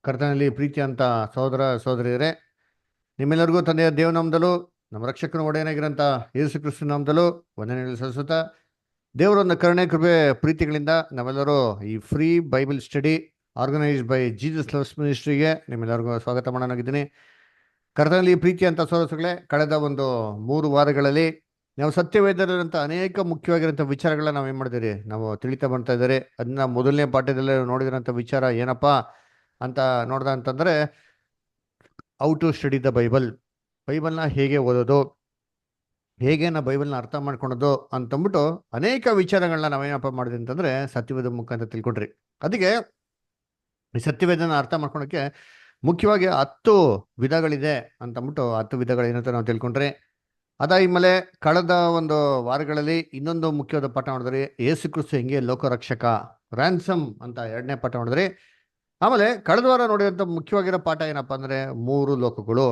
ಕರ್ತನಲ್ಲಿ ಪ್ರೀತಿ ಅಂತ ಸಹೋದರ ಸಹೋದರಿಯರೇ, ನಿಮ್ಮೆಲ್ಲರಿಗೂ ತಂದೆಯ ದೇವನಾಮದಲ್ಲೂ ನಮ್ಮ ರಕ್ಷಕನ ಒಡೆಯನಾಗಿರಂತ ಯೇಸು ಕ್ರಿಸ್ತ ನಾಮದಲ್ಲೂ ವಂದನೆಗಳು ಸಲ್ಲಿಸುತ್ತಾ, ದೇವರೊಂದು ಕರುಣೆ ಕೃಪೆ ಪ್ರೀತಿಗಳಿಂದ ನಾವೆಲ್ಲರೂ ಈ free Bible study organised by Jesus loves ಮಿನಿಸ್ಟ್ರಿಗೆ ನಿಮ್ಮೆಲ್ಲರಿಗೂ ಸ್ವಾಗತ ಮಾಡೋನಾಗಿದ್ದೀನಿ. ಕರ್ತನಲ್ಲಿ ಪ್ರೀತಿ ಅಂತ ಸಹೋದರಗಳೇ, ಕಳೆದ ಒಂದು 3 ವಾರಗಳಲ್ಲಿ ನಾವು ಸತ್ಯವೇದರಂತ ಅನೇಕ ಮುಖ್ಯವಾಗಿರೋಂಥ ವಿಚಾರಗಳನ್ನ ನಾವು ಏನು ಮಾಡಿದಿರಿ, ನಾವು ತಿಳಿತಾ ಬರ್ತಾ ಇದ್ದಾರೆ. ಅದನ್ನ ಮೊದಲನೇ ಪಾಠದಲ್ಲೇ ನೋಡಿದಿರೋಂಥ ವಿಚಾರ ಏನಪ್ಪಾ ಅಂತ ನೋಡ್ದ ಅಂತಂದ್ರೆ, how to study the Bible, ಬೈಬಲ್ನ ಹೇಗೆ ಓದೋದು, ಹೇಗೆ ನಾವು ಬೈಬಲ್ನ ಅರ್ಥ ಮಾಡ್ಕೊಳೋದು ಅಂತಂದ್ಬಿಟ್ಟು ಅನೇಕ ವಿಚಾರಗಳನ್ನ ನಾವೇನಪ್ಪ ಮಾಡಿದ್ವಿ ಅಂತಂದ್ರೆ ಸತ್ಯವೇದ ಮುಖಾಂತರ ತಿಳ್ಕೊಂಡ್ರಿ. ಅದಕ್ಕೆ ಈ ಸತ್ಯವೇದನ ಅರ್ಥ ಮಾಡ್ಕೊಳಕ್ಕೆ ಮುಖ್ಯವಾಗಿ 10 ವಿಧಗಳಿದೆ ಅಂತಂದ್ಬಿಟ್ಟು 10 ವಿಧಗಳು ಏನಂತ ನಾವು ತಿಳ್ಕೊಂಡ್ರಿ. ಅದಾದ್ಮೇಲೆ ಕಳೆದ ಒಂದು ವಾರಗಳಲ್ಲಿ ಇನ್ನೊಂದು ಮುಖ್ಯವಾದ ಪಾಠ ಮಾಡಿದ್ರಿ, ಯೇಸು ಕ್ರಿಸ್ತ ಹೆಂಗೆ ಲೋಕರಕ್ಷಕ, ರ್ಯಾನ್ಸಮ್ ಅಂತ 2ನೇ ಪಾಠ ಮಾಡಿದ್ರಿ. ಆಮೇಲೆ ಕಳೆದ ವಾರ ನೋಡಿದಂಥ ಮುಖ್ಯವಾಗಿರೋ ಪಾಠ ಏನಪ್ಪಾ ಅಂದ್ರೆ 3 ಲೋಕಗಳು.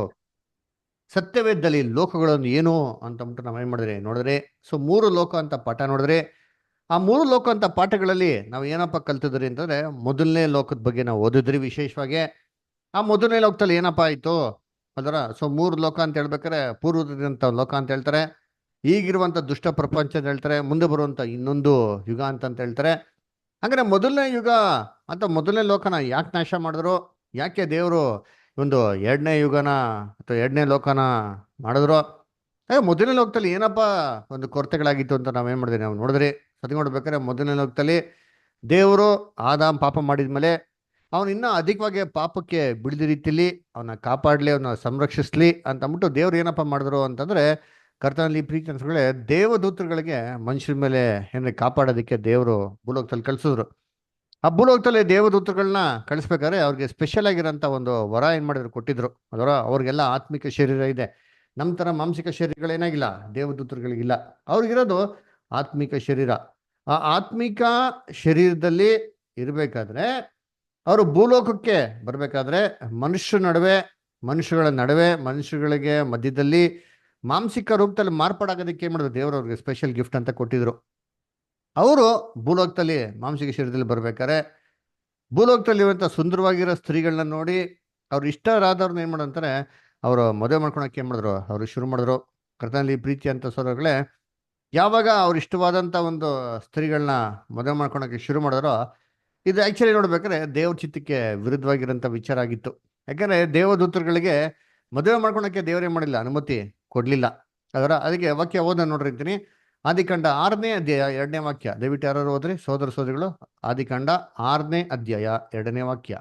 ಸತ್ಯವೇದದಲ್ಲಿ ಲೋಕಗಳನ್ನು ಏನು ಅಂತಂದ್ಬಿಟ್ಟು ನಾವೇನ್ ಮಾಡಿದ್ರಿ ನೋಡಿದ್ರಿ. ಸೊ 3 ಲೋಕ ಅಂತ ಪಾಠ ನೋಡಿದ್ರಿ. ಆ 3 ಲೋಕ ಅಂತ ಪಾಠಗಳಲ್ಲಿ ನಾವು ಏನಪ್ಪ ಕಲ್ತಿದ್ರಿ ಅಂತಂದ್ರೆ, ಮೊದಲನೇ ಲೋಕದ ಬಗ್ಗೆ ನಾವು ಓದಿದ್ರಿ ವಿಶೇಷವಾಗಿ. ಆ ಮೊದಲನೇ ಲೋಕದಲ್ಲಿ ಏನಪ್ಪ ಆಯ್ತು ಅದರ, ಸೊ 3 ಲೋಕ ಅಂತ ಹೇಳ್ಬೇಕಾರೆ ಪೂರ್ವದಂತ ಲೋಕ ಅಂತ ಹೇಳ್ತಾರೆ, ಈಗಿರುವಂತ ದುಷ್ಟ ಪ್ರಪಂಚ ಅಂತ ಹೇಳ್ತಾರೆ, ಮುಂದೆ ಬರುವಂತ ಇನ್ನೊಂದು ಯುಗ ಅಂತ ಹೇಳ್ತಾರೆ. ಹಂಗಾರೆ ಮೊದಲನೇ ಯುಗ ಅಂತ ಮೊದಲನೇ ಲೋಕನ ಯಾಕೆ ನಾಶ ಮಾಡಿದ್ರು, ಯಾಕೆ ದೇವರು ಒಂದು 2ನೇ ಯುಗನ ಅಥವಾ 2ನೇ ಲೋಕನ ಮಾಡಿದ್ರು, ಮೊದಲನೇ ಲೋಕದಲ್ಲಿ ಏನಪ್ಪ ಒಂದು ಕೊರತೆಗಳಾಗಿತ್ತು ಅಂತ ನಾವೇನ್ ಮಾಡಿದ್ರಿ ನಾವು ನೋಡಿದ್ರಿ. ಸತಿ ನೋಡ್ಬೇಕಾದ್ರೆ ಮೊದಲನೇ ಲೋಕದಲ್ಲಿ ದೇವರು ಆದಾಮ್ ಪಾಪ ಮಾಡಿದ್ಮೇಲೆ ಅವನು ಇನ್ನೂ ಅಧಿಕವಾಗಿ ಪಾಪಕ್ಕೆ ಬಿಡದ ರೀತಿಯಲ್ಲಿ ಅವನ್ನ ಕಾಪಾಡಲಿ, ಅವನ್ನ ಸಂರಕ್ಷಿಸ್ಲಿ ಅಂತ ಅಂದ್ಬಿಟ್ಟು ದೇವ್ರು ಏನಪ್ಪ ಮಾಡಿದ್ರು ಅಂತಂದ್ರೆ, ಕರ್ತನಲ್ಲಿ ಪ್ರೀತಿ ಅನ್ಸ್ಕೊಳ್ಳೆ ದೇವದೂತರುಗಳಿಗೆ ಮನುಷ್ಯರ ಮೇಲೆ ಏನ್ರಿ ಕಾಪಾಡೋದಕ್ಕೆ ದೇವರು ಭೂಲೋಕದಲ್ಲಿ ಕಳಿಸಿದ್ರು. ಆ ಭೂಲೋಕದಲ್ಲಿ ದೇವದೂತರುಗಳನ್ನ ಕಳಿಸ್ಬೇಕಾದ್ರೆ ಅವ್ರಿಗೆ ಸ್ಪೆಷಲ್ ಆಗಿರೋಂಥ ಒಂದು ವರ ಏನ್ ಮಾಡಿದ್ರು, ಕೊಟ್ಟಿದ್ರು. ಅದರ ಅವ್ರಿಗೆಲ್ಲ ಆತ್ಮಿಕ ಶರೀರ ಇದೆ. ನಮ್ಮ ತರ ಮಾಂಸಿಕ ಶರೀರಗಳೇನಾಗಿಲ್ಲ, ದೇವದೂತರುಗಳಿಗಿಲ್ಲ. ಅವ್ರಿಗಿರೋದು ಆತ್ಮಿಕ ಶರೀರ. ಆ ಆತ್ಮಿಕ ಶರೀರದಲ್ಲಿ ಇರಬೇಕಾದ್ರೆ ಅವರು ಭೂಲೋಕಕ್ಕೆ ಬರಬೇಕಾದ್ರೆ ಮನುಷ್ಯಗಳ ನಡುವೆ ಮನುಷ್ಯಗಳಿಗೆ ಮಧ್ಯದಲ್ಲಿ ಮಾಂಸಿಕ ರೂಪದಲ್ಲಿ ಮಾರ್ಪಾಡಾಗೋದಕ್ಕೆ ಏನ್ ಮಾಡಿದ್ರು, ದೇವರು ಅವ್ರಿಗೆ ಸ್ಪೆಷಲ್ ಗಿಫ್ಟ್ ಅಂತ ಕೊಟ್ಟಿದ್ರು. ಅವರು ಭೂಲೋಕದಲ್ಲಿ ಮಾಂಸಿಕ ಶರೀರದಲ್ಲಿ ಬರ್ಬೇಕಾದ್ರೆ ಭೂಲೋಕದಲ್ಲಿರುವಂಥ ಸುಂದರವಾಗಿರೋ ಸ್ತ್ರೀಗಳನ್ನ ನೋಡಿ ಅವ್ರು ಇಷ್ಟರಾದವ್ರನ್ನ ಏನ್ ಮಾಡಂತಾರೆ, ಅವರು ಮದುವೆ ಮಾಡ್ಕೊಳಕ್ಕೆ ಏನ್ ಮಾಡಿದ್ರು, ಅವರು ಶುರು ಮಾಡಿದ್ರು. ಕರ್ತನಲ್ಲಿ ಪ್ರೀತಿ ಅಂತ ಸೋದರಗಳೇ, ಯಾವಾಗ ಅವ್ರು ಇಷ್ಟವಾದಂಥ ಒಂದು ಸ್ತ್ರೀಗಳನ್ನ ಮದುವೆ ಮಾಡ್ಕೊಳಕ್ಕೆ ಶುರು ಮಾಡಿದ್ರೋ, ಇದು ಆಕ್ಚುಲಿ ನೋಡ್ಬೇಕಾದ್ರೆ ದೇವ್ರ ಚಿತ್ತಕ್ಕೆ ವಿರುದ್ಧವಾಗಿರೋಂಥ ವಿಚಾರ ಆಗಿತ್ತು. ಯಾಕಂದ್ರೆ ದೇವದೂತರುಗಳಿಗೆ ಮದುವೆ ಮಾಡ್ಕೊಳಕ್ಕೆ ದೇವರೇನ್ ಮಾಡಿಲ್ಲ, ಅನುಮತಿ ಕೊಡ್ಲಿಲ್ಲ. ಅದಕ್ಕೆ ವಾಕ್ಯ ಓದ ನೋಡಿರ್ತೀನಿ. ಆದಿಕಾಂಡ 6ನೇ ಅಧ್ಯಾಯ 2ನೇ ವಾಕ್ಯ. ದಯವಿಟ್ಟು ಯಾರು ಹೋದ್ರಿ ಸೋದರ ಸೋದರಿಗಳು, ಆದಿಕಾಂಡ 6ನೇ ಅಧ್ಯಾಯ 2ನೇ ವಾಕ್ಯ.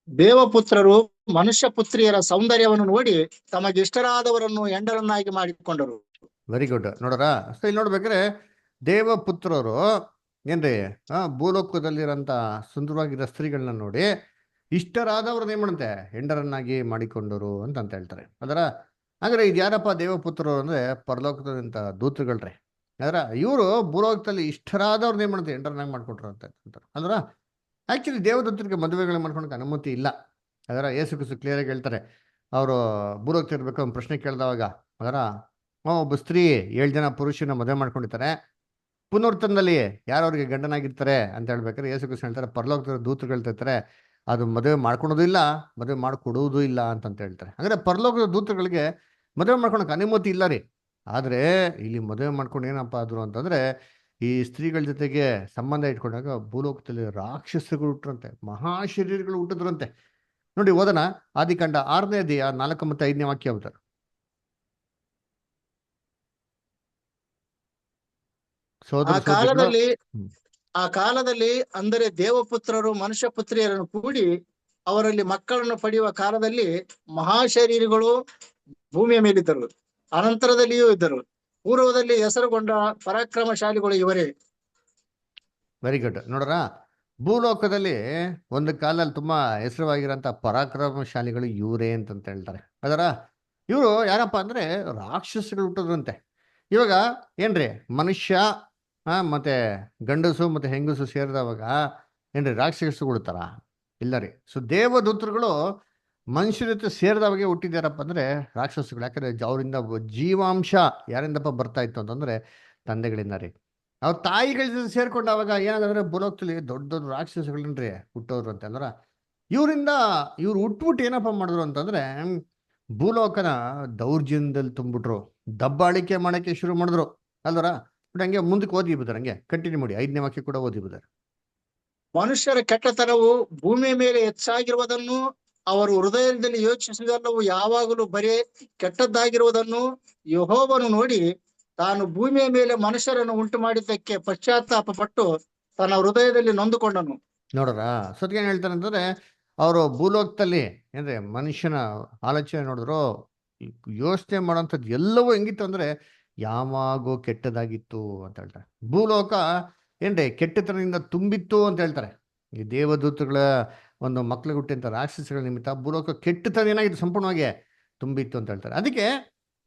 ದೇವಪುತ್ರರು ಮನುಷ್ಯ ಪುತ್ರಿಯರ ಸೌಂದರ್ಯವನ್ನು ನೋಡಿ ತಮಗೆ ಇಷ್ಟರಾದವರನ್ನು ಹೆಂಡರನ್ನಾಗಿ ಮಾಡಿಕೊಂಡರು. Very good. ನೋಡ್ರ, ಸೊ ಇಲ್ಲಿ ನೋಡ್ಬೇಕಾದ್ರೆ ದೇವಪುತ್ರರು ಏನ್ರಿ ಭೂಲೋಕದಲ್ಲಿರೋಂಥ ಸುಂದರವಾಗಿರೋ ಸ್ತ್ರೀಗಳನ್ನ ನೋಡಿ ಇಷ್ಟರಾದವ್ರನ್ನ ಏನ್ ಮಾಡಂತೆ, ಹೆಂಡರನ್ನಾಗಿ ಮಾಡಿಕೊಂಡರು ಅಂತ ಹೇಳ್ತಾರೆ. ಹಾಗಾದ್ರೆ ಇದು ಯಾರಪ್ಪ ದೇವಪುತ್ರರು ಅಂದ್ರೆ, ಪರಲೋಕದಂತ ದೂತರುಗಳ್ರಿ. ಇವರು ಭೂಲೋಕದಲ್ಲಿ ಇಷ್ಟರಾದವ್ರನ್ನ ಏನ್ ಮಾಡಂತೆ, ಹೆಂಡರನ್ನಾಗಿ ಮಾಡ್ಕೊಂಡ್ರು ಅಂತ ಅಂತಾರೆ. ಆಕ್ಚುಲಿ ದೇವದೂತರಿಗೆ ಮದುವೆಗಳು ಮಾಡ್ಕೊಳಕ್ಕೆ ಅನುಮತಿ ಇಲ್ಲ. ಯೇಸು ಕ್ರಿಸ್ತ ಕ್ಲಿಯರ್ ಆಗಿ ಹೇಳ್ತಾರೆ, ಅವರು ಭೂಲೋಕತಿರ್ಬೇಕು ಒಂದು ಪ್ರಶ್ನೆ ಕೇಳ್ದವಾಗ ಒಬ್ಬ ಸ್ತ್ರೀ 7 ಜನ ಪುರುಷನ ಮದುವೆ ಮಾಡ್ಕೊಂಡಿರ್ತಾರೆ, ಪುನರ್ತನದಲ್ಲಿ ಯಾರವ್ರಿಗೆ ಗಂಡನಾಗಿರ್ತಾರೆ ಅಂತ ಹೇಳ್ಬೇಕಾದ್ರೆ ಯೇಸು ಕ್ರಿಸ್ತ ಹೇಳ್ತಾರೆ, ಪರಲೋಕದ ದೂತರುಗಳು ಹೇಳ್ತಾರೆ ಅದು ಮದುವೆ ಮಾಡ್ಕೊಳೋದು ಇಲ್ಲ, ಮದುವೆ ಮಾಡ್ಕೊಡೋದು ಇಲ್ಲ ಅಂತ ಹೇಳ್ತಾರೆ. ಅಂದ್ರೆ ಪರಲೋಕದ ದೂತರುಗಳಿಗೆ ಮದುವೆ ಮಾಡ್ಕೊಳಕ್ಕೆ ಅನುಮತಿ ಇಲ್ಲ ರೀ. ಆದ್ರೆ ಇಲ್ಲಿ ಮದುವೆ ಮಾಡ್ಕೊಂಡು ಏನಪ್ಪಾ ಆದ್ರು ಅಂತಂದ್ರೆ, ಈ ಸ್ತ್ರೀಗಳ ಜೊತೆಗೆ ಸಂಬಂಧ ಇಟ್ಕೊಂಡಾಗ ಭೂಲೋಕದಲ್ಲಿ ರಾಕ್ಷಸಗಳು ಹುಟ್ಟರಂತೆ, ಮಹಾಶರೀರಗಳು ಹುಟ್ಟಿದ್ರಂತೆ. ನೋಡಿ ಓದನ, ಆದಿಕಾಂಡ 6ನೇ ಅಧ್ಯಾಯ 4 ಮತ್ತು 5ನೇ ವಾಕ್ಯ ಹೋಗ್ತಾರೆ. ಆ ಕಾಲದಲ್ಲಿ ಅಂದರೆ ದೇವಪುತ್ರರು ಮನುಷ್ಯ ಪುತ್ರಿಯರನ್ನು ಕೂಡಿ ಅವರಲ್ಲಿ ಮಕ್ಕಳನ್ನು ಪಡೆಯುವ ಕಾಲದಲ್ಲಿ ಮಹಾಶರೀರಿಗಳು ಭೂಮಿಯ ಮೇಲಿದ್ದರು, ಅನಂತರದಲ್ಲಿಯೂ ಇದ್ದರು. ಪೂರ್ವದಲ್ಲಿ ಹೆಸರುಗೊಂಡ ಪರಾಕ್ರಮಶಾಲಿಗಳು ಇವರೇ. Very good. ನೋಡ್ರ, ಭೂಲೋಕದಲ್ಲಿ ಒಂದು ಕಾಲದಲ್ಲಿ ತುಂಬಾ ಹೆಸರುವಾಗಿರೋಂಥ ಪರಾಕ್ರಮಶಾಲಿಗಳು ಇವರೇ ಅಂತ ಹೇಳ್ತಾರೆ. ಇವರು ಯಾರಪ್ಪ ಅಂದ್ರೆ ರಾಕ್ಷಸಗಳು ಹುಟ್ಟಿದ್ರಂತೆ. ಇವಾಗ ಏನ್ರಿ, ಮನುಷ್ಯ ಮತ್ತೆ ಗಂಡಸು ಮತ್ತೆ ಹೆಂಗಸು ಸೇರಿದವಾಗ ಏನ್ರಿ ರಾಕ್ಷಸಗಳು ಹುಡ್ತಾರ? ಇಲ್ಲ ರೀ. ಸೊ ದೇವದೂತರುಗಳು ಮನುಷ್ಯರ ಜೊತೆ ಸೇರಿದವಾಗೆ ಹುಟ್ಟಿದ್ಯಾರಪ್ಪ ಅಂದ್ರೆ ರಾಕ್ಷಸಗಳು. ಯಾಕಂದ್ರೆ ಅವರಿಂದ ಜೀವಾಂಶ ಯಾರಿಂದಪ್ಪ ಬರ್ತಾ ಇತ್ತು ಅಂತಂದ್ರೆ ತಂದೆಗಳಿಂದ ರೀ. ಅವ್ರ ತಾಯಿಗಳ ಜೊತೆ ಸೇರ್ಕೊಂಡು ಅವಾಗ ಏನಾಗಂದ್ರೆ ಭೂಲೋಕದಲ್ಲಿ ದೊಡ್ಡ ದೊಡ್ಡ ರಾಕ್ಷಸಗಳನ್ರಿ ಹುಟ್ಟೋರು ಅಂತ ಅಂದ್ರ ಇವರಿಂದ ಇವ್ರು ಹುಟ್ಬಿಟ್ಟು ಏನಪ್ಪ ಮಾಡಿದ್ರು ಅಂತಂದ್ರೆ ಭೂಲೋಕನ ದೌರ್ಜನ್ಯದಲ್ಲಿ ತುಂಬಿಟ್ರು, ದಬ್ಬಾಳಿಕೆ ಮಾಡಕ್ಕೆ ಶುರು ಮಾಡಿದ್ರು ಅಲ್ವರ. ಬಟ್ ಹಂಗೆ ಮುಂದಕ್ಕೆ ಓದಿ ಬಿಡ್ತಾರೆ, ಹಂಗೆ ಕಂಟಿನ್ಯೂ ಮಾಡಿ 5ನೇ ವಾಕ್ಯ ಕೂಡ ಓದಿ ಬಿಡ್ತಾರೆ. ಮನುಷ್ಯರ ಕೆಟ್ಟತನವು ಭೂಮಿಯ ಮೇಲೆ ಹೆಚ್ಚಾಗಿರುವುದನ್ನು, ಅವರು ಹೃದಯದಲ್ಲಿ ಯೋಚಿಸುವುದೆಲ್ಲವೂ ಯಾವಾಗಲೂ ಬರೇ ಕೆಟ್ಟದ್ದಾಗಿರುವುದನ್ನು ಯೆಹೋವನು ನೋಡಿ ತಾನು ಭೂಮಿಯ ಮೇಲೆ ಮನುಷ್ಯರನ್ನು ಉಂಟು ಮಾಡಿದ್ದಕ್ಕೆ ಪಶ್ಚಾತ್ತಾಪ ಪಟ್ಟು ತನ್ನ ಹೃದಯದಲ್ಲಿ ನೊಂದುಕೊಂಡನು. ನೋಡ್ರ ಸತ್ಯ ಏನ್ ಹೇಳ್ತಾರೆ ಅಂತಂದ್ರೆ ಅವರು ಭೂಲೋಕದಲ್ಲಿ ಏನ್ರಿ ಮನುಷ್ಯನ ಆಲೋಚನೆ ನೋಡಿದ್ರು, ಯೋಚನೆ ಮಾಡೋಂಥದ್ದು ಎಲ್ಲವೂ ಹೆಂಗಿತ್ತು ಅಂದ್ರೆ ಯಾವಾಗೋ ಕೆಟ್ಟದಾಗಿತ್ತು ಅಂತ ಹೇಳ್ತಾರೆ. ಭೂಲೋಕ ಏನ್ರಿ ಕೆಟ್ಟತನದಿಂದ ತುಂಬಿತ್ತು ಅಂತ ಹೇಳ್ತಾರೆ. ಈ ದೇವದೂತಗಳ ಒಂದು ಮಕ್ಳಿಗೆ ಹುಟ್ಟಿದಂಥ ರಾಕ್ಷಸಗಳ ನಿಮಿತ್ತ ಭೂಲೋಕ ಕೆಟ್ಟತನ ಏನಾಗಿತ್ತು, ಸಂಪೂರ್ಣವಾಗಿ ತುಂಬಿತ್ತು ಅಂತ ಹೇಳ್ತಾರೆ. ಅದಕ್ಕೆ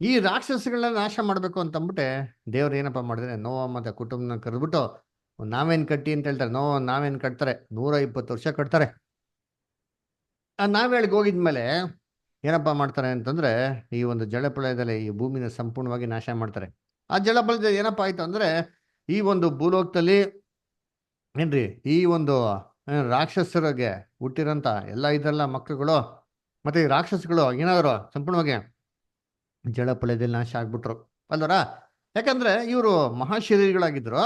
ಈ ರಾಕ್ಷಸಗಳನ್ನ ನಾಶ ಮಾಡ್ಬೇಕು ಅಂತ ಅಂದ್ಬಿಟ್ಟೆ ದೇವ್ರು ಏನಪ್ಪಾ ಮಾಡಿದ್ರೆ ನೋವ ಮತ್ತೆ ಕುಟುಂಬನ ಕರೆದ್ಬಿಟ್ಟು ನಾವೇನ್ ಕಟ್ಟಿ ಅಂತ ಹೇಳ್ತಾರೆ. ನಾವೇನ್ ಕಟ್ತಾರೆ, 120 ವರ್ಷ ಕಟ್ತಾರೆ. ಆ ನಾವೇಳಿಗೆ ಹೋಗಿದ್ಮೇಲೆ ಏನಪ್ಪಾ ಮಾಡ್ತಾರೆ ಅಂತಂದ್ರೆ ಈ ಒಂದು ಜಲಪ್ರಳಯದಲ್ಲಿ ಈ ಭೂಮಿನ ಸಂಪೂರ್ಣವಾಗಿ ನಾಶ ಮಾಡ್ತಾರೆ. ಆ ಜಲಪ್ರಳಯದಲ್ಲಿ ಏನಪ್ಪಾ ಆಯ್ತು ಅಂದ್ರೆ ಈ ಒಂದು ಭೂಲೋಕದಲ್ಲಿ ಏನ್ರಿ ಈ ಒಂದು ರಾಕ್ಷಸರಿಗೆ ಹುಟ್ಟಿರಂತ ಎಲ್ಲ ಇದೆಲ್ಲ ಮಕ್ಕಳುಗಳು ಮತ್ತೆ ಈ ರಾಕ್ಷಸಗಳು ಏನಾದ್ರು ಸಂಪೂರ್ಣವಾಗಿ ಜಲಪ್ರಳಯದಲ್ಲಿ ನಾಶ ಆಗ್ಬಿಟ್ರು ಅಲ್ವರ. ಯಾಕಂದ್ರೆ ಇವರು ಮಹಾಶರೀರಿಗಳಾಗಿದ್ರು,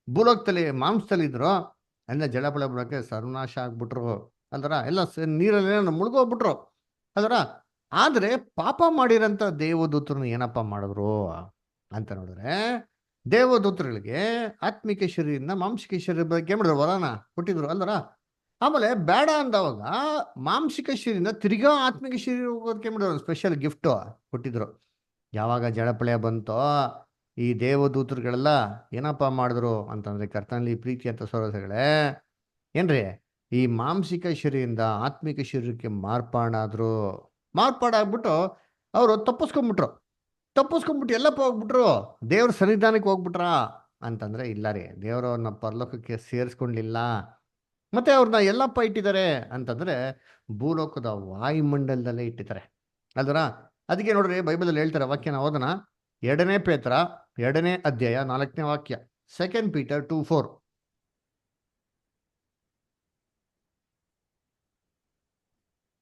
ಭೂಲೋಕದಲ್ಲಿ ಮಾಂಸದಲ್ಲಿ ಇದ್ರು, ಎಲ್ಲ ಜಲಪ್ರಳಯ ಬರೋಕೆ ಸರ್ವನಾಶ ಆಗ್ಬಿಟ್ರು ಅಲ್ವರ. ಎಲ್ಲ ನೀರಲ್ಲಿ ಮುಳುಗೋಗ್ಬಿಟ್ರು ಅಲ್ವರ. ಆದ್ರೆ ಪಾಪ ಮಾಡಿರಂತ ದೇವದೂತರನ್ನ ಏನಪ್ಪ ಮಾಡಿದ್ರು ಅಂತ ನೋಡಿದ್ರೆ ದೇವದೂತರುಗಳಿಗೆ ಆತ್ಮಿಕ ಶರೀರದಿಂದ ಮಾಂಸಿಕ ಶರೀರ ಬಗ್ಗೆ ಮಾಡಿದ್ರು, ವರನ ಕೊಟ್ಟಿದ್ರು ಅಲ್ವರ. ಆಮೇಲೆ ಬೇಡ ಅಂದವಾಗ ಮಾಂಸಿಕ ಶರೀರದಿಂದ ತಿರ್ಗಾ ಆತ್ಮಿಕ ಶರೀರ ಹೋಗೋದಕ್ಕೆ ಮಾಡಿದ್ರು, ಸ್ಪೆಷಲ್ ಗಿಫ್ಟ್ ಕೊಟ್ಟಿದ್ರು. ಯಾವಾಗ ಜಲಪ್ರಳಯ ಬಂತೋ ಈ ದೇವದೂತರುಗಳೆಲ್ಲ ಏನಪ್ಪ ಮಾಡಿದ್ರು ಅಂತಂದ್ರೆ ಕರ್ತನಲ್ಲಿ ಪ್ರೀತಿ ಅಂತ ಸಹೋದರಗಳೇ ಏನ್ರಿ ಈ ಮಾಂಸಿಕ ಶರೀರದಿಂದ ಆತ್ಮಿಕ ಶರೀರಕ್ಕೆ ಮಾರ್ಪಾಡಾಗ್ಬಿಟ್ಟು ಅವರು ತಪ್ಪಿಸ್ಕೊಂಡ್ಬಿಟ್ಟು ಎಲ್ಲಪ್ಪ ಹೋಗ್ಬಿಟ್ರು, ದೇವ್ರ ಸನ್ನಿಧಾನಕ್ಕೆ ಹೋಗ್ಬಿಟ್ರ ಅಂತಂದ್ರೆ ಇಲ್ಲ ರೀ, ದೇವರವ್ರನ್ನ ಪರಲೋಕಕ್ಕೆ ಸೇರಿಸ್ಕೊಂಡ್ಲಿಲ್ಲ. ಮತ್ತೆ ಅವ್ರನ್ನ ಎಲ್ಲಪ್ಪ ಇಟ್ಟಿದ್ದಾರೆ ಅಂತಂದ್ರೆ ಭೂಲೋಕದ ವಾಯುಮಂಡಲದಲ್ಲೇ ಇಟ್ಟಿದ್ದಾರೆ ಅಲ್ವರ. ಅದಕ್ಕೆ ನೋಡ್ರಿ ಬೈಬಲಲ್ಲಿ ಹೇಳ್ತಾರೆ, ವಾಕ್ಯನ ಓದನ 2ನೇ ಪೇತ್ರ 2ನೇ ಅಧ್ಯಾಯ 4ನೇ ವಾಕ್ಯ, 2 Peter 2:4.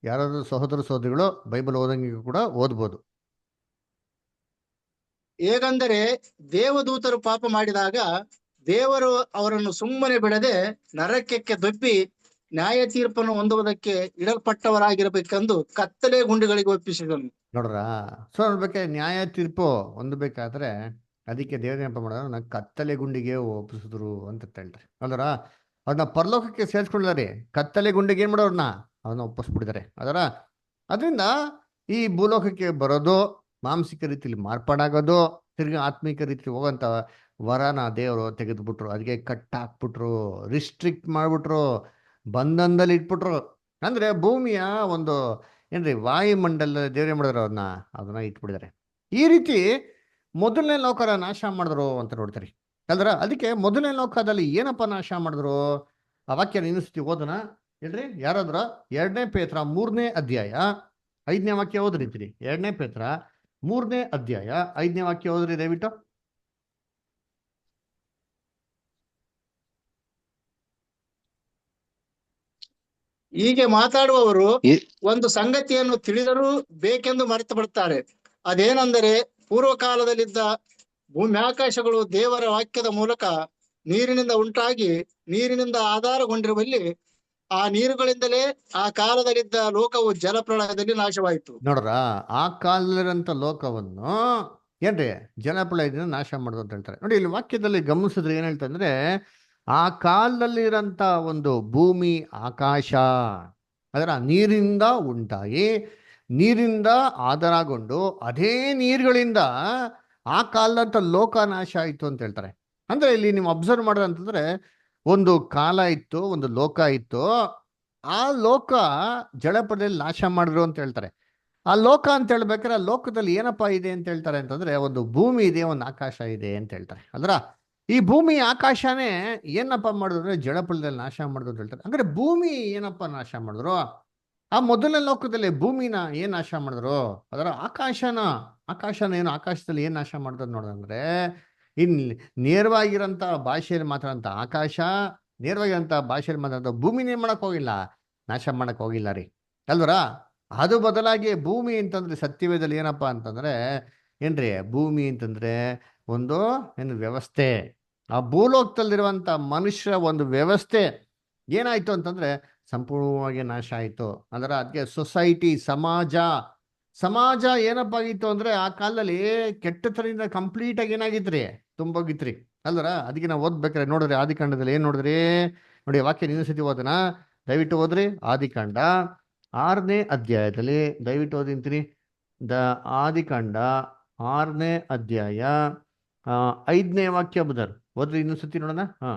ಯಾರಾದ್ರೂ ಸಹೋದರಿಗಳು ಬೈಬಲ್ ಓದಂಗಿಗೂ ಕೂಡ ಓದ್ಬೋದು. ಹೇಗೆಂದರೆ ದೇವದೂತರು ಪಾಪ ಮಾಡಿದಾಗ ದೇವರು ಅವರನ್ನು ಸುಮ್ಮನೆ ಬಿಡದೆ ನರಕಕ್ಕೆ ದೊಬ್ಬಿ ನ್ಯಾಯ ತೀರ್ಪನ್ನು ಹೊಂದುವುದಕ್ಕೆ ಇಡಲ್ಪಟ್ಟವರಾಗಿರಬೇಕೆಂದು ಕತ್ತಲೆ ಗುಂಡಿಗಳಿಗೆ ಒಪ್ಪಿಸಿದನು. ನೋಡ್ರ ಸೊ ನೋಡ್ಬೇಕಾದ್ರೆ ನ್ಯಾಯ ತೀರ್ಪು ಹೊಂದಬೇಕಾದ್ರೆ ಅದಕ್ಕೆ ದೇವರೇನಪ್ಪ ಮಾಡೋರು ನಂಗೆ ಕತ್ತಲೆ ಗುಂಡಿಗೆ ಒಪ್ಪಿಸಿದ್ರು ಅಂತ ಹೇಳ್ತಾರೆ ಅಲ್ವರ. ಅವ್ರನ್ನ ಪರಲೋಕಕ್ಕೆ ಸೇರಿಸ್ಕೊಂಡಿದ್ದಾರೆ, ಕತ್ತಲೆ ಗುಂಡಿಗೆ ಏನ್ ಮಾಡೋರ್ನ ಅವನ್ನ ಒಪ್ಪಿಸ್ಬಿಟ್ಟಿದ್ದಾರೆ ಅದರ. ಅದರಿಂದ ಈ ಭೂಲೋಕಕ್ಕೆ ಬರೋದು, ಮಾನಸಿಕ ರೀತಿಯಲ್ಲಿ ಮಾರ್ಪಾಡಾಗೋದು, ತಿರ್ಗಿ ಆತ್ಮಿಕ ರೀತಿ ಹೋಗೋಂಥ ವರನ ದೇವರು ತೆಗೆದ್ಬಿಟ್ರು. ಅದಕ್ಕೆ ಕಟ್ಟಾಕ್ಬಿಟ್ರು, ರಿಸ್ಟ್ರಿಕ್ಟ್ ಮಾಡ್ಬಿಟ್ರು, ಬಂಧನದಲ್ಲಿ ಇಟ್ಬಿಟ್ರು. ಅಂದ್ರೆ ಭೂಮಿಯ ಒಂದು ಏನ್ರಿ ವಾಯುಮಂಡಲ ದೇವ್ರೇ ಮಾಡಿದ್ರು ಅದನ್ನ ಇಟ್ಬಿಟ್ಟಿದ್ದಾರೆ. ಈ ರೀತಿ ಮೊದಲನೇ ಲೋಕರ ನಾಶ ಮಾಡಿದ್ರು ಅಂತ ನೋಡ್ತಾರೆ ಅಲ್ದ್ರ. ಅದಕ್ಕೆ ಮೊದಲನೇ ಲೋಕದಲ್ಲಿ ಏನಪ್ಪ ನಾಶ ಮಾಡಿದ್ರು ಆ ವಾಕ್ಯ ಇನ್ನೊಂದ್ಸತಿ ಓದನ ಹೇಳ್ರಿ. ಯಾರಾದ್ರ 2ನೇ ಪೇತ್ರ 3ನೇ ಅಧ್ಯಾಯ 5ನೇ ವಾಕ್ಯ ಓದ್ರಿತೀರಿ. 2ನೇ ಪೇತ್ರ 3ನೇ ಅಧ್ಯಾಯ 5ನೇ ವಾಕ್ಯ ಓದ್ರಿ ದಯವಿಟ್ಟು. ಹೀಗೆ ಮಾತಾಡುವವರು ಒಂದು ಸಂಗತಿಯನ್ನು ತಿಳಿದರೂ ಬೇಕೆಂದು ಮರೆತು ಬಿಡುತ್ತಾರೆ. ಅದೇನೆಂದರೆ ಪೂರ್ವಕಾಲದಲ್ಲಿದ್ದ ಭೂಮ್ಯಾಕಾಶಗಳು ದೇವರ ವಾಕ್ಯದ ಮೂಲಕ ನೀರಿನಿಂದ ಉಂಟಾಗಿ ನೀರಿನಿಂದ ಆಧಾರಗೊಂಡಿರುವಲ್ಲಿ ಆ ನೀರುಗಳಿಂದಲೇ ಆ ಕಾಲದಲ್ಲಿದ್ದ ಲೋಕವು ಜಲಪ್ರಳಯದಲ್ಲಿ ನಾಶವಾಯಿತು. ನೋಡ್ರ ಆ ಕಾಲದಲ್ಲಿರಂತ ಲೋಕವನ್ನು ಏನ್ರಿ ಜಲಪ್ರಳಯದಿಂದ ನಾಶ ಮಾಡೋದು ಅಂತ ಹೇಳ್ತಾರೆ. ನೋಡಿ ಇಲ್ಲಿ ವಾಕ್ಯದಲ್ಲಿ ಗಮನಿಸಿದ್ರೆ ಏನ್ ಹೇಳ್ತಾರೆ ಅಂದ್ರೆ ಆ ಕಾಲದಲ್ಲಿರಂತ ಒಂದು ಭೂಮಿ ಆಕಾಶ ಅದರ ನೀರಿಂದ ಉಂಟಾಗಿ ನೀರಿಂದ ಆಧಾರಗೊಂಡು ಅದೇ ನೀರುಗಳಿಂದ ಆ ಕಾಲದಂತ ಲೋಕ ನಾಶ ಆಯಿತು ಅಂತ ಹೇಳ್ತಾರೆ. ಅಂದ್ರೆ ಇಲ್ಲಿ ನೀವು ಅಬ್ಸರ್ವ್ ಮಾಡೋದಂತಂದ್ರೆ ಒಂದು ಕಾಲ ಇತ್ತು, ಒಂದು ಲೋಕ ಇತ್ತು. ಆ ಲೋಕ ಜಲಪ್ರಳಯದಲ್ಲಿ ನಾಶ ಮಾಡಿದ್ರು ಅಂತ ಹೇಳ್ತಾರೆ. ಆ ಲೋಕ ಅಂತ ಹೇಳ್ಬೇಕಾದ್ರೆ ಆ ಲೋಕದಲ್ಲಿ ಏನಪ್ಪಾ ಇದೆ ಅಂತ ಹೇಳ್ತಾರೆ ಅಂತಂದ್ರೆ ಒಂದು ಭೂಮಿ ಇದೆ, ಒಂದು ಆಕಾಶ ಇದೆ ಅಂತ ಹೇಳ್ತಾರೆ. ಅಲ್ರ ಈ ಭೂಮಿ ಆಕಾಶನೇ ಏನಪ್ಪ ಮಾಡಿದ್ರು ಅಂದ್ರೆ ಜಲಪ್ರಳಯದಲ್ಲಿ ನಾಶ ಮಾಡಿದ್ರು ಅಂತ ಹೇಳ್ತಾರೆ. ಅಂದ್ರೆ ಭೂಮಿ ಏನಪ್ಪ ನಾಶ ಮಾಡಿದ್ರು ಆ ಮೊದಲನೇ ಲೋಕದಲ್ಲಿ ಭೂಮಿನ ಏನ್ ನಾಶ ಮಾಡಿದ್ರು, ಅದರ ಆಕಾಶನ ಏನು ಆಕಾಶದಲ್ಲಿ ಏನ್ ನಾಶ ಮಾಡಿದ್ರು ನೋಡಿದ್ರೆ, ಇನ್ ನೇರವಾಗಿರಂತ ಭಾಷೆಯಲ್ಲಿ ಮಾತಾಡಂತ ಆಕಾಶ, ನೇರವಾಗಿರಂತ ಭಾಷೆಯಲ್ಲಿ ಮಾತಾಡಂತ ಭೂಮಿನ ಏನ್ ಮಾಡಕ್ ಹೋಗಿಲ್ಲ, ನಾಶ ಮಾಡಕ್ ಹೋಗಿಲ್ಲ ರೀ ಅಲ್ವರ. ಅದು ಬದಲಾಗಿ ಭೂಮಿ ಅಂತಂದ್ರೆ ಸತ್ಯವೇದಲ್ಲಿ ಏನಪ್ಪಾ ಅಂತಂದ್ರೆ ಏನ್ರಿ, ಭೂಮಿ ಅಂತಂದ್ರೆ ಒಂದು ಏನು ವ್ಯವಸ್ಥೆ, ಆ ಭೂಲೋಕದಲ್ಲಿರುವಂತ ಮನುಷ್ಯರ ಒಂದು ವ್ಯವಸ್ಥೆ ಏನಾಯ್ತು ಅಂತಂದ್ರೆ ಸಂಪೂರ್ಣವಾಗಿ ನಾಶ ಆಯ್ತು. ಅಂದ್ರೆ ಅದಕ್ಕೆ ಸೊಸೈಟಿ, ಸಮಾಜ ಏನಪ್ಪ ಆಗಿತ್ತು ಅಂದ್ರೆ ಆ ಕಾಲದಲ್ಲಿ ಕೆಟ್ಟತನದಿಂದ ಕಂಪ್ಲೀಟ್ ಆಗಿ ಏನಾಗಿತ್ರಿ, ತುಂಬೋಗಿತ್ರಿ ಅಲ್ವರ. ಅದಕ್ಕೆ ನಾವು ಓದ್ಬೇಕಾರೆ ನೋಡ್ರಿ ಆದಿಕಾಂಡದಲ್ಲಿ ಏನ್ ನೋಡಿದ್ರಿ ನೋಡಿ, ವಾಕ್ಯ ಇನ್ನೊಂದ್ಸತಿ ಓದನ, ದಯವಿಟ್ಟು ಓದ್ರಿ. ಆದಿಕಾಂಡ 6ನೇ ಅಧ್ಯಾಯದಲ್ಲಿ ದಯವಿಟ್ಟು ಓದಿಂತೀನಿ. ದ ಆದಿಕಾಂಡ 6ನೇ ಅಧ್ಯಾಯ 5ನೇ ವಾಕ್ಯ ಬದರ್ ಓದ್ರಿ ಇನ್ನೊಂದ್ಸತಿ ನೋಡೋಣ. ಹಾ,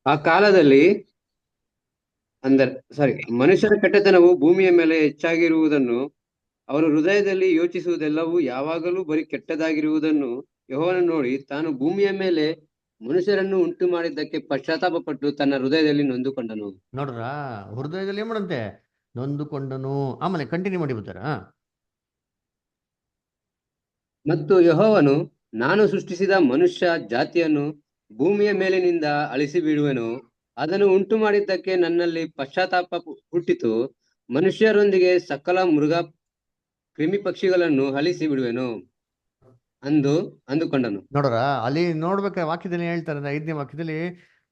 ಆ ಕಾಲದಲ್ಲಿ ಮನುಷ್ಯರ ಕೆಟ್ಟತನವು ಭೂಮಿಯ ಮೇಲೆ ಹೆಚ್ಚಾಗಿರುವುದನ್ನು, ಅವನ ಹೃದಯದಲ್ಲಿ ಯೋಚಿಸುವುದೆಲ್ಲವೂ ಯಾವಾಗಲೂ ಬರೀ ಕೆಟ್ಟದಾಗಿರುವುದನ್ನು ಯೆಹೋವನು ನೋಡಿ, ತಾನು ಭೂಮಿಯ ಮೇಲೆ ಮನುಷ್ಯರನ್ನು ಉಂಟು ಮಾಡಿದ್ದಕ್ಕೆ ಪಶ್ಚಾತ್ತಾಪ ಪಟ್ಟು ತನ್ನ ಹೃದಯದಲ್ಲಿ ನೊಂದುಕೊಂಡನು. ನೋಡ್ರ, ಹೃದಯದಲ್ಲಿ ಏನ್ ಮಾಡಂತೆ, ನೊಂದುಕೊಂಡನು. ಆಮೇಲೆ ಕಂಟಿನ್ಯೂ ಮಾಡಿ ಬಿಡ್ತಾರ. ಮತ್ತು ಯೆಹೋವನು, ನಾನು ಸೃಷ್ಟಿಸಿದ ಮನುಷ್ಯ ಜಾತಿಯನ್ನು ಭೂಮಿಯ ಮೇಲಿನಿಂದ ಅಳಿಸಿ ಬಿಡುವೆನು, ಅದನ್ನು ಉಂಟು ಮಾಡಿದ್ದಕ್ಕೆ ನನ್ನಲ್ಲಿ ಪಶ್ಚಾತ್ತಾಪ ಹುಟ್ಟಿತು, ಮನುಷ್ಯರೊಂದಿಗೆ ಸಕಲ ಮೃಗ ಕ್ರಿಮಿ ಪಕ್ಷಿಗಳನ್ನು ಅಳಿಸಿ ಬಿಡುವೆನು ಅಂದುಕೊಂಡನು. ನೋಡ್ರ, ಅಲ್ಲಿ ನೋಡ್ಬೇಕಾದ್ರೆ ವಾಕ್ಯದಲ್ಲಿ ಹೇಳ್ತಾರೆ, 5ನೇ ವಾಕ್ಯದಲ್ಲಿ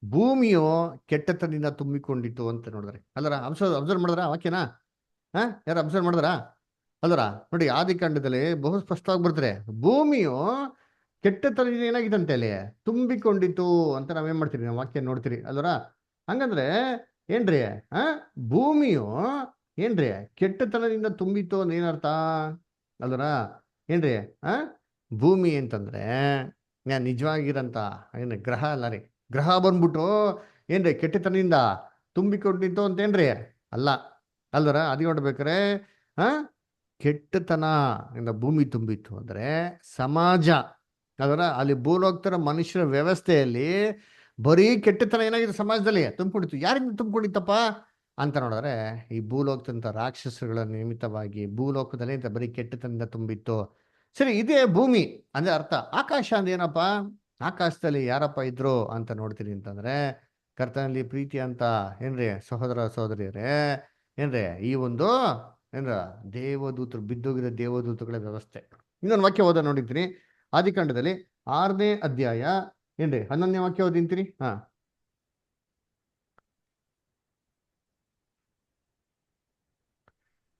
ಭೂಮಿಯು ಕೆಟ್ಟತನದಿಂದ ತುಂಬಿಕೊಂಡಿತ್ತು ಅಂತ ನೋಡಿದ್ರೆ ಅಲ್ಲರ. ಅಬ್ಸರ್ವ್ ಮಾಡಿದ್ರ ವಾಕ್ಯನ? ಯಾರು ಅಬ್ಸರ್ವ್ ಮಾಡಿದ್ರ ಅಲ್ಲರ? ನೋಡಿ, ಆದಿಕಾಂಡದಲ್ಲಿ ಬಹು ಸ್ಪಷ್ಟವಾಗಿ ಬರ್ತಾರೆ, ಭೂಮಿಯು ಕೆಟ್ಟತನದಿಂದ ಏನಾಗಿತ್ತಂತೆ ಅಲ್ಲಿ ತುಂಬಿಕೊಂಡಿತ್ತು ಅಂತ ನಾವೇನ್ ಮಾಡ್ತೀರಿ, ನಾವು ವಾಕ್ಯ ನೋಡ್ತೀರಿ ಅಲ್ವರ. ಹಂಗಂದ್ರೆ ಏನ್ರಿ, ಭೂಮಿಯು ಏನ್ರಿ ಕೆಟ್ಟತನದಿಂದ ತುಂಬಿತ್ತು ಅಂತ ಏನರ್ಥ ಅಲ್ವರ? ಏನ್ರಿ, ಭೂಮಿ ಅಂತಂದ್ರೆ ನಿಜವಾಗಿರಂತ ಏನು ಗ್ರಹ ಅಲ್ಲ ರೀ. ಗ್ರಹ ಬಂದ್ಬಿಟ್ಟು ಏನ್ರಿ ಕೆಟ್ಟತನದಿಂದ ತುಂಬಿಕೊಂಡಿತ್ತು ಅಂತೇನ್ರಿ ಅಲ್ಲ ಅಲ್ವರ. ಅದು ನೋಡ್ಬೇಕಾರೆ ಕೆಟ್ಟತನ ಇಂದ ಭೂಮಿ ತುಂಬಿತ್ತು ಅಂದ್ರೆ ಸಮಾಜ ಅದರ, ಅಲ್ಲಿ ಭೂಲೋಕತರ ಮನುಷ್ಯರ ವ್ಯವಸ್ಥೆಯಲ್ಲಿ ಬರೀ ಕೆಟ್ಟತನ ಏನಾಗಿದೆ ಸಮಾಜದಲ್ಲಿ ತುಂಬಿಕೊಂಡಿತ್ತು. ಯಾರಿಂದ ತುಂಬಿಕೊಂಡಿತ್ತಪ್ಪ ಅಂತ ನೋಡಿದ್ರೆ ಈ ಭೂಲೋಕದಂತ ರಾಕ್ಷಸಗಳ ನಿಮಿತ್ತವಾಗಿ ಭೂಲೋಕದಲ್ಲಿ ಅಂತ ಬರೀ ಕೆಟ್ಟತನದಿಂದ ತುಂಬಿತ್ತು. ಸರಿ, ಇದೇ ಭೂಮಿ ಅಂದ್ರೆ ಅರ್ಥ. ಆಕಾಶ ಅಂದ್ರೆ ಏನಪ್ಪ, ಆಕಾಶದಲ್ಲಿ ಯಾರಪ್ಪ ಇದ್ರು ಅಂತ ನೋಡ್ತೀನಿ ಅಂತಂದ್ರೆ ಕರ್ತನಲ್ಲಿ ಪ್ರೀತಿ ಅಂತ ಏನ್ರಿ ಸಹೋದರ ಸಹೋದರಿಯರೇ, ಏನ್ರಿ ಈ ಒಂದು ಏನ್ರ ದೇವದೂತರು, ಬಿದ್ದೋಗಿರೋ ದೇವದೂತಗಳ ವ್ಯವಸ್ಥೆ. ಇನ್ನೊಂದು ವಾಕ್ಯ ಓದ ನೋಡಿದ್ದೀನಿ, ಆದಿಕಾಂಡದಲ್ಲಿ 6ನೇ ಅಧ್ಯಾಯ ಏನ್ರಿ 11ನೇ ವಾಕ್ಯ ಓದಿಂತೀರಿ. ಹಾ,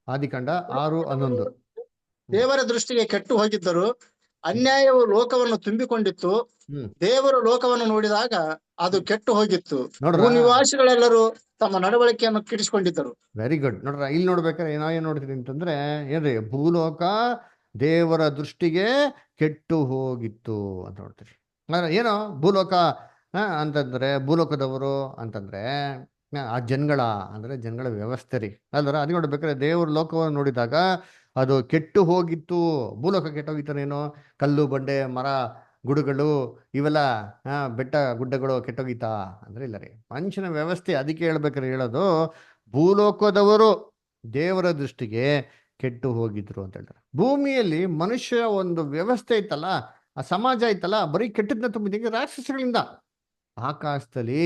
ಆದಿಕಾಂಡ 6:11. ದೇವರ ದೃಷ್ಟಿಗೆ ಕೆಟ್ಟು ಹೋಗಿದ್ದರು, ಅನ್ಯಾಯವು ಲೋಕವನ್ನು ತುಂಬಿಕೊಂಡಿತ್ತು, ದೇವರು ಲೋಕವನ್ನು ನೋಡಿದಾಗ ಅದು ಕೆಟ್ಟು ಹೋಗಿತ್ತು, ನಿವಾಸಿಗಳೆಲ್ಲರೂ ತಮ್ಮ ನಡವಳಿಕೆಯನ್ನು ಕೆಡಿಸಿಕೊಂಡಿದ್ದರು. Very good. ನೋಡ್ರ, ಇಲ್ಲಿ ನೋಡ್ಬೇಕಾದ್ರೆ ಏನ್ ನೋಡ್ತೀರಿ ಅಂತಂದ್ರೆ ಏನ್ರಿ, ಭೂಲೋಕ ದೇವರ ದೃಷ್ಟಿಗೆ ಕೆಟ್ಟು ಹೋಗಿತ್ತು ಅಂತ ನೋಡ್ತೀರಿ. ಏನೋ ಭೂಲೋಕ ಅಂತಂದ್ರೆ ಭೂಲೋಕದವರು ಅಂತಂದ್ರೆ ಆ ಜನಗಳ ವ್ಯವಸ್ಥೆ ರೀ ಅಲ್ವರ. ಅದು ನೋಡ್ಬೇಕಾದ್ರೆ ದೇವ್ರ ಲೋಕವನ್ನು ನೋಡಿದಾಗ ಅದು ಕೆಟ್ಟು ಹೋಗಿತ್ತು. ಭೂಲೋಕ ಕೆಟ್ಟೋಗಿತ್ತಾನೇನೋ, ಕಲ್ಲು ಬಂಡೆ ಮರ ಗುಡುಗಳು ಇವೆಲ್ಲ ಬೆಟ್ಟ ಗುಡ್ಡಗಳು ಕೆಟ್ಟೋಗಿತ್ತಾ ಅಂದ್ರೆ ಇಲ್ಲ ರೀ, ಮನುಷ್ಯನ ವ್ಯವಸ್ಥೆ. ಅದಕ್ಕೆ ಹೇಳ್ಬೇಕಾದ್ರೆ ಹೇಳೋದು ಭೂಲೋಕದವರು ದೇವರ ದೃಷ್ಟಿಗೆ ಕೆಟ್ಟು ಹೋಗಿದ್ರು ಅಂತ ಹೇಳ್ತಾರೆ. ಭೂಮಿಯಲ್ಲಿ ಮನುಷ್ಯ ಒಂದು ವ್ಯವಸ್ಥೆ ಇತ್ತಲ್ಲ, ಆ ಸಮಾಜ ಇತ್ತಲ್ಲ, ಬರೀ ಕೆಟ್ಟದನ್ನ ತುಂಬಿದ ರಾಕ್ಷಸಗಳಿಂದ. ಆಕಾಶದಲ್ಲಿ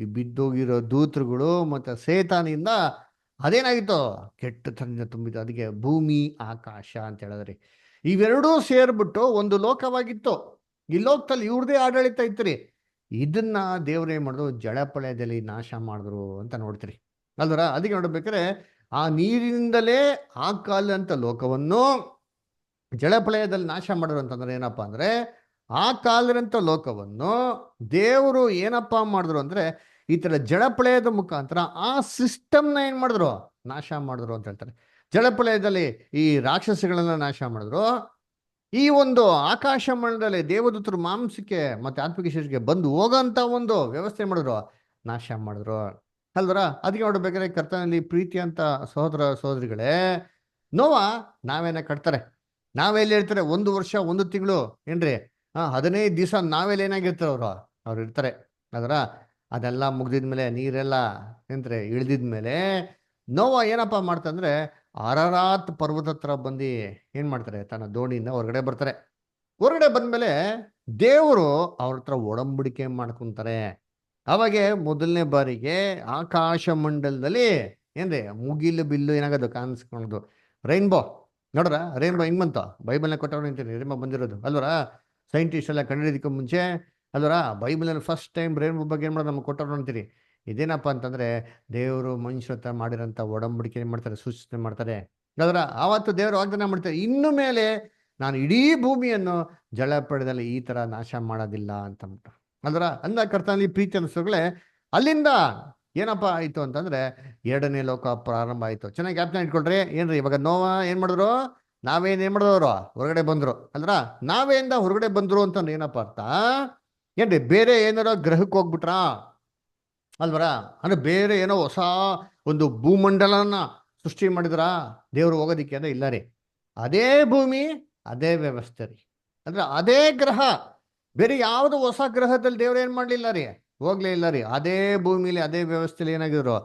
ಈ ಬಿದ್ದೋಗಿರೋ ದೂತರುಗಳು ಮತ್ತೆ ಸೇತಾನಿಂದ ಅದೇನಾಗಿತ್ತು, ಕೆಟ್ಟತನದಿಂದ ತುಂಬಿತ್ತು. ಅದಕ್ಕೆ ಭೂಮಿ ಆಕಾಶ ಅಂತ ಹೇಳಿದ್ರಿ. ಇವೆರಡೂ ಸೇರ್ಬಿಟ್ಟು ಒಂದು ಲೋಕವಾಗಿತ್ತು. ಈ ಲೋಕದಲ್ಲಿ ಇವ್ರದೇ ಆಡಳಿತ ಇತ್ತು. ಇದನ್ನ ದೇವ್ರೇ ಮಾಡಿದ್ರು, ಜಳಪಳಯದಲ್ಲಿ ನಾಶ ಮಾಡಿದ್ರು ಅಂತ ನೋಡ್ತೀರಿ ಅಲ್ವರ. ಅದಕ್ಕೆ ನೋಡ್ಬೇಕಾದ್ರೆ ಆ ನೀರಿನಿಂದಲೇ ಆ ಕಾಲ ಅಂತ ಲೋಕವನ್ನು ಜಳಪಳಯದಲ್ಲಿ ನಾಶ ಮಾಡಿದ್ರು ಅಂತಂದ್ರೆ ಏನಪ್ಪಾ ಅಂದ್ರೆ, ಆ ಕಾಲದಂತ ಲೋಕವನ್ನು ದೇವರು ಏನಪ್ಪಾ ಮಾಡಿದ್ರು ಅಂದ್ರೆ ಈ ತರ ಜಳಪಳಯದ ಮುಖಾಂತರ ಆ ಸಿಸ್ಟಮ್ನ ಏನ್ ಮಾಡಿದ್ರು, ನಾಶ ಮಾಡಿದ್ರು ಅಂತ ಹೇಳ್ತಾರೆ. ಜಳಪಳಯದಲ್ಲಿ ಈ ರಾಕ್ಷಸಗಳನ್ನ ನಾಶ ಮಾಡಿದ್ರು. ಈ ಒಂದು ಆಕಾಶ ಮಂಡಲದಲ್ಲಿ ದೇವದೂತರು ಮಾಂಸಕ್ಕೆ ಮತ್ತೆ ಆತ್ಮಿಕ ಶರೀರಕ್ಕೆ ಬಂದು ಹೋಗೋಂತ ಒಂದು ವ್ಯವಸ್ಥೆ ಮಾಡಿದ್ರು, ನಾಶ ಮಾಡಿದ್ರು ಅಲ್ವರ. ಅದಕ್ಕೆ ನೋಡ್ಬೇಕಾದ್ರೆ ಕರ್ತನಲ್ಲಿ ಪ್ರೀತಿ ಅಂತ ಸಹೋದರ ಸಹೋದರಿಗಳೇ, ನೋವ ನಾವೇನ ಕಟ್ತಾರೆ, ನಾವೆಲ್ಲಿ ಹೇಳ್ತಾರೆ 1 ವರ್ಷ 1 ತಿಂಗಳು ಏನ್ರಿ 15 ದಿವಸ ನಾವೆಲ್ಲ ಏನಾಗಿರ್ತಾರೆ ಅವರು ಅವ್ರು ಇರ್ತಾರೆ. ಅದರ ಅದೆಲ್ಲ ಮುಗ್ದಿದ್ಮೇಲೆ ನೀರೆಲ್ಲ ಎಂದ್ರೆ ಇಳಿದಿದ್ಮೇಲೆ ನೋವ ಏನಪ್ಪ ಮಾಡ್ತಂದ್ರೆ ಅರರಾತ್ ಪರ್ವತ ಹತ್ರ ಬಂದು ಏನ್ ಮಾಡ್ತಾರೆ, ತನ್ನ ದೋಣಿಯಿಂದ ಹೊರಗಡೆ ಬರ್ತಾರೆ. ಹೊರಗಡೆ ಬಂದ್ಮೇಲೆ ದೇವರು ಅವ್ರ ಹತ್ರ ಒಡಂಬಡಿಕೆ ಮಾಡ್ಕೊಂತಾರೆ. ಅವಾಗೆ ಮೊದಲನೇ ಬಾರಿಗೆ ಆಕಾಶ ಮಂಡಲದಲ್ಲಿ ಏನ್ರಿ ಮುಗಿಲು ಬಿಲ್ಲು ಏನಾಗೋದು ಕಾಣಿಸ್ಕೊಳ್ಳೋದು, ರೈನ್ಬೋ. ನೋಡ್ರ ರೈನ್ಬೋ ಹೆಂಗ್ ಬಂತು, ಬೈಬಲ್ನ ಕೊಟ್ಟವ್ರು ಅಂತೀನಿ ರೈನ್ಬೋ ಬಂದಿರೋದು ಅಲ್ವರ. ಸೈಂಟಿಸ್ಟ್ ಎಲ್ಲ ಕಂಡುಹಿಡಿದಕ್ಕೆ ಮುಂಚೆ ಅಲ್ವರ ಬೈಬಲ್ನಲ್ಲಿ ಫಸ್ಟ್ ಟೈಮ್ ರೈನ್ಬೋ ಬಗ್ಗೆ ಏನು ಮಾಡೋದು ನಮ್ಗೆ ಕೊಟ್ಟವ್ರು ಅಂತೀರಿ. ಇದೇನಪ್ಪ ಅಂತಂದ್ರೆ ದೇವರು ಮನುಷ್ಯರ ಹತ್ರ ಮಾಡಿರೋಂಥ ಒಡಂಬಡಿಕೆ ಏನ್ ಮಾಡ್ತಾರೆ, ಸೂಚನೆ ಮಾಡ್ತಾರೆ. ಅಲ್ವರ ಆವತ್ತು ದೇವರು ವಾಗ್ದಾನ ಮಾಡ್ತಾರೆ, ಇನ್ನು ಮೇಲೆ ನಾನು ಇಡೀ ಭೂಮಿಯನ್ನು ಜಲಪ್ರಳಯದಲ್ಲಿ ಈ ತರ ನಾಶ ಮಾಡೋದಿಲ್ಲ ಅಂತಂದ್ಬಿಟ್ಟು. ಅಲ್ವರ ಅಂದ ಕರ್ತನಲ್ಲಿ ಪ್ರೀತಿ ಅನಿಸೋಗಳೇ, ಅಲ್ಲಿಂದ ಏನಪ್ಪ ಆಯ್ತು ಅಂತಂದ್ರೆ ಎರಡನೇ ಲೋಕ ಪ್ರಾರಂಭ ಆಯ್ತು. ಚೆನ್ನಾಗಿ ಜ್ಞಾಪನ ಇಟ್ಕೊಳ್ರಿ. ಏನ್ರಿ ಇವಾಗ ನೋವ ಏನ್ ಮಾಡಿದ್ರು, ಏನ್ ಮಾಡಿದವರು ಹೊರಗಡೆ ಬಂದ್ರು ಅಲ್ರ. ನಾವೇಂದ ಹೊರಗಡೆ ಬಂದ್ರು ಅಂತಂದ್ರೆ ಏನಪ್ಪ ಅರ್ಥ, ಏನ್ರಿ ಬೇರೆ ಏನಾರ ಗ್ರಹಕ್ಕೆ ಹೋಗ್ಬಿಟ್ರಾ ಅಲ್ವರ, ಅಂದ್ರೆ ಬೇರೆ ಏನೋ ಹೊಸ ಒಂದು ಭೂಮಂಡಲನ ಸೃಷ್ಟಿ ಮಾಡಿದ್ರಾ ದೇವ್ರು ಹೋಗೋದಿಕ್ಕೆ ಅಂದ್ರೆ ಇಲ್ಲ ರೀ. ಅದೇ ಭೂಮಿ ಅದೇ ವ್ಯವಸ್ಥೆ ರೀ, ಅಂದ್ರೆ ಅದೇ ಗ್ರಹ. ಬೇರೆ ಯಾವ್ದು ಹೊಸ ಗ್ರಹದಲ್ಲಿ ದೇವ್ರು ಏನ್ ಮಾಡ್ಲಿಲ್ಲ ರೀ, ಹೋಗ್ಲೇ ಇಲ್ಲ ರೀ. ಅದೇ ಭೂಮಿಲಿ ಅದೇ ವ್ಯವಸ್ಥೆಲಿ ಏನಾಗಿದ್ರು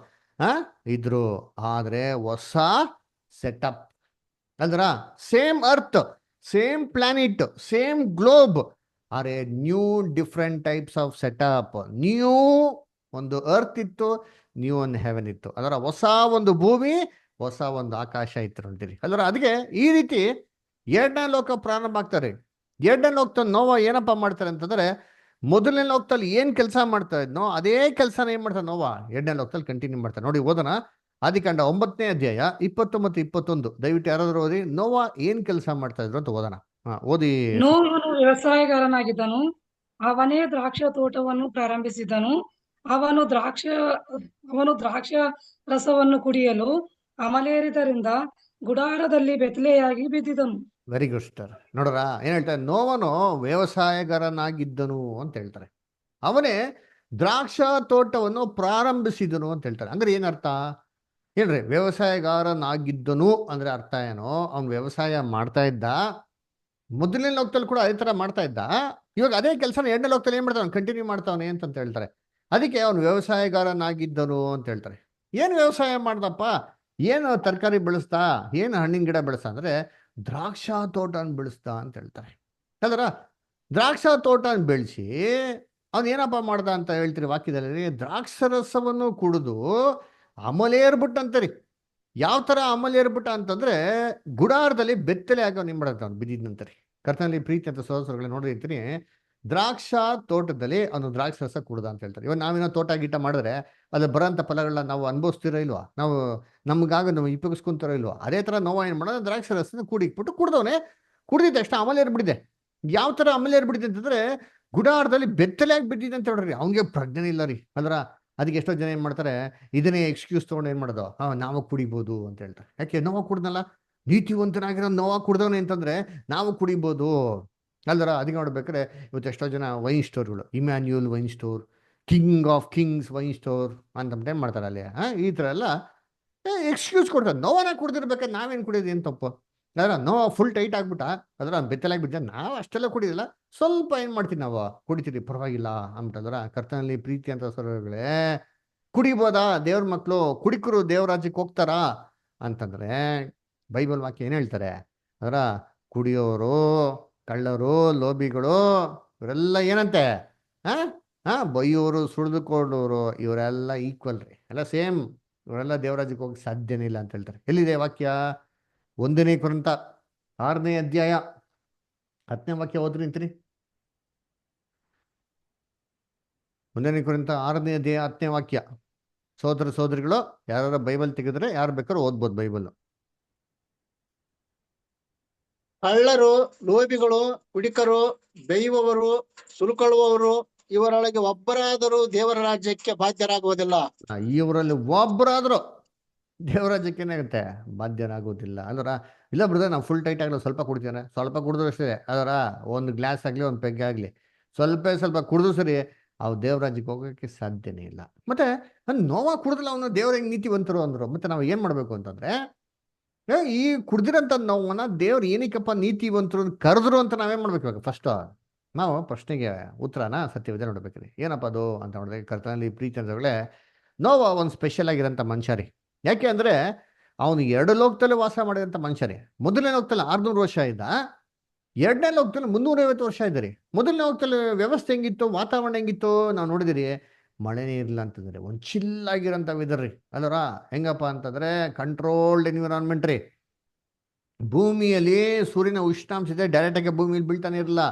ಇದ್ರು. ಆದ್ರೆ ಹೊಸ ಸೆಟಪ್ ಅಂದ್ರ same earth, same planet, same globe, are a new different types of setup. New ಒಂದು ಅರ್ತ್ ಇತ್ತು, ನ್ಯೂ ಒಂದು ಹೆವೆನ್ ಇತ್ತು. ಅದರ ಹೊಸ ಒಂದು ಭೂಮಿ, ಹೊಸ ಒಂದು ಆಕಾಶ ಇತ್ತು ಅಂತೀರಿ. ಅದರ ಅದಕ್ಕೆ ಈ ರೀತಿ ಎರಡನೇ ಲೋಕ ಪ್ರಾರಂಭ ಆಗ್ತಾರೆ. ಎರಡನೇ ಲೋಕದಲ್ಲಿ ನೋವ ಏನಪ್ಪಾ ಮಾಡ್ತಾರೆ ಅಂತಂದ್ರೆ, ಮೊದಲನೇ ಲೋಕದಲ್ಲಿ ಏನ್ ಕೆಲಸ ಮಾಡ್ತಾ ಇದ್ನೋ ಅದೇ ಕೆಲಸನ ಏನ್ ಮಾಡ್ತಾರೆ ನೋವ ಎರಡನೇ ಲೋಕದಲ್ಲಿ ಕಂಟಿನ್ಯೂ ಮಾಡ್ತಾರೆ. ನೋಡಿ ಓದೋಣ, ಆದಿಕಾಂಡ 9ನೇ ಅಧ್ಯಾಯ 20 ಮತ್ತು 21. ದಯವಿಟ್ಟು ಯಾರಾದ್ರೂ ಓದಿ ನೋವ ಏನ್ ಕೆಲಸ ಮಾಡ್ತಾ ಇದ್ರು ಅಂತ ಓದೋಣ. ಓದಿ. ನೋಹನು ವ್ಯವಸಾಯಗಾರನಾಗಿದ್ದನು. ಅವನೇ ದ್ರಾಕ್ಷ ತೋಟವನ್ನು ಪ್ರಾರಂಭಿಸಿದನು. ಅವನು ದ್ರಾಕ್ಷ ರಸವನ್ನು ಕುಡಿಯಲು ಅಮಲೇರಿದರಿಂದ ಗುಡಾರದಲ್ಲಿ ಬೆತ್ತಲೆಯಾಗಿ ಬಿದ್ದಿದನು. Very good star. ನೋಡ್ರ ಏನ್ ಹೇಳ್ತಾರೆ, ನೋವನು ವ್ಯವಸಾಯಗಾರನಾಗಿದ್ದನು ಅಂತ ಹೇಳ್ತಾರೆ. ಅವನೇ ದ್ರಾಕ್ಷ ತೋಟವನ್ನು ಪ್ರಾರಂಭಿಸಿದನು ಅಂತ ಹೇಳ್ತಾರೆ. ಅಂದ್ರೆ ಏನರ್ಥ ಹೇಳ್ರಿ, ವ್ಯವಸಾಯಗಾರನಾಗಿದ್ದನು ಅಂದ್ರೆ ಅರ್ಥ ಏನೋ, ಅವ್ನು ವ್ಯವಸಾಯ ಮಾಡ್ತಾ ಇದ್ದ. ಮೊದಲನೇ ಲೋಕದಲ್ಲಿ ಕೂಡ ಅದೇ ತರ ಮಾಡ್ತಾ ಇದ್ದ. ಇವಾಗ ಅದೇ ಕೆಲಸನ ಎರಡನೇ ಲೋಕದಲ್ಲಿ ಏನ್ ಮಾಡ್ತಾನೆ, ಕಂಟಿನ್ಯೂ ಮಾಡ್ತಾವನೆ ಅಂತ ಹೇಳ್ತಾರೆ. ಅದಕ್ಕೆ ಅವನು ವ್ಯವಸಾಯಗಾರನಾಗಿದ್ದನು ಅಂತ ಹೇಳ್ತಾರೆ. ಏನು ವ್ಯವಸಾಯ ಮಾಡ್ದಪ್ಪ, ಏನು ತರಕಾರಿ ಬೆಳೆಸ್ತಾ, ಏನು ಹಣ್ಣಿನ ಗಿಡ ಬೆಳೆಸ್ತಾ ಅಂದ್ರೆ ದ್ರಾಕ್ಷಾ ತೋಟನ ಬೆಳೆಸ್ತಾ ಅಂತ ಹೇಳ್ತಾರೆ. ಅಲ್ರ ದ್ರಾಕ್ಷಾ ತೋಟನ ಬೆಳೆಸಿ ಅವನು ಏನಪ್ಪ ಮಾಡ್ದ ಅಂತ ಹೇಳ್ತೀರಿ ವಾಕ್ಯದಲ್ಲಿ, ದ್ರಾಕ್ಷರಸವನ್ನು ಕುಡಿದು ಅಮಲೇರ್ಬಿಟ್ಟಂತರಿ. ಯಾವ ತರ ಅಮಲೇರ್ಬಿಟ್ಟ ಅಂತಂದ್ರೆ ಗುಡಾರದಲ್ಲಿ ಬೆತ್ತಲೆ ಆಗ ನಿಮ್ ಮಾಡತ್ತ ಅವ್ನು ಬಿದ್ದಿದ್ನಂತರಿ. ಕರ್ತನಲ್ಲಿ ಪ್ರೀತಿ ಅಂತ ಸಹೋದರಗಳೇ ನೋಡಿರ್ತೀನಿ, ದ್ರಾಕ್ಷಾ ತೋಟದಲ್ಲಿ ಅವನು ದ್ರಾಕ್ಷರಸ ಕುಡ್ದ ಅಂತ ಹೇಳ್ತಾರೆ. ಇವಾಗ ನಾವೇನೋ ತೋಟ ಗೀಟ ಮಾಡಿದ್ರೆ ಅದು ಬರೋಂಥ ಫಲಗಳನ್ನ ನಾವು ಅನುಭವಿಸ್ತಿರೋ ಇಲ್ವಾ, ನಾವು ನಮ್ಗಾಗಿ ನಾವು ಉಪಯೋಗಿಸ್ಕೊಂತಾರೋ ಇಲ್ವಾ, ಅದೇ ತರ ನೋವು ಏನು ಮಾಡೋದು, ದ್ರಾಕ್ಷರಸನ ಕೂಡಿಕ್ಬಿಟ್ಟು ಕುಡ್ದವನೇ. ಕುಡ್ದಿದ್ದ ತಕ್ಷಣ ಅಮಲ್ ಏರ್ಬಿಟ್ಟಿದೆ. ಯಾವ ತರ ಅಮಲ್ ಏರ್ಬಿಟ್ಟಿದೆ ಅಂತಂದ್ರೆ ಗುಡಾರದಲ್ಲಿ ಬೆತ್ತಲೆಯಾಗಿ ಬಿದ್ದಿದೆ ಅಂತ ಹೇಳ್ರಿ. ಅವ್ನಿಗೆ ಪ್ರಜ್ಞೆ ಇಲ್ಲ ರೀ. ಅಂದ್ರ ಅದಕ್ಕೆ ಎಷ್ಟೋ ಜನ ಏನ್ ಮಾಡ್ತಾರೆ, ಇದನ್ನೇ ಎಕ್ಸ್ಕ್ಯೂಸ್ ತಗೊಂಡು ಏನ್ ಮಾಡೋದು, ನಾವು ಕುಡಿಬೋದು ಅಂತ ಹೇಳ್ತಾರೆ. ಯಾಕೆ, ನೋವು ಕುಡ್ದಲ್ಲ, ನೀತಿವಂತನಾಗಿರೋ ನೋವು ಕುಡ್ದವನೇ ಅಂತಂದ್ರೆ ನಾವು ಕುಡಿಬೋದು ಅಲ್ದರ. ಅದಕ್ಕೆ ನೋಡ್ಬೇಕಾದ್ರೆ ಇವತ್ತು ಎಷ್ಟೋ ಜನ ವೈನ್ ಸ್ಟೋರ್ಗಳು, Emmanuel wine store, King of Kings wine store ಅಂತ ಏನ್ ಮಾಡ್ತಾರೆ ಅಲ್ಲಿ, ಈ ತರ ಎಲ್ಲ ಎಕ್ಸ್ಕ್ಯೂಸ್ ಕೊಡ್ತಾರೆ. ನೋವನ್ನ ಕುಡ್ದಿರ್ಬೇಕಾದ್ರೆ ನಾವೇನ್ ಕುಡಿಯೋದು ಏನ್ ತಪ್ಪು? ಅದರ ನೋವು ಫುಲ್ ಟೈಟ್ ಆಗ್ಬಿಟ್ಟ, ಅದರ ಬೆತ್ತಲಾಗಿ ಬಿದ್ದ, ನಾವು ಅಷ್ಟೆಲ್ಲ ಕುಡಿಯೋದಿಲ್ಲ, ಸ್ವಲ್ಪ ಏನ್ ಮಾಡ್ತೀವಿ ನಾವು ಕುಡಿತೀರಿ, ಪರವಾಗಿಲ್ಲ ಅಂದ್ಬಿಟ್ಟದ್ರ. ಕರ್ತನಲ್ಲಿ ಪ್ರೀತಿ ಅಂತ ಸರೋಗಳೇ, ಕುಡಿಬೋದಾ ದೇವ್ರ ಮಕ್ಕಳು, ಕುಡಿಕರು ದೇವರಾಜ್ಯಕ್ಕೆ ಹೋಗ್ತಾರಾ ಅಂತಂದ್ರೆ ಬೈಬಲ್ ವಾಕ್ಯ ಏನ್ ಹೇಳ್ತಾರೆ, ಅದರ ಕುಡಿಯೋರು, ಕಳ್ಳರು, ಲೋಬಿಗಳು ಇವರೆಲ್ಲ ಏನಂತೆ ಬೈಯೋರು, ಸುಳಿದುಕೊಳ್ಳೋರು ಇವರೆಲ್ಲ ಈಕ್ವಲ್ ರೀ, ಎಲ್ಲ ಸೇಮ್, ಇವರೆಲ್ಲ ದೇವರಾಜ್ಯಕ್ಕೆ ಹೋಗಿ ಸಾಧ್ಯನೇ ಇಲ್ಲ ಅಂತ ಹೇಳ್ತಾರೆ. ಎಲ್ಲಿದೆ ವಾಕ್ಯ? 1 ಕೊರಿಂಥ 6ನೇ ಅಧ್ಯಾಯ 10ನೇ ವಾಕ್ಯ ಓದ್ರಿ ಅಂತೀರಿ. 1 ಕೊರಿಂಥ 6ನೇ ಅಧ್ಯಾಯ 10ನೇ ವಾಕ್ಯ. ಸೋದರ ಸೋದರಿಗಳು ಯಾರು ಬೈಬಲ್ ತೆಗೆದ್ರೆ ಯಾರು ಬೇಕಾದ್ರೂ ಓದ್ಬೋದು ಬೈಬಲ್. ಕಳ್ಳರು, ಲೋಭಿಗಳು, ಕುಡಿಕರು, ಬೇಯುವವರು, ಸುಲುಕೊಳ್ಳುವವರು ಇವರೊಳಗೆ ಒಬ್ಬರಾದರೂ ದೇವರ ರಾಜ್ಯಕ್ಕೆ ಬಾಧ್ಯರಾಗುವುದಿಲ್ಲ. ಇವರಲ್ಲಿ ಒಬ್ಬರಾದ್ರೂ ದೇವರಾಜ್ಯಕ್ಕೆ ಏನಾಗುತ್ತೆ, ಬಾಧ್ಯರಾಗೋದಿಲ್ಲ ಅಲ್ವರ. ಇಲ್ಲ ಬ್ರದರ್, ನಾವು ಫುಲ್ ಟೈಟ್ ಆಗಲಿ ಸ್ವಲ್ಪ ಕುಡ್ತೀವಿ, ಸ್ವಲ್ಪ ಕುಡಿದ್ರು ಅಷ್ಟೇ, ಅದರ ಒಂದು ಗ್ಲಾಸ್ ಆಗಲಿ ಒಂದು ಪೆಗ್ ಆಗಲಿ ಸ್ವಲ್ಪ ಕುಡಿದ್ರು ಸರಿ, ಅವು ದೇವರಾಜ್ಯಕ್ಕೆ ಹೋಗೋಕ್ಕೆ ಸಾಧ್ಯನೇ ಇಲ್ಲ. ಮತ್ತೆ ನೋವ ಕುಡಿದ್ಲ ಅವನು ದೇವ್ರ ಹೆಂಗ್ ನೀತಿವಂತರು ಅಂದ್ರು. ಮತ್ತೆ ನಾವು ಏನ್ ಮಾಡ್ಬೇಕು ಅಂತಂದ್ರೆ, ಈ ಕುಡ್ದಿರಂತ ನೋವನ್ನ ದೇವ್ರು ಏನಕ್ಕಪ್ಪ ನೀತಿವಂತರು ಕರೆದ್ರು ಅಂತ ನಾವೇನ್ ಮಾಡ್ಬೇಕು? ಫಸ್ಟ್ ನಾವು ಪ್ರಶ್ನೆಗೆ ಉತ್ತರನ ಸತ್ಯವಿದೆ ನೋಡ್ಬೇಕ್ರಿ. ಏನಪ್ಪ ಅದು ಅಂತ ನೋಡಿದ್ರೆ ಕರ್ತನಲ್ಲಿ ಪ್ರೀತಿ ಅಂತಗಳೇ ನೋವ ಒಂದು ಸ್ಪೆಷಲ್ ಆಗಿರೋಂಥ ಮನುಷ್ಯ ರೀ. ಯಾಕೆ ಅಂದರೆ ಅವನು 2 ಲೋಕದಲ್ಲಿ ವಾಸ ಮಾಡಿದಂಥ ಮನುಷ್ಯ ರೀ. ಮೊದಲನೇ ಲೋಕದಲ್ಲಿ 600 ವರ್ಷ ಇದ್ದ, ಎರಡನೇ ಲೋಕದಲ್ಲಿ 350 ವರ್ಷ ಇದ್ದಾರೆ. ಮೊದಲನೇ ಲೋಕದಲ್ಲಿ ವ್ಯವಸ್ಥೆ ಹೆಂಗಿತ್ತು, ವಾತಾವರಣ ಹೆಂಗಿತ್ತು ನಾವು ನೋಡಿದಿರಿ. ಮಳೆನೇ ಇರಲಿಲ್ಲ ಅಂತಂದ್ರೆ ಒಂದು ಚಿಲ್ಲಾಗಿರೋಂಥ ವೆದರ್ ರೀ ಅಲ್ಲರ. ಹೆಂಗಪ್ಪ ಅಂತಂದ್ರೆ ಕಂಟ್ರೋಲ್ಡ್ ಎನ್ವಿರಾನ್ಮೆಂಟ್ ರೀ. ಭೂಮಿಯಲ್ಲಿ ಸೂರ್ಯನ ಉಷ್ಣಾಂಶ ಇದೆ, ಡೈರೆಕ್ಟಾಗಿ ಭೂಮಿಯಲ್ಲಿ ಬೀಳ್ತಾನೆ ಇರಲಿಲ್ಲ.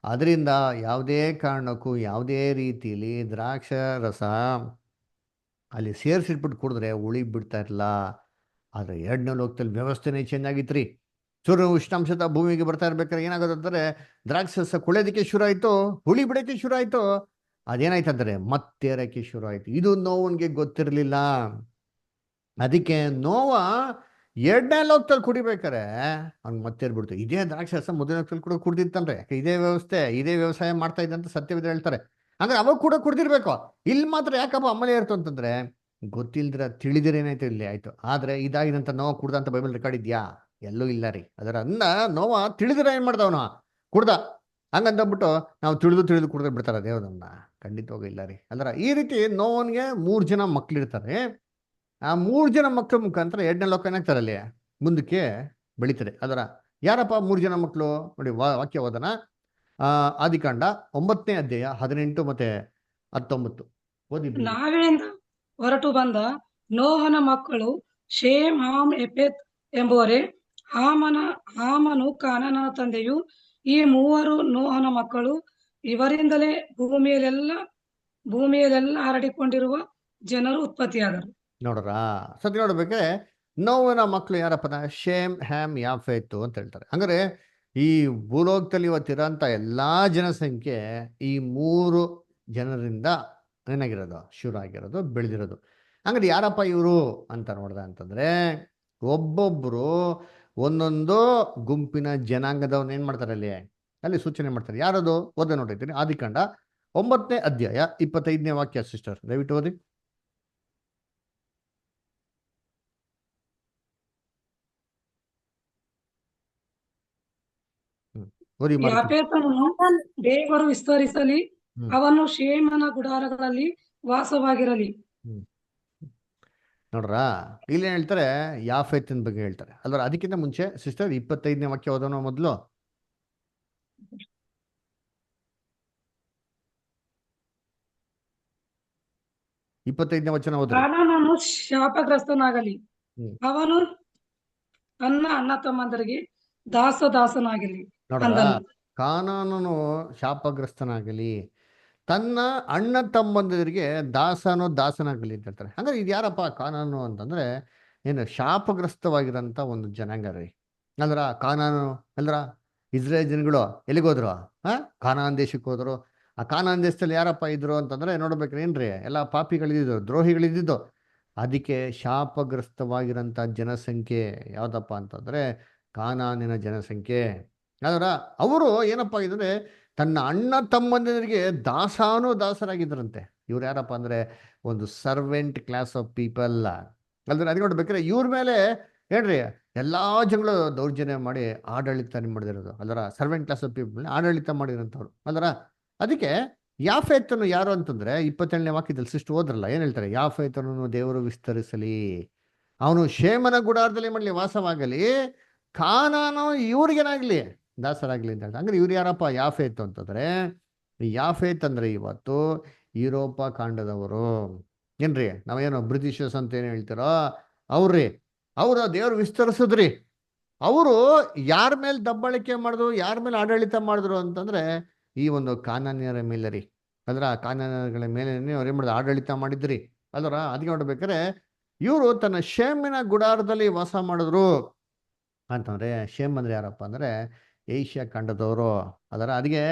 ಅದರಿಂದ ಯಾವುದೇ ಕಾರಣಕ್ಕೂ ಯಾವುದೇ ರೀತಿಯಲ್ಲಿ ದ್ರಾಕ್ಷ ರಸ ಅಲ್ಲಿ ಸೇರಿಸಿಟ್ಬಿಟ್ಟು ಕುಡಿದ್ರೆ ಉಳಿ ಬಿಡ್ತಾ ಇರಲಿಲ್ಲ. ಆದರೆ ಎರಡನೇ ಲೋಕದಲ್ಲಿ ವ್ಯವಸ್ಥೆನೇ ಚೇಂಜ್ ಆಗಿತ್ತು ರೀ. ಸೂರ್ಯನ ಉಷ್ಣಾಂಶದ ಭೂಮಿಗೆ ಬರ್ತಾ ಇರ್ಬೇಕಾದ್ರೆ ಏನಾಗೋದು ಅಂದರೆ ದ್ರಾಕ್ಷ ರಸ ಕುಳಿಯೋದಕ್ಕೆ ಶುರು ಆಯಿತು, ಹುಳಿ ಬಿಡೋಕ್ಕೆ ಶುರು ಆಯಿತು. ಅದೇನಾಯ್ತು ಅಂದರೆ ಮತ್ತೇರಕ್ಕೆ ಶುರು ಆಯಿತು. ಇದು ನೋವನ್ಗೆ ಗೊತ್ತಿರಲಿಲ್ಲ. ಅದಕ್ಕೆ ನೋವ ಎರಡನೇ ಲೋಕದಲ್ಲಿ ಕುಡಿಬೇಕಾರೆ ಅವ್ನಿಗೆ ಮತ್ತೇರ್ಬಿಡ್ತು. ಇದೇ ದ್ರಾಕ್ಷರಸ ಮೊದಲನೇ ಲೋಕದಲ್ಲಿ ಕೂಡ ಕುಡ್ದಿತ್ತಂದ್ರೆ, ಯಾಕೆ ಇದೇ ವ್ಯವಸ್ಥೆ ಇದೇ ವ್ಯವಸಾಯ ಮಾಡ್ತಾ ಇದ್ದಂತ ಸತ್ಯವಿದೆ ಹೇಳ್ತಾರೆ. ಅಂದ್ರೆ ಅವಾಗ ಕೂಡ ಕುಡ್ದಿರ್ಬೇಕು. ಇಲ್ಲಿ ಮಾತ್ರ ಯಾಕಪ್ಪ ಅಮ್ಮಲೇ ಇರ್ತು ಅಂತಂದ್ರೆ ಗೊತ್ತಿಲ್ದಿರ ತಿಳಿದಿರ ಏನಾಯ್ತು ಇಲ್ಲಿ ಆಯ್ತು. ಆದ್ರೆ ಇದಾಗಿದಂತ ನೋವ ಕುಡ್ದಂತ ಬೈಬಲ್ ರೆಕಾರ್ಡ್ ಇದೆಯಾ? ಎಲ್ಲೂ ಇಲ್ಲ ರೀ. ಅದರ ಅನ್ನ ನೋವ ತಿಳಿದಿರ ಏನ್ ಮಾಡ್ದವನ ಕುಡ್ದ. ಹಂಗಂತಂದ್ಬಿಟ್ಟು ನಾವು ತಿಳಿದು ಕುಡ್ದು ಬಿಡ್ತಾರ ದೇವ್ರನ್ನ? ಖಂಡಿತವಾಗ ಇಲ್ಲ ರೀ. ಅಂದ್ರೆ ಈ ರೀತಿ ನೋವನ್ಗೆ 3 ಜನ ಮಕ್ಳಿರ್ತಾರೆ. ಆ 3 ಜನ ಮಕ್ಕಳ ಮುಖಾಂತರ ಎರಡನೇ ಲೋಕ ಏನಾಗ್ತಾರೆ ಅಲ್ಲಿ ಮುಂದಕ್ಕೆ ಬೆಳೀತದೆ. ಅದರ ಯಾರಪ್ಪ 3 ಜನ ಮಕ್ಕಳು ನೋಡಿ, ವಾಕ್ಯ ಓದನ. ಆದಿಕಾಂಡ 9ನೇ ಅಧ್ಯಾಯ 18 ಮತ್ತೆ 19 ಓದಿ. ನಾವೆಯಿಂದ ಹೊರಟು ಬಂದ ನೋಹನ ಮಕ್ಕಳು ಶೇಮ್, ಹಾಮ್, ಎಫೆತ್ ಎಂಬುವರೇ. ಹಾಮನು ಕಾನಾನನ ತಂದೆಯು. ಈ ಮೂವರು ನೋಹನ ಮಕ್ಕಳು. ಇವರಿಂದಲೇ ಭೂಮಿಯಲ್ಲೆಲ್ಲ ಹರಡಿಕೊಂಡಿರುವ ಜನರು ಉತ್ಪತ್ತಿಯಾದರು. ನೋಡ್ರ ಸತಿ ನೋಡ್ಬೇಕ್ರೆ ನೋವನ ಮಕ್ಕಳು ಯಾರಪ್ಪನ ಶೇಮ್, ಹ್ಯಾಮ್, ಯಾಫೆತ್ ಅಂತ ಹೇಳ್ತಾರೆ. ಹಂಗಾರೆ ಈ ಭೂಲೋಕದಲ್ಲಿ ಇವತ್ತಿರೋಂಥ ಎಲ್ಲಾ ಜನಸಂಖ್ಯೆ ಈ 3 ಜನರಿಂದ ಏನಾಗಿರೋದು, ಶುರು ಆಗಿರೋದು, ಬೆಳೆದಿರೋದು. ಹಂಗಾರೆ ಯಾರಪ್ಪ ಇವರು ಅಂತ ನೋಡ್ದ ಅಂತಂದ್ರೆ ಒಬ್ಬೊಬ್ರು ಒಂದೊಂದು ಗುಂಪಿನ ಜನಾಂಗದವನ್ನ ಏನ್ ಮಾಡ್ತಾರೆ ಅಲ್ಲಿ ಸೂಚನೆ ಮಾಡ್ತಾರೆ. ಯಾರದು ಓದ ನೋಡಿರ್ತೀನಿ. ಆದಿಕಾಂಡ 9ನೇ ಅಧ್ಯಾಯ 25ನೇ ವಾಕ್ಯ. ಸಿಸ್ಟರ್ ದಯವಿಟ್ಟು ಓದಿ. ಓದಿ ಮಾರ್ಕ್. ಯಾಫೆತನನ್ನು ದೇವರು ವಿಸ್ತರಿಸಲಿ, ಅವನು ಶೇಮನ ಗುಡಾರಗಳಲ್ಲಿ ವಾಸವಾಗಿರಲಿ. ನೋಡ್ರ ಇಲ್ಲಿ ಹೇಳ್ತಾರೆ ಯಾಫೆತಿನ ಬಗ್ಗೆ ಹೇಳ್ತಾರೆ ಅಲ್ವ. ಅದಕ್ಕಿಂತ ಮುಂಚೆ ಸಿಸ್ಟರ್ 25ನೇ ವಾಕ್ಯ ಓದೋಣ ಮೊದಲು. 25ನೇ ವಚನ ಓದ್ರಿ. ಕಾನಾನನು ಶಾಪಗ್ರಸ್ತನಾಗಲಿ, ಅವನು ತನ್ನ ಅಣ್ಣ ತಮ್ಮಂದರಿಗೆ ದಾಸನಾಗಲಿ. ನೋಡ್ರ ಕಾನಾನನು ಶಾಪಗ್ರಸ್ತನಾಗಲಿ, ತನ್ನ ಅಣ್ಣ ತಮ್ಮಂದಿರಿಗೆ ದಾಸನಾಗಲಿ ಅಂತ ಹೇಳ್ತಾರೆ. ಹಂಗಾರೆ ಇದು ಯಾರಪ್ಪ ಕಾನಾನು ಅಂತಂದ್ರೆ ಏನು ಶಾಪಗ್ರಸ್ತವಾಗಿರೋಂಥ ಒಂದು ಜನಾಂಗ ರೀ. ಅಂದ್ರ ಕಾನಾನು ಅಂದ್ರ ಇಸ್ರೇಲ್ ಜನಗಳು ಎಲ್ಲಿಗೋದ್ರು? ಕಾನಾನ್ ದೇಶಕ್ಕೆ ಹೋದ್ರು. ಆ ಕಾನಾನ್ ದೇಶದಲ್ಲಿ ಯಾರಪ್ಪ ಇದ್ರು ಅಂತಂದ್ರೆ ನೋಡ್ಬೇಕ್ರಿ ಏನ್ರಿ, ಎಲ್ಲ ಪಾಪಿಗಳಿದ್ದು, ದ್ರೋಹಿಗಳಿದ್ದು. ಅದಕ್ಕೆ ಶಾಪಗ್ರಸ್ತವಾಗಿರೋಂಥ ಜನಸಂಖ್ಯೆ ಯಾವ್ದಪ್ಪ ಅಂತಂದ್ರೆ ಕಾನಾನಿನ ಜನಸಂಖ್ಯೆ. ಅದರ ಅವರು ಏನಪ್ಪ ಆಗಿದ್ರೆ ತನ್ನ ಅಣ್ಣ ತಮ್ಮಂದಿರಿಗೆ ದಾಸರಾಗಿದ್ರಂತೆ. ಇವ್ರು ಯಾರಪ್ಪ ಅಂದ್ರೆ ಒಂದು ಸರ್ವೆಂಟ್ ಕ್ಲಾಸ್ ಆಫ್ ಪೀಪಲ್ ಅಲ್ದ್ರೆ. ಅದಕ್ಕೆ ನೋಡ್ಬೇಕಾದ್ರೆ ಇವ್ರ ಮೇಲೆ ಹೇಳ್ರಿ ಎಲ್ಲಾ ಜನಗಳು ದೌರ್ಜನ್ಯ ಮಾಡಿ ಆಡಳಿತ ಮಾಡಿದಿರೋದು ಅಲ್ರ. ಸರ್ವೆಂಟ್ ಕ್ಲಾಸ್ ಆಫ್ ಪೀಪಲ್ ಆಡಳಿತ ಮಾಡಿರೋಂಥವ್ರು ಅಲ್ರ. ಅದಕ್ಕೆ ಯಾಫೆತನು ಯಾರು ಅಂತಂದ್ರೆ 27ನೇ ವಾಕ್ಯದಲ್ಲಿ ಸಿಸ್ಟರ್ ಹೋದ್ರಲ್ಲ, ಏನ್ ಹೇಳ್ತಾರೆ? ಯಾಫೆತನನ್ನು ದೇವರು ವಿಸ್ತರಿಸಲಿ, ಅವನು ಶೇಮನ ಗುಡಾರದಲ್ಲಿ ಮಾಡಲಿ, ವಾಸವಾಗಲಿ. ಕಾನಾನು ಇವ್ರಿಗೇನಾಗ್ಲಿ, ದಾಸರಾಗ್ಲಿ ಅಂತ ಹೇಳ್ತಾರೆ. ಹಂಗಾರೆ ಇವ್ರು ಯಾರಪ್ಪ ಯಾಫೆತ್ ಅಂತಂದ್ರೆ? ಯಾಫೆತ್ ಅಂದ್ರೆ ಇವತ್ತು ಯುರೋಪ ಖಂಡದವರು ಏನ್ರಿ. ನಾವೇನೋ ಬ್ರಿಟಿಷರ್ಸ್ ಅಂತ ಏನು ಹೇಳ್ತಾರೋ ಅವ್ರಿ. ಅವ್ರ ದೇವ್ರು ವಿಸ್ತರಿಸಿದ್ರಿ. ಅವರು ಯಾರ ಮೇಲೆ ದಬ್ಬಾಳಿಕೆ ಮಾಡಿದ್ರು, ಯಾರ ಮೇಲೆ ಆಡಳಿತ ಮಾಡಿದ್ರು ಅಂತಂದ್ರೆ ಈ ಒಂದು ಕಾನಾನ್ಯರ ಮೇಲೆ ರೀ. ಅದ್ರ ಕಾನಾನ್ಯಗಳ ಮೇಲೆ ಅವ್ರು ಏನ್ ಮಾಡಿದ್ರು? ಆಡಳಿತ ಮಾಡಿದ್ರಿ ಅಲ್ರ. ಅದಕ್ಕೆ ನೋಡ್ಬೇಕಾರೆ ಇವರು ತನ್ನ ಶೇಮಿನ ಗುಡಾರದಲ್ಲಿ ವಾಸ ಮಾಡಿದ್ರು ಅಂತಂದ್ರೆ, ಶೇಮ್ ಅಂದ್ರೆ ಯಾರಪ್ಪ ಅಂದ್ರೆ ಏಷ್ಯಾ ಖಂಡದವರು ಅದರ. ಅದಕ್ಕೆ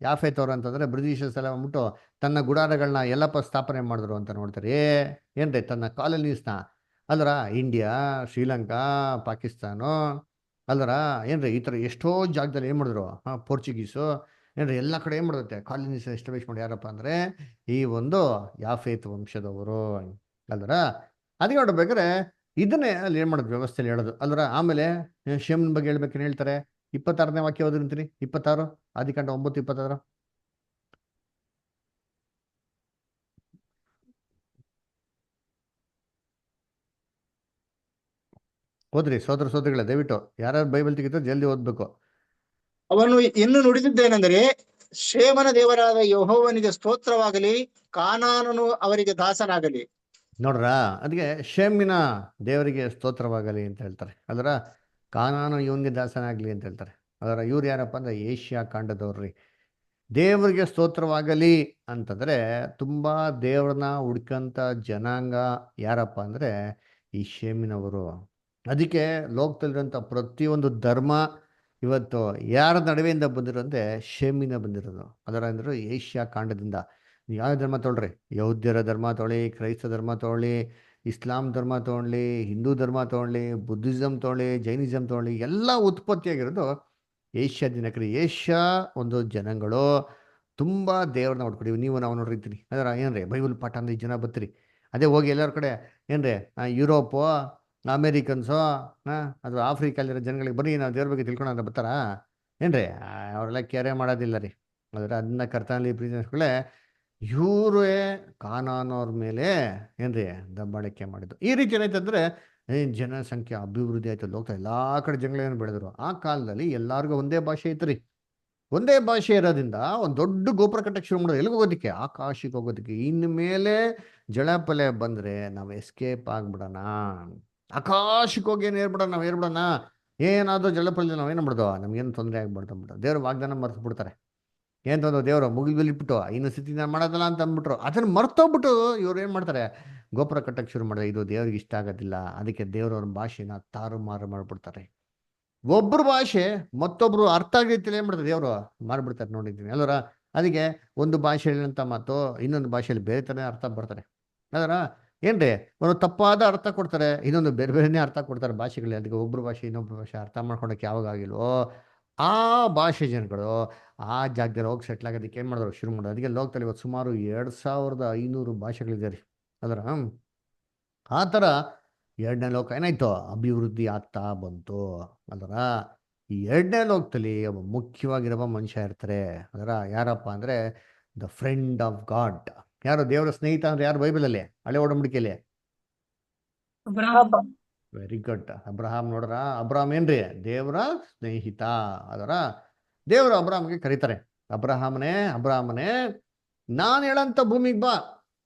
ಯಾಫೆತ್ ಅವರು ಅಂತಂದ್ರೆ ಬ್ರಿಟಿಷರ್ಸ್ ಎಲ್ಲ ಬಂದ್ಬಿಟ್ಟು ತನ್ನ ಗುಡಾರಗಳನ್ನ ಎಲ್ಲಪ್ಪ ಸ್ಥಾಪನೆ ಮಾಡಿದ್ರು ಅಂತ ನೋಡ್ತಾರೆ. ಏನ್ರಿ, ತನ್ನ ಕಾಲನೀಸ್ನ ಅಲ್ರ. ಇಂಡಿಯಾ, ಶ್ರೀಲಂಕಾ, ಪಾಕಿಸ್ತಾನ ಅಲ್ರ ಏನ್ರಿ, ಈ ಥರ ಎಷ್ಟೋ ಜಾಗದಲ್ಲಿ ಏನು ಮಾಡಿದ್ರು ಪೋರ್ಚುಗೀಸು ಏನ್ರಿ ಎಲ್ಲ ಕಡೆ ಏನು ಮಾಡಿರುತ್ತೆ ಕಾಲನೀಸ್ ಎಸ್ಟಾಬ್ಲಿಷ್ ಮಾಡಿ. ಯಾರಪ್ಪ ಅಂದ್ರೆ ಈ ಒಂದು ಯಾಫೆತ್ ವಂಶದವರು ಅಲ್ರ. ಅದಕ್ಕೆ ನೋಡ್ಬೇಕಾದ್ರೆ ಇದನ್ನೇ ಅಲ್ಲಿ ಏನು ಮಾಡೋದು ವ್ಯವಸ್ಥೆಯಲ್ಲಿ ಹೇಳೋದು ಅಲ್ರ. ಆಮೇಲೆ ಶೇಮನ್ ಬಗ್ಗೆ ಹೇಳ್ಬೇಕೇನು ಹೇಳ್ತಾರೆ? 26ನೇ ವಾಕ್ಯ ಓದಿರ್ತೀನಿ, 26 ಆದಿಕಾಂಡ 9:26. ಓದ್ರಿ ಸೋದರ ಸೋದರಿಗಳೇ, ದಯವಿಟ್ಟು ಯಾರ್ಯಾರು ಬೈಬಲ್ ತೆಗಿತಾರೆ ಜಲ್ದಿ ಓದ್ಬೇಕು. ಅವನು ಇನ್ನು ನುಡಿದಿದ್ದೇನೆಂದರೆ, ಶೇಮನ ದೇವರಾದ ಯೆಹೋವನಿಗೆ ಸ್ತೋತ್ರವಾಗಲಿ, ಕಾನಾನನು ಅವರಿಗೆ ದಾಸನಾಗಲಿ. ನೋಡ್ರ, ಅದಕ್ಕೆ ಶೇಮಿನ ದೇವರಿಗೆ ಸ್ತೋತ್ರವಾಗಲಿ ಅಂತ ಹೇಳ್ತಾರೆ. ಅದರ ಕಾನಾನು ಇವನ್ಗೆ ದಾಸನಾಗ್ಲಿ ಅಂತ ಹೇಳ್ತಾರೆ. ಅದರ ಇವ್ರು ಯಾರಪ್ಪ ಅಂದ್ರೆ ಏಷ್ಯಾ ಕಾಂಡದವ್ರಿ. ದೇವರಿಗೆ ಸ್ತೋತ್ರವಾಗಲಿ ಅಂತಂದ್ರೆ ತುಂಬಾ ದೇವ್ರನ್ನ ಹುಡ್ಕಂತ ಜನಾಂಗ ಯಾರಪ್ಪ ಅಂದ್ರೆ ಈ ಶೇಮಿನವರು. ಅದಕ್ಕೆ ಲೋಕದಲ್ಲಿರುವಂಥ ಪ್ರತಿಯೊಂದು ಧರ್ಮ ಇವತ್ತು ಯಾರ ನಡುವೆಯಿಂದ ಬಂದಿರೋಂತೆ ಶೇಮಿನ ಬಂದಿರೋದು. ಅದರ ಅಂದ್ರೆ ಏಷ್ಯಾ ಕಾಂಡದಿಂದ ಯಾವ ಧರ್ಮ ತೊಗೊಳ್ರಿ, ಯಹೂದ್ಯರ ಧರ್ಮ ತೊಗೊಳ್ಳಿ, ಕ್ರೈಸ್ತ ಧರ್ಮ ತೊಗೊಳ್ಳಿ, ಇಸ್ಲಾಂ ಧರ್ಮ ತೊಗೊಳ್ಳಿ, ಹಿಂದೂ ಧರ್ಮ ತೊಗೊಳ್ಳಿ, ಬುದ್ಧಿಸಮ್ ತೊಗೊಳ್ಳಿ, ಜೈನಿಸಮ್ ತೊಗೊಳ್ಳಿ, ಎಲ್ಲ ಉತ್ಪತ್ತಿಯಾಗಿರೋದು ಏಷ್ಯಾ ದಿನಕರಿ. ಏಷ್ಯಾ ಒಂದು ಜನಗಳು ತುಂಬ ದೇವ್ರನ್ನ ಹೊಡ್ಕೊಡಿ. ನೀವು ನಾವು ನೋಡಿರ್ತೀನಿ ಅದರ ಏನ್ರಿ ಬೈಬಲ್ ಪಾಠ ಅಂದ್ರೆ ಈ ಜನ ಬರ್ತೀರಿ. ಅದೇ ಹೋಗಿ ಎಲ್ಲರ ಕಡೆ ಏನ್ರಿ ಯುರೋಪು, ಅಮೇರಿಕನ್ಸು, ಅದು ಆಫ್ರಿಕಲ್ಲಿರೋ ಜನಗಳಿಗೆ ಬರೀ ನಾವು ದೇವ್ರ ಬಗ್ಗೆ ತಿಳ್ಕೊಳ ಬರ್ತಾರಾ ಏನ್ರಿ? ಅವರೆಲ್ಲ ಕೆರೆ ಮಾಡೋದಿಲ್ಲ ರೀ. ಅದರ ಅದನ್ನ ಕರ್ತನಲ್ಲಿ ಪ್ರೀತಿಗಳೇ ಇವರೇ ಕಾನಾನವ್ರ ಮೇಲೆ ಏನ್ರಿ ದಬ್ಬಾಳಿಕೆ ಮಾಡಿದ್ದು. ಈ ರೀತಿ ಏನಾಯ್ತಂದ್ರೆ ಜನಸಂಖ್ಯೆ ಅಭಿವೃದ್ಧಿ ಆಯ್ತು. ಲೋಕ ಎಲ್ಲಾ ಕಡೆ ಜನಗಳೇನು ಬೆಳೆದ್ರು. ಆ ಕಾಲದಲ್ಲಿ ಎಲ್ಲಾರ್ಗು ಒಂದೇ ಭಾಷೆ ಇತ್ತು. ಒಂದೇ ಭಾಷೆ ಇರೋದ್ರಿಂದ ಒಂದು ದೊಡ್ಡ ಗೋಪುರ ಕಟ್ಟಕ್ಕೆ ಶುರು ಮಾಡೋದು. ಎಲ್ಲಿಗೆ ಹೋಗೋದಕ್ಕೆ? ಆಕಾಶಕ್ಕೆ ಹೋಗೋದಕ್ಕೆ. ಇನ್ಮೇಲೆ ಜಳಪಲೆ ಬಂದ್ರೆ ನಾವು ಎಸ್ಕೇಪ್ ಆಗ್ಬಿಡೋಣ, ಆಕಾಶಕ್ಕೆ ಹೋಗಿ ಏನು ಏರ್ಬಿಡೋಣ, ನಾವು ಏರ್ಬಿಡೋಣ. ಏನಾದರೂ ಜಳಪಲೆ ನಾವೇನು ಬಿಡೋದು, ನಮ್ಗೇನು ತೊಂದರೆ ಆಗ್ಬಿಡ್ದು ಅಂದ್ಬಿಟ್ಟು ದೇವ್ರ ವಾಗ್ದಾನ ಮರ್ತು ಬಿಡ್ತಾರೆ. ಏನು ತಂದು ದೇವರು ಮುಗಿಲ್ ಇಟ್ಬಿಟ್ಟು ಇನ್ನು ಸ್ಥಿತಿ ನಾನು ಮಾಡೋದಲ್ಲ ಅಂತ ಅಂದ್ಬಿಟ್ರು. ಅದನ್ನು ಮರ್ತೋಗ್ಬಿಟ್ಟು ಇವ್ರು ಏನು ಮಾಡ್ತಾರೆ, ಗೋಪುರ ಕಟ್ಟಕ್ಕೆ ಶುರು ಮಾಡಿದ್ರೆ ಇದು ದೇವ್ರಿಗೆ ಇಷ್ಟ ಆಗೋದಿಲ್ಲ. ಅದಕ್ಕೆ ದೇವ್ರವ್ರ ಭಾಷೆನ ತಾರುಮಾರು ಮಾಡಿಬಿಡ್ತಾರೆ. ಒಬ್ಬರು ಭಾಷೆ ಮತ್ತೊಬ್ರು ಅರ್ಥ ಆಗ ರೀತಿಯಲ್ಲಿ ಏನು ಮಾಡ್ತಾರೆ ದೇವರು ಮಾಡಿಬಿಡ್ತಾರೆ. ನೋಡಿದ್ದೀನಿ ಅಲ್ಲರ. ಅದಕ್ಕೆ ಒಂದು ಭಾಷೆಯಲ್ಲಿಂತ ಮಾತು ಇನ್ನೊಂದು ಭಾಷೆಯಲ್ಲಿ ಬೇರೆ ಥರ ಅರ್ಥ ಬರ್ತಾರೆ. ಅದರ ಏನ್ರಿ ಒಂದು ತಪ್ಪಾದ ಅರ್ಥ ಕೊಡ್ತಾರೆ, ಇನ್ನೊಂದು ಬೇರೆ ಬೇರೆನೇ ಅರ್ಥ ಕೊಡ್ತಾರೆ ಭಾಷೆಗಳಲ್ಲಿ. ಅದಕ್ಕೆ ಒಬ್ಬರು ಭಾಷೆ ಇನ್ನೊಬ್ಬರು ಭಾಷೆ ಅರ್ಥ ಮಾಡ್ಕೊಳಕ್ಕೆ ಯಾವಾಗ ಆಗಿಲ್ವೋ ಆ ಭಾಷೆ ಜನಗಳು ಆ ಜಾಗದಲ್ಲಿ ಹೋಗಿ ಸೆಟ್ಲ್ ಆಗೋದಕ್ಕೆ ಏನು ಮಾಡಿದ್ರು ಶುರು ಮಾಡೋದು. ಅದಕ್ಕೆ ಲೋಕದಲ್ಲಿ ಇವತ್ತು ಸುಮಾರು 2500 ಭಾಷೆಗಳಿದೆ ರೀ. ಅದರ ಆ ಥರ ಎರಡನೇ ಲೋಕ ಏನಾಯ್ತು ಅಭಿವೃದ್ಧಿ ಆಗ್ತಾ ಬಂತು. ಅದರ ಈ ಎರಡನೇ ಲೋಕದಲ್ಲಿ ಒಬ್ಬ ಮುಖ್ಯವಾಗಿರೋ ಮನುಷ್ಯ ಇರ್ತಾರೆ. ಅದರ ಯಾರಪ್ಪ ಅಂದರೆ ದ ಫ್ರೆಂಡ್ ಆಫ್ ಗಾಡ್. ಯಾರು ದೇವರ ಸ್ನೇಹಿತ ಅಂದ್ರೆ ಯಾರು ಬೈಬಲಲ್ಲಿ ಹಳೆ ಒಡಂಬಡಿಕೆಯಲ್ಲಿ? ಅಬ್ರಹಾಂ. Very good. ಅಬ್ರಹಾಂ ನೋಡ್ರ, ಅಬ್ರಹಾಂ ಏನ್ರಿ ದೇವರ ಸ್ನೇಹಿತ. ಅದರ ದೇವರು ಅಬ್ರಹಾಮ್ಗೆ ಕರೀತಾರೆ, ಅಬ್ರಹಾಮನೇ ನಾನು ಹೇಳಂತ ಭೂಮಿಗೆ ಬಾ,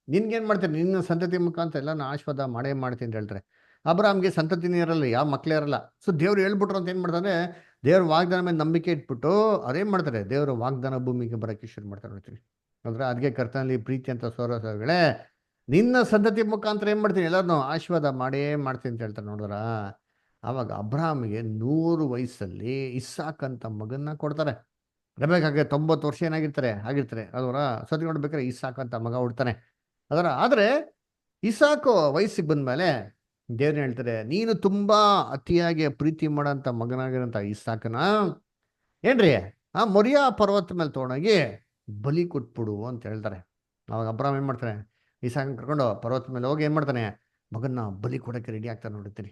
ನಿನ್ಗೇನು ಮಾಡ್ತೀನಿ, ನಿನ್ನ ಸಂತತಿ ಮುಖಾಂತರ ಎಲ್ಲ ನಾನು ಆಶೀರ್ವಾದ ಮಾಡೇ ಮಾಡ್ತೀನಿ ಅಂತ ಹೇಳ್ತಾರೆ. ಅಬ್ರಹಾಮ್ಗೆ ಸಂತತಿನೇ ಇರಲ್ಲ, ಯಾವ ಮಕ್ಕಳೇ ಇರಲ್ಲ. ಸೊ ದೇವ್ರು ಹೇಳ್ಬಿಟ್ರು ಅಂತ ಏನು ಮಾಡ್ತಾರೆ, ದೇವ್ರ ವಾಗ್ದಾನ ಮೇಲೆ ನಂಬಿಕೆ ಇಟ್ಬಿಟ್ಟು ಅದೇನು ಮಾಡ್ತಾರೆ, ದೇವ್ರ ವಾಗ್ದಾನ ಭೂಮಿಗೆ ಬರೋಕ್ಕೆ ಶುರು ಮಾಡ್ತಾರೆ. ನೋಡ್ತೀವಿ ಅಂದ್ರೆ ಅದಕ್ಕೆ ಕರ್ತನಲ್ಲಿ ಪ್ರೀತಿ ಅಂತ ಸೋರಸಗಳೇ ನಿನ್ನ ಸಂತತಿ ಮುಖಾಂತರ ಏನು ಮಾಡ್ತೀನಿ ಎಲ್ಲರನ್ನೂ ಆಶೀರ್ವಾದ ಮಾಡೇ ಮಾಡ್ತೀನಿ ಅಂತ ಹೇಳ್ತಾರೆ. ನೋಡಿದ್ರ ಆವಾಗ ಅಬ್ರಹಾಮಿಗೆ 100 ವಯಸ್ಸಲ್ಲಿ ಇಸ್ಸಾಕ್ ಅಂತ ಮಗನ್ನ ಕೊಡ್ತಾರೆ. ರೆಬೆಕ್ಕಾಗೆ 90 ವರ್ಷ ಆಗಿರ್ತಾರೆ ಅದರ ಸತಿ ನೋಡ್ಬೇಕಾದ್ರೆ ಇಸ್ಸಾಕ್ ಅಂತ ಮಗ ಹುಡ್ತಾನೆ. ಆದರೆ ಇಸಾಕು ವಯಸ್ಸಿಗೆ ಬಂದ್ಮೇಲೆ ದೇವ್ರನ್ನ ಹೇಳ್ತಾರೆ, ನೀನು ತುಂಬಾ ಅತಿಯಾಗಿ ಪ್ರೀತಿ ಮಾಡೋಂಥ ಮಗನಾಗಿರೋಂಥ ಇಸಾಕನ ಏನ್ರಿ ಆ ಮೊರಿಯಾ ಪರ್ವತ ಮೇಲೆ ತೊಗೊಂಡೋಗಿ ಬಲಿ ಕೊಟ್ಬಿಡು ಅಂತ ಹೇಳ್ತಾರೆ. ಅವಾಗ ಅಬ್ರಾಮ್ ಏನು ಮಾಡ್ತಾನೆ, ಇಸಾಕನ ಕರ್ಕೊಂಡು ಪರ್ವತ ಮೇಲೆ ಹೋಗಿ ಏನು ಮಾಡ್ತಾನೆ, ಮಗನ್ನ ಬಲಿ ಕೊಡೋಕ್ಕೆ ರೆಡಿ ಆಗ್ತಾನೆ. ನೋಡಿರ್ತೀನಿ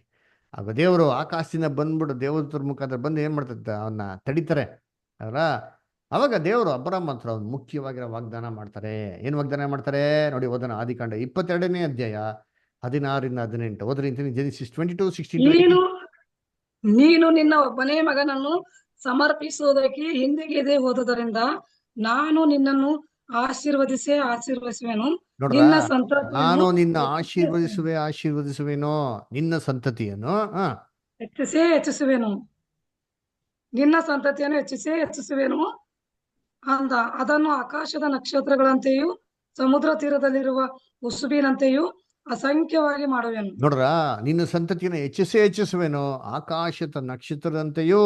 ಆಗ ದೇವರು ಆಕಾಶದಿಂದ ಬಂದ್ಬಿಟ್ಟು ದೇವದೂತರ ಮುಖಾಂತರ ಬಂದು ಏನು ಮಾಡ್ತದೆ, ಅವನ್ನ ತಡಿತಾರೆ. ಅದರ ಅವಾಗ ದೇವರು ಅಬ್ರಾಮ್ ಹತ್ರ ಒಂದು ಮುಖ್ಯವಾಗಿರೋ ವಾಗ್ದಾನ ಮಾಡ್ತಾರೆ. ಏನು ವಾಗ್ದಾನ ಮಾಡ್ತಾರೆ ನೋಡಿ, ಓದೋಣ. ಆದಿಕಾಂಡ 22ನೇ ಅಧ್ಯಾಯ 16-18 ಓದ್ರಿ ಅಂತೀನಿ. ಜೆನೆಸಿಸ್ 22:16. ನೀನು ನಿನ್ನ ಒಬ್ಬನೇ ಮಗನನ್ನು ಸಮರ್ಪಿಸುವುದಕ್ಕೆ ಹಿಂದೆಗೆದೆ ಹೋದುದರಿಂದ ನಾನು ನಿನ್ನನ್ನು ಆಶೀರ್ವದಿಸುವೆನು. ನಿನ್ನ ನಾನು ಸಂತತಿಯನ್ನು ನಿನ್ನ ಆಶೀರ್ವದಿಸುವೆನೋ, ನಿನ್ನ ಸಂತತಿಯನ್ನು ಹೆಚ್ಚಿಸುವೆನು, ನಿನ್ನ ಸಂತತಿಯನ್ನು ಹೆಚ್ಚಿಸುವೆನು ಅಂದ. ಅದನ್ನು ಆಕಾಶದ ನಕ್ಷತ್ರಗಳಂತೆಯೂ ಸಮುದ್ರ ತೀರದಲ್ಲಿರುವ ಉಸುಬಿನಂತೆಯೂ ಅಸಂಖ್ಯವಾಗಿ ಮಾಡುವೆನು. ನೋಡ್ರ, ನಿನ್ನ ಸಂತತಿಯನ್ನು ಹೆಚ್ಚಿಸುವೆನೋ, ಆಕಾಶದ ನಕ್ಷತ್ರದಂತೆಯೂ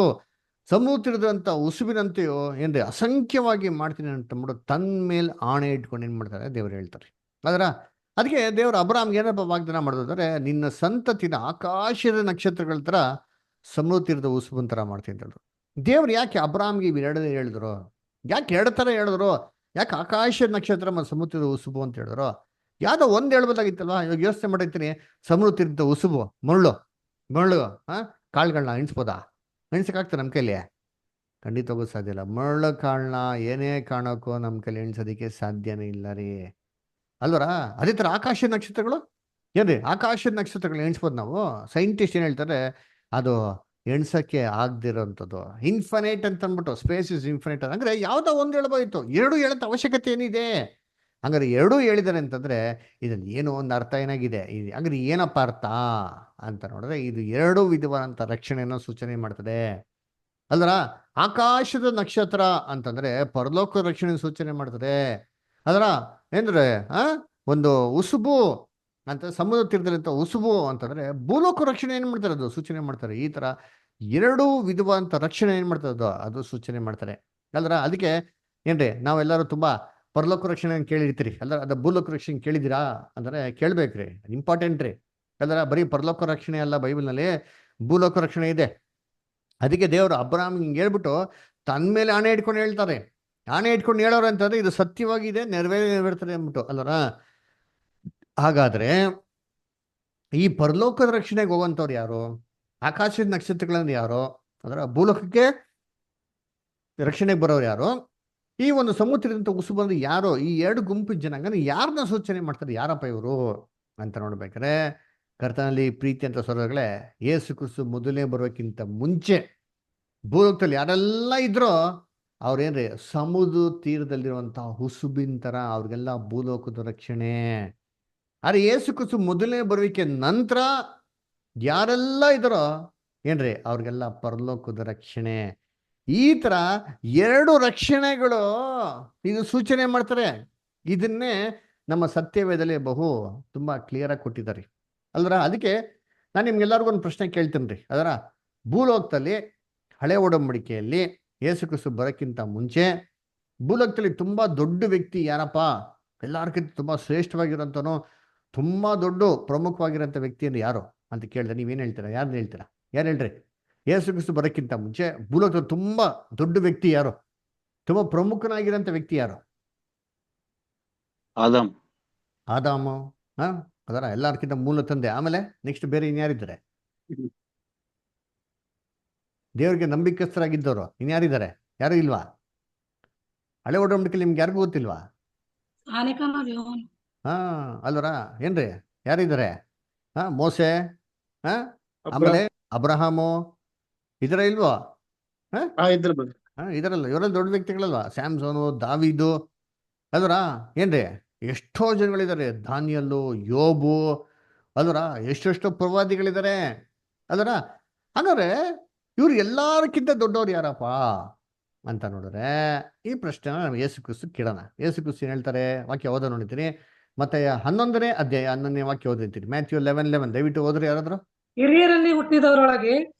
ಸಮುದ್ರದಂತ ಉಸುಬಿನಂತೆಯೋ ಏನ್ರಿ ಅಸಂಖ್ಯವಾಗಿ ಮಾಡ್ತೀನಿ ಅಂತ ತನ್ನ ಮೇಲೆ ಆಣೆ ಇಟ್ಕೊಂಡು ಏನು ಮಾಡ್ತಾರೆ ದೇವರು ಹೇಳ್ತಾರೆ. ಅದಕ್ಕೆ ದೇವರು ಅಬ್ರಾಮ್ಗೆ ಏನಪ್ಪ ವಾಗ್ದಾನ ಮಾಡೋದಾದ್ರೆ, ನಿನ್ನ ಸಂತತಿನ ಆಕಾಶದ ನಕ್ಷತ್ರಗಳ ಥರ ಸಮುದ್ರದ ಉಸುಬಿನ ಥರ ಮಾಡ್ತೀನಿ ಅಂತ ಹೇಳಿದ್ರು. ದೇವ್ರು ಯಾಕೆ ಅಬ್ರಾಮ್ಗೆ ಇವೆರಡನೇ ಹೇಳಿದ್ರು? ಯಾಕೆ ಎರಡು ಥರ ಹೇಳಿದ್ರು? ಯಾಕೆ ಆಕಾಶದ ನಕ್ಷತ್ರ ಮತ್ತು ಸಮುದ್ರದ ಉಸುಬು ಅಂತ ಹೇಳಿದ್ರು? ಯಾವುದೋ ಒಂದು ಹೇಳ್ಬೋದಾಗಿತ್ತಲ್ವಾ? ಇವಾಗ ಯೋಚನೆ ಮಾಡಿರ್ತೀನಿ, ಸಮುದ್ರದ ಉಸುಬು ಮರಳು ಕಾಳುಗಳನ್ನ ಎಣಿಸ್ಬೋದಾ? ಎಣಿಸಕ್ಕಾಗ್ತದೆ ನಮ್ಮ ಕೈಲಿ? ಖಂಡಿತವಾಗೂ ಸಾಧ್ಯ ಇಲ್ಲ. ಮರಳು ಕಾಳನ್ನ ಏನೇ ಕಾರಣಕ್ಕೂ ನಮ್ಮ ಕೈಲಿ ಎಣಿಸೋದಕ್ಕೆ ಸಾಧ್ಯನೇ ಇಲ್ಲ ರೀ, ಅಲ್ವರ? ಅದೇ ಥರ ಆಕಾಶದ ನಕ್ಷತ್ರಗಳು ಏನ್ರಿ, ಆಕಾಶದ ನಕ್ಷತ್ರಗಳು ಎಣಿಸ್ಬೋದು ನಾವು. ಸೈಂಟಿಸ್ಟ್ ಏನು ಹೇಳ್ತಾರೆ, ಅದು ಎಣ್ಸಕ್ಕೆ ಆಗದಿರೋಂಥದ್ದು, ಇನ್ಫಿನೈಟ್ ಅಂತ ಅಂದ್ಬಿಟ್ಟು, ಸ್ಪೇಸ್ ಇಸ್ ಇನ್ಫಿನೈಟ್. ಅಂದರೆ ಯಾವುದೋ ಒಂದು ಹೇಳ್ಬೋದಿತ್ತು, ಎರಡು ಹೇಳೋಂಥ ಅವಶ್ಯಕತೆ ಏನಿದೆ? ಹಂಗಾರೆ ಎರಡೂ ಹೇಳಿದ್ದಾರೆ ಅಂತಂದರೆ ಇದರಲ್ಲಿ ಏನೋ ಒಂದು ಅರ್ಥ ಏನಾಗಿದೆ. ಹಂಗಾರೆ ಏನಪ್ಪ ಅರ್ಥ ಅಂತ ನೋಡಿದ್ರೆ, ಇದು ಎರಡು ವಿಧವಾದಂಥ ರಕ್ಷಣೆಯನ್ನು ಸೂಚನೆ ಮಾಡ್ತದೆ ಅಲ್ವರ? ಆಕಾಶದ ನಕ್ಷತ್ರ ಅಂತಂದ್ರೆ ಪರಲೋಕ ರಕ್ಷಣೆ ಸೂಚನೆ ಮಾಡ್ತದೆ ಅದರ. ಏನ್ರೆ ಒಂದು ಉಸುಬು ಅಂತ, ಸಮುದ್ರ ತೀರದಲ್ಲಿಂತ ಉಸುಬು ಅಂತಂದ್ರೆ ಭೂಲೋಕ ರಕ್ಷಣೆ ಏನ್ ಮಾಡ್ತಾರೆ, ಅದು ಸೂಚನೆ ಮಾಡ್ತಾರೆ. ಈ ತರ ಎರಡು ವಿಧವಾದಂತ ರಕ್ಷಣೆ ಏನ್ ಮಾಡ್ತದೆ, ಅದು ಸೂಚನೆ ಮಾಡ್ತಾರೆ ಅಲ್ರ. ಅದಕ್ಕೆ ಏನ್ರಿ, ನಾವೆಲ್ಲರೂ ತುಂಬಾ ಪರಲೋಕ ರಕ್ಷಣೆ ಕೇಳಿರ್ತೀರಿ ಅಲ್ರ. ಅದ ಭೂಲೋಕ ರಕ್ಷಣೆ ಕೇಳಿದಿರಾ ಅಂದ್ರೆ ಕೇಳ್ಬೇಕ್ರಿ, ಇಂಪಾರ್ಟೆಂಟ್ ರೀ ಅಲ್ರ. ಬರೀ ಪರಲೋಕ ರಕ್ಷಣೆ ಅಲ್ಲ, ಬೈಬಲ್ನಲ್ಲಿ ಭೂಲೋಕ ರಕ್ಷಣೆ ಇದೆ. ಅದಕ್ಕೆ ದೇವರು ಅಬ್ರಹಾಮ್ ಹಿಂಗೆ ಹೇಳ್ಬಿಟ್ಟು ತನ್ನ ಮೇಲೆ ಆಣೆ ಇಟ್ಕೊಂಡು ಹೇಳ್ತಾರೆ. ಆಣೆ ಇಟ್ಕೊಂಡು ಹೇಳೋರು ಅಂತಂದ್ರೆ ಇದು ಸತ್ಯವಾಗಿದೆ, ನೆರವೇರ್ತದೆ ಅಂದ್ಬಿಟ್ಟು ಅಲ್ವರ. ಹಾಗಾದ್ರೆ ಈ ಪರಲೋಕದ ರಕ್ಷಣೆಗೆ ಹೋಗುವಂಥವ್ರು ಯಾರು? ಆಕಾಶದ ನಕ್ಷತ್ರಗಳನ್ನು ಯಾರು? ಅದರ ಭೂಲೋಕಕ್ಕೆ ರಕ್ಷಣೆಗೆ ಬರೋರು ಯಾರು? ಈ ಒಂದು ಸಮುದ್ರದಂತ ಉಸು ಬಂದು ಯಾರು? ಈ ಎರಡು ಗುಂಪು ಜನಾಂಗನ ಯಾರನ್ನ ಸೂಚನೆ ಮಾಡ್ತಾರೆ? ಯಾರಪ್ಪ ಇವರು ಅಂತ ನೋಡ್ಬೇಕಾರೆ, ಕರ್ತನಲ್ಲಿ ಪ್ರೀತಿ ಅಂತ ಸರೋಗಳೇ, ಯೇಸು ಕ್ರಿಸ್ತು ಮೊದಲನೇ ಬರೋಕ್ಕಿಂತ ಮುಂಚೆ ಭೂಲೋಕದಲ್ಲಿ ಯಾರೆಲ್ಲ ಇದ್ರೋ ಅವ್ರೇನ್ರಿ, ಸಮುದ್ರ ತೀರದಲ್ಲಿರುವಂತಹ ಹುಸುಬಿನ ತರ ಅವ್ರಿಗೆಲ್ಲ ಭೂಲೋಕದ ರಕ್ಷಣೆ. ಆದ್ರೆ ಯೇಸು ಕ್ರಿಸ್ತು ಮೊದಲನೇ ಬರುವಿಕೆ ನಂತರ ಯಾರೆಲ್ಲ ಇದ್ದಾರೋ ಏನ್ರಿ, ಅವ್ರಿಗೆಲ್ಲ ಪರಲೋಕದ ರಕ್ಷಣೆ. ಈ ತರ ಎರಡು ರಕ್ಷಣೆಗಳು ಇದು ಸೂಚನೆ ಮಾಡ್ತಾರೆ. ಇದನ್ನೇ ನಮ್ಮ ಸತ್ಯವೇದದಲ್ಲಿ ತುಂಬಾ ಕ್ಲಿಯರ್ ಆಗಿ ಕೊಟ್ಟಿದ್ದಾರೆ ಅಲ್ರ. ಅದಕ್ಕೆ ನಾನು ನಿಮ್ಗೆಲ್ಲರಿಗೂ ಒಂದು ಪ್ರಶ್ನೆ ಕೇಳ್ತೀನಿ ರೀ. ಅದರ ಭೂಲೋಕದಲ್ಲಿ ಹಳೆ ಒಡಂಬಡಿಕೆಯಲ್ಲಿ ಯೇಸು ಕ್ರಿಸ್ತು ಬರೋಕ್ಕಿಂತ ಮುಂಚೆ ಭೂಲೋಕದಲ್ಲಿ ತುಂಬಾ ದೊಡ್ಡ ವ್ಯಕ್ತಿ ಯಾರಪ್ಪ, ಎಲ್ಲರಿಗಿಂತ ತುಂಬಾ ಶ್ರೇಷ್ಠವಾಗಿರೋಂಥನೋ, ತುಂಬಾ ದೊಡ್ಡ ಪ್ರಮುಖವಾಗಿರೋಂಥ ವ್ಯಕ್ತಿ ಅಂದ್ರೆ ಯಾರು ಅಂತ ಕೇಳಿದ್ರೆ ನೀವೇನು ಹೇಳ್ತೀರಾ? ಯಾರನ್ನ ಹೇಳ್ತೀರಾ? ಯಾರು ಹೇಳ್ರಿ? ಯೇಸು ಕ್ರಿಸ್ತು ಬರೋಕ್ಕಿಂತ ಮುಂಚೆ ಭೂಲೋಕದಲ್ಲಿ ತುಂಬಾ ದೊಡ್ಡ ವ್ಯಕ್ತಿ ಯಾರು, ತುಂಬಾ ಪ್ರಮುಖನಾಗಿರೋಂಥ ವ್ಯಕ್ತಿ ಯಾರು? ಆದಾಮು. ಅದರ ಎಲ್ಲರಿಗಿಂತ ಮೂಲ ತಂದೆ. ಆಮೇಲೆ ನೆಕ್ಸ್ಟ್ ಬೇರೆ ಇನ್ಯಾರಿದ್ದಾರೆ? ದೇವರಿಗೆ ನಂಬಿಕಸ್ಥರಾಗಿದ್ದವರು ಇನ್ಯಾರಿದ್ದಾರೆ? ಯಾರು ಇಲ್ವಾ? ಹಳೆ ಒಡಂಬಡಿಕೆಯಲ್ಲಿ ನಿಮ್ಗೆ ಯಾರಿಗೂ ಗೊತ್ತಿಲ್ವಾ? ಅಲ್ವರ ಏನ್ರಿ, ಯಾರಿದ್ದಾರೆ? ಮೋಸೆ, ಆಮೇಲೆ ಅಬ್ರಹಾಮು, ಇದರ ಇಲ್ವೋ? ಇದರಲ್ಲ, ಇವರಲ್ಲಿ ದೊಡ್ಡ ವ್ಯಕ್ತಿಗಳಲ್ವಾ? ಸ್ಯಾಮ್ಸೋನು, ದಾವಿದು ಅಲ್ವರ ಏನ್ರಿ, ಎಷ್ಟೋ ಜನಗಳಿದ್ದಾರೆ. ದಾನಿಯಲ್ಲು, ಯೋಬು ಅಲ್ವರ, ಎಷ್ಟೆಷ್ಟೋ ಪ್ರವಾದಿಗಳಿದ್ದಾರೆ ಅಲ್ವರ. ಹಾಗಾದ್ರೆ ಇವ್ರು ಎಲ್ಲಾರಕ್ಕಿಂತ ದೊಡ್ಡವ್ರು ಯಾರಪ್ಪ ಅಂತ ನೋಡಿದ್ರೆ ಈ ಪ್ರಶ್ನೆನ ನಾವು ಯೇಸು ಕ್ರಿಸ್ತು ಕೇಳೋಣ. ಯೇಸು ಕ್ರಿಸ್ತು ಏನ್ ಹೇಳ್ತಾರೆ? ವಾಕ್ಯ ಓದ ನೋಡಿತೀನಿ. ಮತ್ತೆ 11ನೇ ಅಧ್ಯಾಯ 11ನೇ ವಾಕ್ಯ ಓದಿರ್ತೀನಿ. ಮ್ಯಾಥ್ಯೂ 11:11 ದಯವಿಟ್ಟು ಓದ್ರಿ ಯಾರಾದ್ರು. ಹಿರಿಯರಲ್ಲಿ ಹುಟ್ಟಿದವರೊಳಗೆ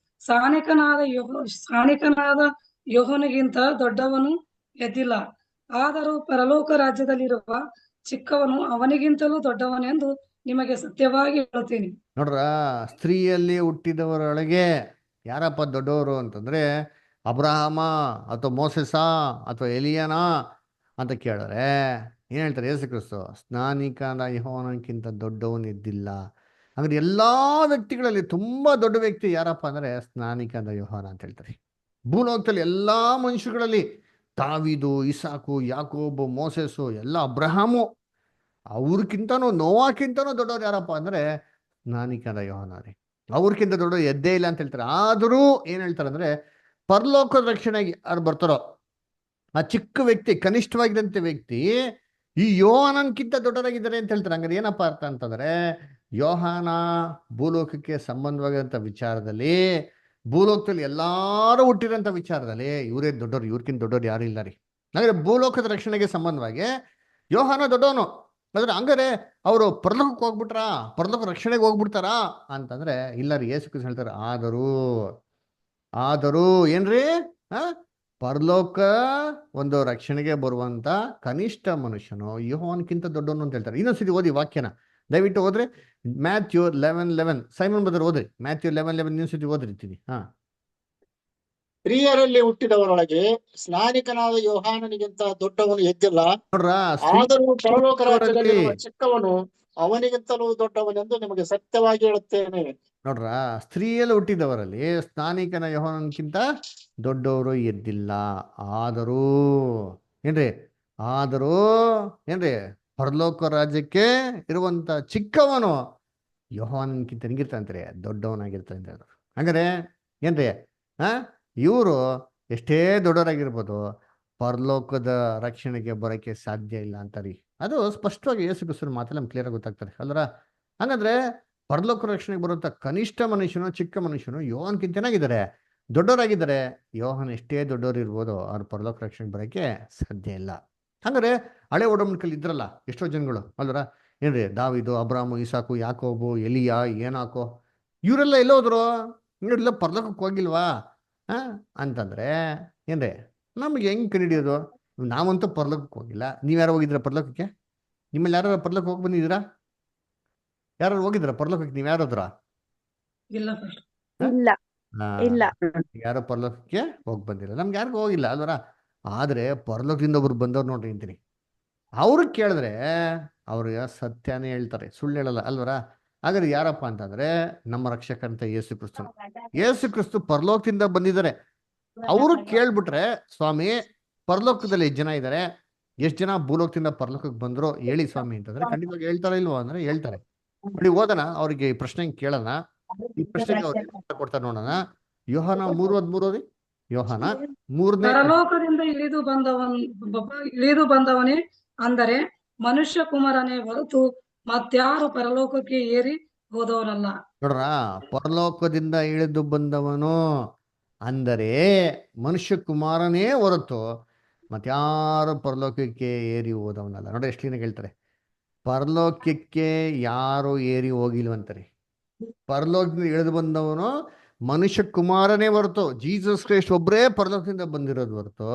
ಸಾಣಿಕನಾದ ಯೋಹನಿಗಿಂತ ದೊಡ್ಡವನು ಎದ್ದಿಲ್ಲ. ಆದರೂ ಪರಲೋಕ ರಾಜ್ಯದಲ್ಲಿರುವ ಚಿಕ್ಕವನು ಅವನಿಗಿಂತಲೂ ದೊಡ್ಡವನೆಂದು ನಿಮಗೆ ಸತ್ಯವಾಗಿ ಹೇಳುತ್ತೇನೆ. ನೋಡ್ರ, ಸ್ತ್ರೀಯಲ್ಲಿ ಹುಟ್ಟಿದವರೊಳಗೆ ಯಾರಪ್ಪ ದೊಡ್ಡವರು ಅಂತಂದ್ರೆ ಅಬ್ರಹಾಮ ಅಥವಾ ಮೋಸೆಸ ಅಥವಾ ಎಲಿಯನ ಅಂತ ಕೇಳಿದ್ರೆ ಏನ್ ಹೇಳ್ತಾರೆ ಯೇಸು ಕ್ರಿಸ್ತು? ಸ್ನಾನಿಕನ ಯೋಹಾನಕ್ಕಿಂತ ದೊಡ್ಡವನು ಇದ್ದಿಲ್ಲ. ಅಂದ್ರೆ ಎಲ್ಲಾ ವ್ಯಕ್ತಿಗಳಲ್ಲಿ ತುಂಬಾ ದೊಡ್ಡ ವ್ಯಕ್ತಿ ಯಾರಪ್ಪ ಅಂದ್ರೆ ಸ್ನಾನಿಕನ ಯೋಹಾನ ಅಂತ ಹೇಳ್ತಾರೆ. ಭೂಲೋಕದಲ್ಲಿ ಎಲ್ಲಾ ಮನುಷ್ಯರಲ್ಲಿ ದಾವೀದು, ಇಸಾಕು, ಯಾಕೋಬು, ಮೋಸೆಸು, ಎಲ್ಲ ಅಬ್ರಹಾಮು, ಅವ್ರಕ್ಕಿಂತನೂ ನೋವಾಕ್ಕಿಂತನೂ ದೊಡ್ಡವ್ರು ಯಾರಪ್ಪ ಅಂದ್ರೆ ಸ್ನಾನಿಕನ ಯೋಹಾನ ರೀ. ಅವ್ರಕ್ಕಿಂತ ದೊಡ್ಡ ಎದ್ದೇ ಇಲ್ಲ ಅಂತ ಹೇಳ್ತಾರೆ. ಆದರೂ ಏನ್ ಹೇಳ್ತಾರೆ ಅಂದ್ರೆ ಪರಲೋಕದ ರಕ್ಷಣೆಗೆ ಯಾರು ಬರ್ತಾರೋ ಆ ಚಿಕ್ಕ ವ್ಯಕ್ತಿ, ಕನಿಷ್ಠವಾಗಿದ್ದಂಥ ವ್ಯಕ್ತಿ ಈ ಯೋಹಾನನ್ಕಿಂತ ದೊಡ್ಡದಾಗಿದ್ದಾರೆ ಅಂತ ಹೇಳ್ತಾರೆ. ಹಂಗಾರೆ ಏನಪ್ಪ ಅರ್ಥ ಅಂತಂದ್ರೆ ಯೋಹಾನ ಭೂಲೋಕಕ್ಕೆ ಸಂಬಂಧವಾಗಿರೋಂಥ ವಿಚಾರದಲ್ಲಿ, ಭೂಲೋಕದಲ್ಲಿ ಎಲ್ಲಾರು ಹುಟ್ಟಿರೋಂಥ ವಿಚಾರದಲ್ಲಿ ಇವರೇ ದೊಡ್ಡವ್ರು, ಇವ್ರಕ್ಕಿಂತ ದೊಡ್ಡವ್ರು ಯಾರು ಇಲ್ಲ ರೀ. ಹಾಗಾದ್ರೆ ಭೂಲೋಕದ ರಕ್ಷಣೆಗೆ ಸಂಬಂಧವಾಗಿ ಯೋಹಾನ ದೊಡ್ಡವನು. ಅಂದ್ರೆ ಹಂಗಾರೆ ಅವರು ಪರಲೋಕಕ್ಕೆ ಹೋಗ್ಬಿಟ್ರಾ, ಪರಲೋಕ ರಕ್ಷಣೆಗೆ ಹೋಗ್ಬಿಡ್ತಾರಾ ಅಂತಂದ್ರೆ ಇಲ್ಲ ರೀ. ಯೇಸು ಕ್ರಿಸ್ತು ಹೇಳ್ತಾರೆ ಆದರೂ ಏನ್ರಿ, ಪರಲೋಕ ಒಂದು ರಕ್ಷಣೆಗೆ ಬರುವಂತ ಕನಿಷ್ಠ ಮನುಷ್ಯನು ಯೋಹಾನಕ್ಕಿಂತ ದೊಡ್ಡವನು ಅಂತ ಹೇಳ್ತಾರೆ. ಇನ್ನೊಂದ್ಸತಿ ಓದಿ ವಾಕ್ಯನ ದಯವಿಟ್ಟು ಓದ್ರಿ. ಮ್ಯಾಥ್ಯೂ 11:11 ಸೈಮನ್ ಬದರ್ ಓದ್ರಿ. ಮ್ಯಾಥ್ಯೂ 11:11 ಇನ್ನೊಂದ್ಸತಿ ಓದ್ರಿತೀನಿ. ಸ್ತ್ರೀಯರಲ್ಲಿ ಹುಟ್ಟಿದವರೊಳಗೆ ಸ್ನಾನಿಕನಾದ ಯೋಹಾನನಿಗಿಂತ ದೊಡ್ಡವನು ಎದ್ದಿಲ್ಲ. ನೋಡ್ರ, ಆದರೂ ಪರಲೋಕ ರಾಜ್ಯದಲ್ಲಿರುವ ಚಿಕ್ಕವನು ಅವನಿಗಿಂತಲೂ ದೊಡ್ಡವನೆಂದು ನಿಮಗೆ ಸತ್ಯವಾಗಿ ಹೇಳುತ್ತೇನೆ. ನೋಡ್ರ, ಸ್ತ್ರೀಯಲ್ಲಿ ಹುಟ್ಟಿದವರಲ್ಲಿ ಸ್ನಾನಿಕನ ಯೋಹಾನನ್ಕಿಂತ ದೊಡ್ಡವರು ಎದ್ದಿಲ್ಲ. ಆದರೂ ಏನ್ರಿ ಆದರೂ ಏನ್ರಿ ಪರಲೋಕ ರಾಜ್ಯಕ್ಕೆ ಇರುವಂತ ಚಿಕ್ಕವನು ಯೋಹಾನನ್ಕಿಂತ ಹೆಂಗಿರ್ತಾನಂತಾರೆ, ದೊಡ್ಡವನಾಗಿರ್ತಾನೆ ಅಂತ ಹೇಳಿದ್ರು. ಹಂಗಾರೆ ಏನ್ರಿ ಆ ಇವರು ಎಷ್ಟೇ ದೊಡ್ಡವರಾಗಿರ್ಬೋದು, ಪರಲೋಕದ ರಕ್ಷಣೆಗೆ ಬರೋಕ್ಕೆ ಸಾಧ್ಯ ಇಲ್ಲ ಅಂತಾರಿ. ಅದು ಸ್ಪಷ್ಟವಾಗಿ ಯೇಸು ಕ್ರಿಸ್ತನ ಮಾತಲ್ಲಿ ನಮ್ಗೆ ಕ್ಲಿಯರ್ ಗೊತ್ತಾಗ್ತಾರೆ ಅಲ್ರ. ಹಂಗಂದ್ರೆ ಪರಲೋಕ ರಕ್ಷಣೆಗೆ ಬರುವಂತ ಕನಿಷ್ಠ ಮನುಷ್ಯನು, ಚಿಕ್ಕ ಮನುಷ್ಯನು ಯೋಹಾನ್ಕಿಂತ ಏನಾಗಿದ್ದಾರೆ, ದೊಡ್ಡವರಾಗಿದ್ದಾರೆ. ಯೋಹಾನ್ ಎಷ್ಟೇ ದೊಡ್ಡವರು ಇರ್ಬೋದು, ಅವ್ರು ಪರಲೋಕ ರಕ್ಷಣೆಗೆ ಬರೋಕ್ಕೆ ಸಾಧ್ಯ ಇಲ್ಲ. ಹಂಗಾರೆ ಹಳೆ ಒಡಂಬಡಿಕೆಯಲ್ಲಿ ಇದ್ರಲ್ಲ ಎಷ್ಟೋ ಜನಗಳು ಅಲ್ವರ, ಏನ್ರಿ ದಾವಿದು, ಅಬ್ರಾಮು, ಇಸಾಕು, ಯಾಕೋಬು, ಎಲಿಯಾ, ಏನಾಕೋ, ಇವರೆಲ್ಲ ಎಲ್ಲೋದ್ರು, ಇವರೆಲ್ಲ ಪರಲೋಕಕ್ಕೆ ಹೋಗಿಲ್ವಾ ಅಂತಂದ್ರೆ ಏನ್ರಿ ನಮ್ಗೆ ಹೆಂಗ್ ಕಂಡಿಡಿಯೋದು? ನಾವಂತೂ ಪರಲೋಕಕ್ಕೆ ಹೋಗಿಲ್ಲ. ನೀವ್ಯಾರು ಹೋಗಿದ್ರ ಪರಲೋಕಕ್ಕೆ? ನಿಮ್ಮಲ್ಲಿ ಯಾರು ಪರಲೋಕಕ್ಕೆ ಹೋಗಿ ಬಂದಿದ್ದೀರಾ? ಯಾರು ಹೋಗಿದ್ರ ಪರಲೋಕಕ್ಕೆ? ನೀವ್ ಯಾರಾದ್ರ? ಇಲ್ಲ ಫಸ್ಟ್ ಇಲ್ಲ ಇಲ್ಲ. ಯಾರೋ ಪರಲೋಕಕ್ಕೆ ಹೋಗಿ ಬಂದಿಲ್ಲ, ನಮ್ಗೆ ಯಾರಿಗೂ ಹೋಗಿಲ್ಲ ಅಲ್ವರ. ಆದ್ರೆ ಪರಲೋಕದಿಂದ ಒಬ್ರು ಬಂದವ್ರು ನೋಡ್ರಿ ಅಂತೀನಿ, ಅವ್ರಿಗೆ ಕೇಳಿದ್ರೆ ಅವ್ರಿಗೆ ಸತ್ಯನೇ ಹೇಳ್ತಾರೆ, ಸುಳ್ಳು ಹೇಳಲ್ಲ ಅಲ್ವರ. ಹಾಗಾದ್ರೆ ಯಾರಪ್ಪ ಅಂತಂದ್ರೆ ನಮ್ಮ ರಕ್ಷಕಂತ ಯೇಸು ಕ್ರಿಸ್ತನು. ಯೇಸು ಕ್ರಿಸ್ತು ಪರಲೋಕದಿಂದ ಬಂದಿದ್ದಾರೆ. ಅವರು ಕೇಳ್ಬಿಟ್ರೆ, ಸ್ವಾಮಿ ಪರಲೋಕದಲ್ಲಿ ಎಷ್ಟು ಜನ ಇದ್ದಾರೆ, ಎಷ್ಟು ಜನ ಭೂಲೋಕದಿಂದ ಪರಲೋಕಕ್ಕೆ ಬಂದ್ರು ಹೇಳಿ ಸ್ವಾಮಿ ಅಂತಂದ್ರೆ ಖಂಡಿತವಾಗಿ ಹೇಳ್ತಾರ ಇಲ್ವೋ ಅಂದ್ರೆ ಹೇಳ್ತಾರೆ. ನೋಡಿ, ಓದೋಣ ಅವ್ರಿಗೆ ಈ ಪ್ರಶ್ನೆ ಕೇಳೋಣ. ಈ ಪ್ರಶ್ನೆಗೆ ಅವ್ರು ಉತ್ತರ ಕೊಡ್ತಾರೆ ನೋಡೋಣ. ಯೋಹಾನ 3:13 ಓದಿ. ಯೋಹಾನ 3ನೇ ಪರಲೋಕದಿಂದ ಇಳಿದು ಬಂದವನೇ ಅಂದರೆ ಮನುಷ್ಯ ಕುಮಾರನೇ ಹೊರತು ಮತ್ಯಾರು ಪರಲೋಕಕ್ಕೆ ಏರಿ ಹೋದವನಲ್ಲ. ನೋಡ್ರ, ಪರಲೋಕದಿಂದ ಇಳಿದು ಬಂದವನು ಅಂದರೆ ಮನುಷ್ಯ ಕುಮಾರನೇ ಹೊರತು ಮತ್ಯಾರು ಪರಲೋಕಕ್ಕೆ ಏರಿ ಹೋದವನಲ್ಲ. ನೋಡ್ರಿ ಎಷ್ಟು ಕ್ಲೀನಾಗಿ ಹೇಳ್ತಾರೆ, ಪರಲೋಕಕ್ಕೆ ಯಾರು ಏರಿ ಹೋಗಿಲ್ವಂತಾರೆ. ಪರಲೋಕದಿಂದ ಇಳಿದು ಬಂದವನು ಮನುಷ್ಯ ಕುಮಾರನೇ ಹೊರತು, ಜೀಸಸ್ ಕ್ರೈಸ್ಟ್ ಒಬ್ಬರೇ ಪರಲೋಕದಿಂದ ಬಂದಿರೋದು ಹೊರತು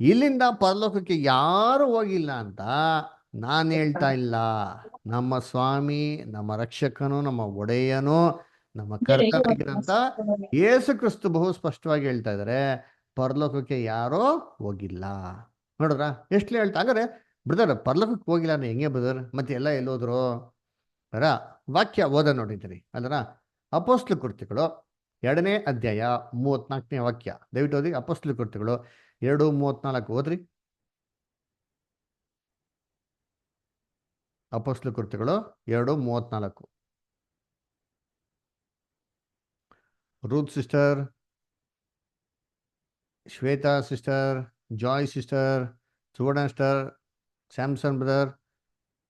ಇಲ್ಲಿಂದ ಪರಲೋಕಕ್ಕೆ ಯಾರು ಹೋಗಿಲ್ಲ ಅಂತ ನಾನು ಹೇಳ್ತಾ ಇಲ್ಲ. ನಮ್ಮ ಸ್ವಾಮಿ, ನಮ್ಮ ರಕ್ಷಕನು, ನಮ್ಮ ಒಡೆಯನು, ನಮ್ಮ ಕರ್ತನಾಗಿರಂತ ಯೇಸು ಕ್ರಿಸ್ತು ಬಹು ಸ್ಪಷ್ಟವಾಗಿ ಹೇಳ್ತಾ ಇದ್ದಾರೆ, ಪರಲೋಕಕ್ಕೆ ಯಾರೋ ಹೋಗಿಲ್ಲ. ನೋಡ್ರ ಎಷ್ಟು ಹೇಳ್ತಾ. ಹಂಗಾರೆ ಬ್ರದರ್ ಪರಲೋಕಕ್ಕೆ ಹೋಗಿಲ್ಲ ಅಂದ್ರೆ ಹೆಂಗೆ ಬ್ರದರ್, ಮತ್ತೆ ಎಲ್ಲ ಎಲ್ಲೋದ್ರು ಅರ ವಾಕ್ಯ ಓದ ನೋಡಿದ್ದೀರಿ ಅಲ್ರ. ಅಪೊಸ್ತಲ ಕೃತ್ಯಗಳು 2ನೇ ಅಧ್ಯಾಯ 34ನೇ ವಾಕ್ಯ ದಯವಿಟ್ಟು ಓದಿ. ಅಪೊಸ್ತಲ ಕೃತ್ಯಗಳು 2:34 ಓದ್ರಿ. ಅಪೊಸ್ತಲ ಕೃತ್ಯಗಳು 2:34. Ruth sister, Shweta sister, Joy sister, Suvarna sister, Samson brother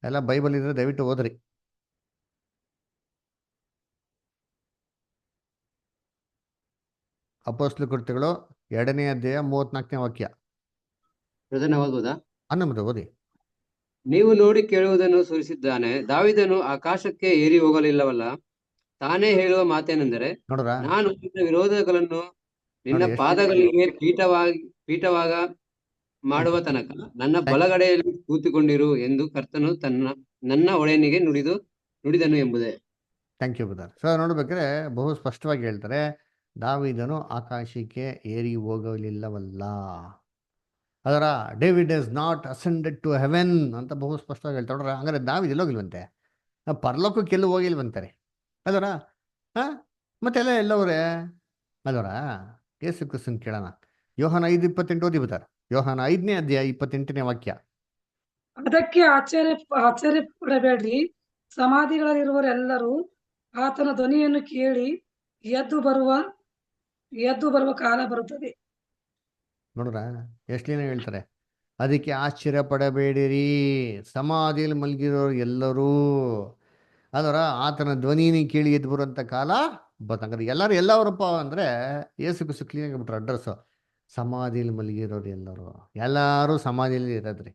ಎಲ್ಲ ಬೈಬಲ್ ಇದ್ರೆ ದಯವಿಟ್ಟು ಓದ್ರಿ. ಅಪೊಸ್ತಲ ಕೃತ್ಯಗಳು 2ನೇ ಅಧ್ಯಾಯ 34ನೇ ವಾಕ್ಯ. ಪ್ರಧಾನ ಓದ್ಬೋದಾ? ಅನ್ನಮ್ದು ಓದಿ. ನೀವು ನೋಡಿ ಕೇಳುವುದನ್ನು ಸುರಿಸಿದ್ದಾನೆ, ದಾವಿದನು ಆಕಾಶಕ್ಕೆ ಏರಿ ಹೋಗಲಿಲ್ಲವಲ್ಲ. ತಾನೇ ಹೇಳುವ ಮಾತೇನೆಂದರೆ, ನೋಡ್ರ, ನಾನು ನಿನ್ನ ವಿರೋಧಗಳನ್ನು ನಿನ್ನ ನೋಡಿ, ಎಷ್ಟು ಪಾದಗಳಿಗೆ ಪೀಠವಾಗ ಮಾಡುವ ತನಕ ನನ್ನ ಬಲಗಡೆಯಲ್ಲಿ ಕೂತುಕೊಂಡಿರು ಎಂದು ಕರ್ತನು ನನ್ನ ಒಡೆಯನಿಗೆ ನುಡಿದನು ಎಂಬುದೇ. Thank you brother. ಸರ್ ನೋಡ್ಬೇಕಾದ್ರೆ ಬಹು ಸ್ಪಷ್ಟವಾಗಿ ಹೇಳ್ತಾರೆ, ದಾವೀದನು ಆಕಾಶಕ್ಕೆ ಏರಿ ಹೋಗಲಿಲ್ಲವಲ್ಲ. ಅದರ David is not ascended to heaven ಅಂತ ಬಹು ಸ್ಪಷ್ಟವಾಗಿ ಹೇಳ್ತಾರೆ. ನೋಡ್ರ, ಹಂಗಾರೆ ದಾವೀದ್ ಎಲ್ಲಿ ಹೋಗಿಲ್ವಂತೆ, ಪರಲೋಕಕ್ಕೆ ಎಲ್ಲೂ ಹೋಗಿಲ್ವಂತಾರೆ ಅದರ. ಮತ್ತೆಲ್ಲ ಎಲ್ಲವ್ರೆ ಅದರ. ಯೇಸು ಕ್ರಿಸ್ತನ್ ಕೇಳೋಣ. ಯೋಹಾನ 5:28 ಓದಿ ಬರ್ತಾರೆ. ಯೋಹಾನ 5ನೇ ಅಧ್ಯಾಯ 28ನೇ ವಾಕ್ಯ. ಅದಕ್ಕೆ ಆಶ್ಚರ್ಯ ಪಡಬೇಡ್ರಿ, ಸಮಾಧಿಗಳಲ್ಲಿರುವರೆಲ್ಲರೂ ಆತನ ಧ್ವನಿಯನ್ನು ಕೇಳಿ ಎದ್ದು ಬರುವ ಕಾಲ ಬರುತ್ತದೆ. ನೋಡ್ರ, ಎಷ್ಟು ಹೇಳ್ತಾರೆ, ಅದಕ್ಕೆ ಆಶ್ಚರ್ಯ ಪಡಬೇಡಿರಿ, ಸಮಾಧಿಯಲ್ಲಿ ಮಲಗಿರೋರು ಎಲ್ಲರೂ ಅದರ ಆತನ ಧ್ವನಿನ ಕೇಳಿ ಎದ್ದು ಬರುವಂತ ಕಾಲ ಬರ್ತಂಗಾರೆ. ಎಲ್ಲರೂ ಎಲ್ಲವರಪ್ಪ ಅಂದ್ರೆ ಯೇಸು ಕ್ರಿಸ್ತು ಕ್ಲೀನಾಗಿ ಬಿಟ್ರು ಅಡ್ರೆಸ್ಸು. ಸಮಾಧಿಯಲ್ಲಿ ಮಲಗಿರೋರು ಎಲ್ಲರೂ ಸಮಾಧಿಯಲ್ಲಿ ಇರೋದ್ರಿ.